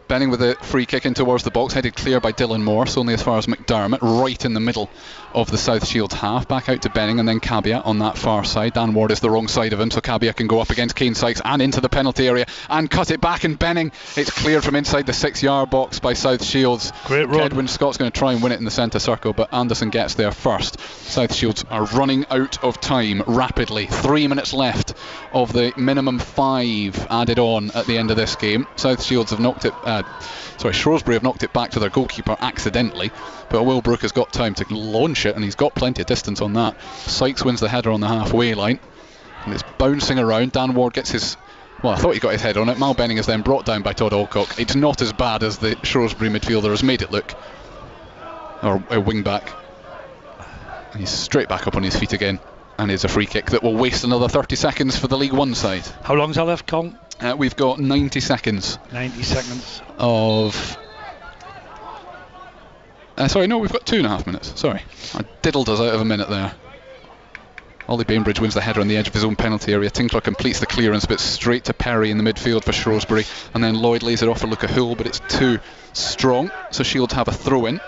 Benning with a free kick in towards the box, headed clear by Dylan Morse, only as far as McDermott, right in the middle of the South Shields half. Back out to Benning and then Cabia on that far side. Dan Ward is the wrong side of him, so Cabia can go up against Kane Sykes and into the penalty area and cut it back, and Benning, it's cleared from inside the 6-yard box by South Shields. Great run. Edwin Scott's going to try and win it in the centre circle, but Anderson gets there first. South Shields are running out of time rapidly. 3 minutes left of the minimum 5 added on at the end of this game. South Shields have knocked it Shrewsbury have knocked it back to their goalkeeper accidentally, but Will Brooke has got time to launch it, and he's got plenty of distance on that. Sykes wins the header on the halfway line, and it's bouncing around. Dan Ward gets his... Well, I thought he got his head on it. Mal Benning is then brought down by Todd Alcock. It's not as bad as the Shrewsbury midfielder has made it look. Or a wing back. And he's straight back up on his feet again, and it's a free kick that will waste another 30 seconds for the League One side. How long's that left, Colin? We've got 90 seconds. 90 seconds. Of... we've got 2.5 minutes. Sorry. I diddled us out of a minute there. Ollie Bainbridge wins the header on the edge of his own penalty area. Tinkler completes the clearance, but straight to Perry in the midfield for Shrewsbury. And then Lloyd lays it off for Luca Hull, but it's too strong. So Shields have a throw in,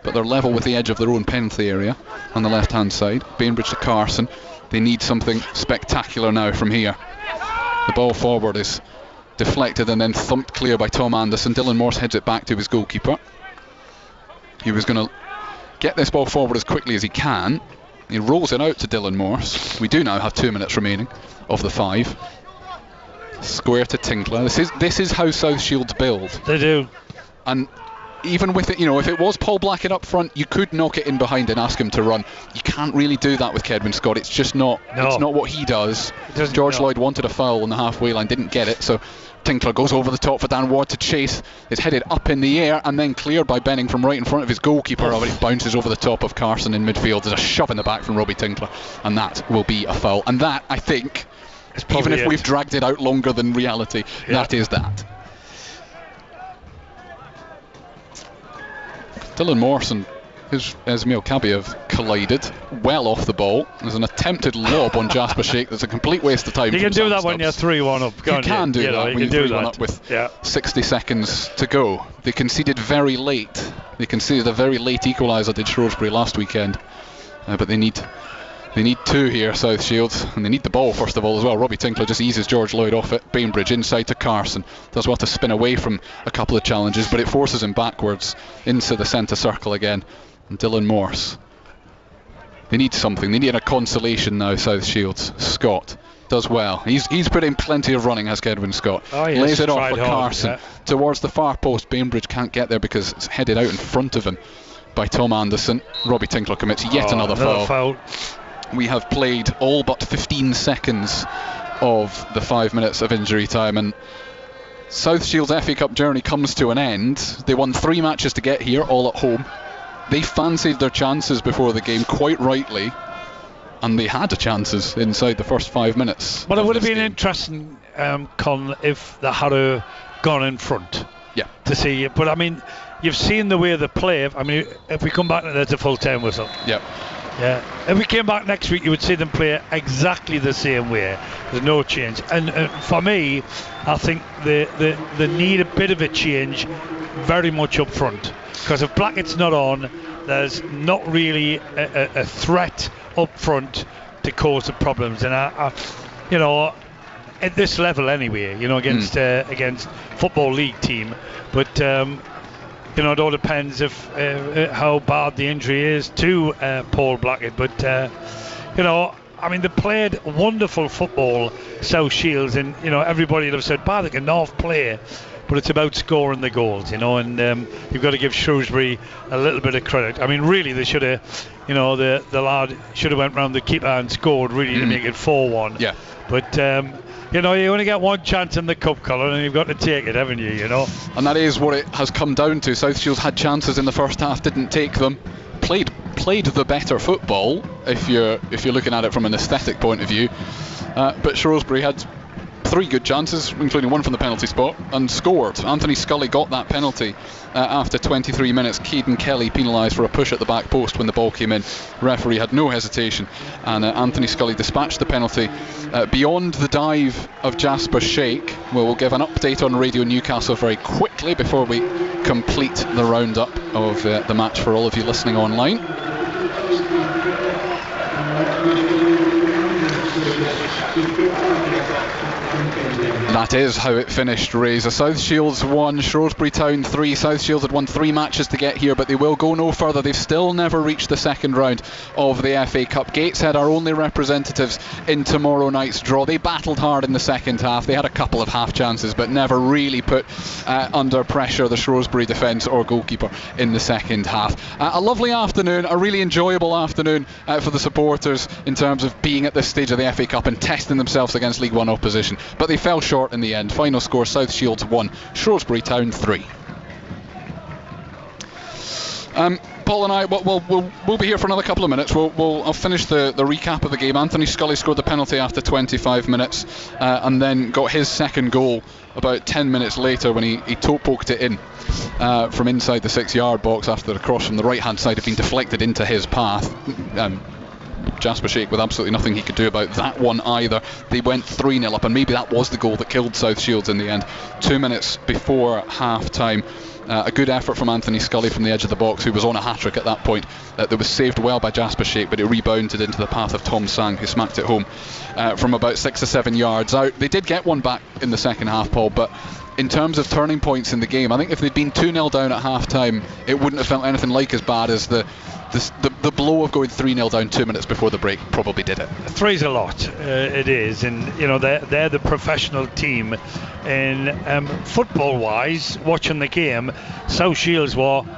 but they're level with the edge of their own penalty area on the left-hand side. Bainbridge to Carson. They need something spectacular now from here. The ball forward is deflected and then thumped clear by Tom Anderson. Dylan Morse heads it back to his goalkeeper. He was going to get this ball forward as quickly as he can. He rolls it out to Dylan Morse. We do now have 2 minutes remaining of the 5. Square to Tinkler. This is how South Shields build. They do. And even with it, if it was Paul Blackett up front, you could knock it in behind and ask him to run. You can't really do that with Kedwin Scott. It's just not. No. It's not what he does. George Lloyd wanted a foul on the halfway line, didn't get it. So Tinkler goes over the top for Dan Ward to chase. It's headed up in the air and then cleared by Benning from right in front of his goalkeeper. But it bounces over the top of Carson in midfield. There's a shove in the back from Robbie Tinkler, and that will be a foul. And that, I think, even if we've dragged it out longer than reality, that is that. Dylan Morse and Esmail Cabby have collided well off the ball. There's an attempted lob on Jasper Sheikh. There's a complete waste of time. You can do that when you're 3-1 up. You can do that when you're 3-1 up with 60 seconds to go. They conceded very late. They conceded a very late equaliser, did Shrewsbury last weekend. But they need 2 here, South Shields, and they need the ball first of all as well. Robbie Tinkler just eases George Lloyd off it. Bainbridge inside to Carson. Does well to spin away from a couple of challenges, but it forces him backwards into the centre circle again. And Dylan Morse. They need something. They need a consolation now, South Shields. Scott does well. He's put in plenty of running, has Kedwin Scott. Lays it off for Carson towards the far post. Bainbridge can't get there because it's headed out in front of him by Tom Anderson. Robbie Tinkler commits yet another foul. We have played all but 15 seconds of the 5 minutes of injury time, and South Shields' FA Cup journey comes to an end. They won 3 matches to get here, all at home. They fancied their chances before the game, quite rightly, and they had chances inside the first 5 minutes. Well, it would have been interesting, Con, if they had gone in front. Yeah. To see it, but I mean, you've seen the way they play. I mean, if we come back, there's a full-time whistle. Yeah. Yeah, if we came back next week, you would see them play exactly the same way. There's no change. And for me, I think they need a bit of a change very much up front. Because if Blackett's not on, there's not really a threat up front to cause the problems. And, I at this level anyway, against Football League team. But... it all depends if how bad the injury is to Paul Blackett. But, I mean, they played wonderful football, South Shields, and, everybody would have said, they can half play. but it's about scoring the goals, you know, and you've got to give Shrewsbury a little bit of credit. I mean, really, they should have, you know, the lad should have went round the keeper and scored really to make it 4-1. Yeah. But you know, you only get one chance in the cup, Colin, and you've got to take it, haven't you? You know. And that is what it has come down to. South Shields had chances in the first half, didn't take them. Played the better football if you're looking at it from an aesthetic point of view. But Shrewsbury had 3 good chances, including one from the penalty spot, and scored. Anthony Scully got that penalty after 23 minutes. Caden Kelly penalised for a push at the back post when the ball came in. Referee had no hesitation, and Anthony Scully dispatched the penalty. Beyond the dive of Jasper Sheikh, we'll give an update on Radio Newcastle very quickly before we complete the roundup of the match for all of you listening online. That is how it finished, Razor. South Shields 1, Shrewsbury Town 3. South Shields had won 3 matches to get here, but they will go no further. They've still never reached the second round of the FA Cup. Gateshead are only representatives in tomorrow night's draw. They battled hard in the second half. They had a couple of half chances, but never really put under pressure the Shrewsbury defence or goalkeeper in the second half. A lovely afternoon, a really enjoyable afternoon for the supporters in terms of being at this stage of the FA Cup and testing themselves against League One opposition. But they fell short in the end. Final score: South Shields 1, Shrewsbury Town 3. Paul and I, we'll be here for another couple of minutes. I'll finish the recap of the game. Anthony Scully scored the penalty after 25 minutes and then got his second goal about 10 minutes later when he toe poked it in from inside the 6-yard box after the cross from the right hand side had been deflected into his path. Jasper Sheikh with absolutely nothing he could do about that one either. They went 3-0 up, and maybe that was the goal that killed South Shields in the end. 2 minutes before half time, a good effort from Anthony Scully from the edge of the box, who was on a hat-trick at that point. That was saved well by Jasper Sheikh, but it rebounded into the path of Tom Sang, who smacked it home from about 6 or 7 yards out. They did get one back in the second half, Paul, but in terms of turning points in the game, I think if they'd been 2-0 down at half time, it wouldn't have felt anything like as bad as the blow of going 3-0 down 2 minutes before the break probably did it. 3's a lot, it is, and you know they're the professional team. And football-wise, watching the game, South Shields were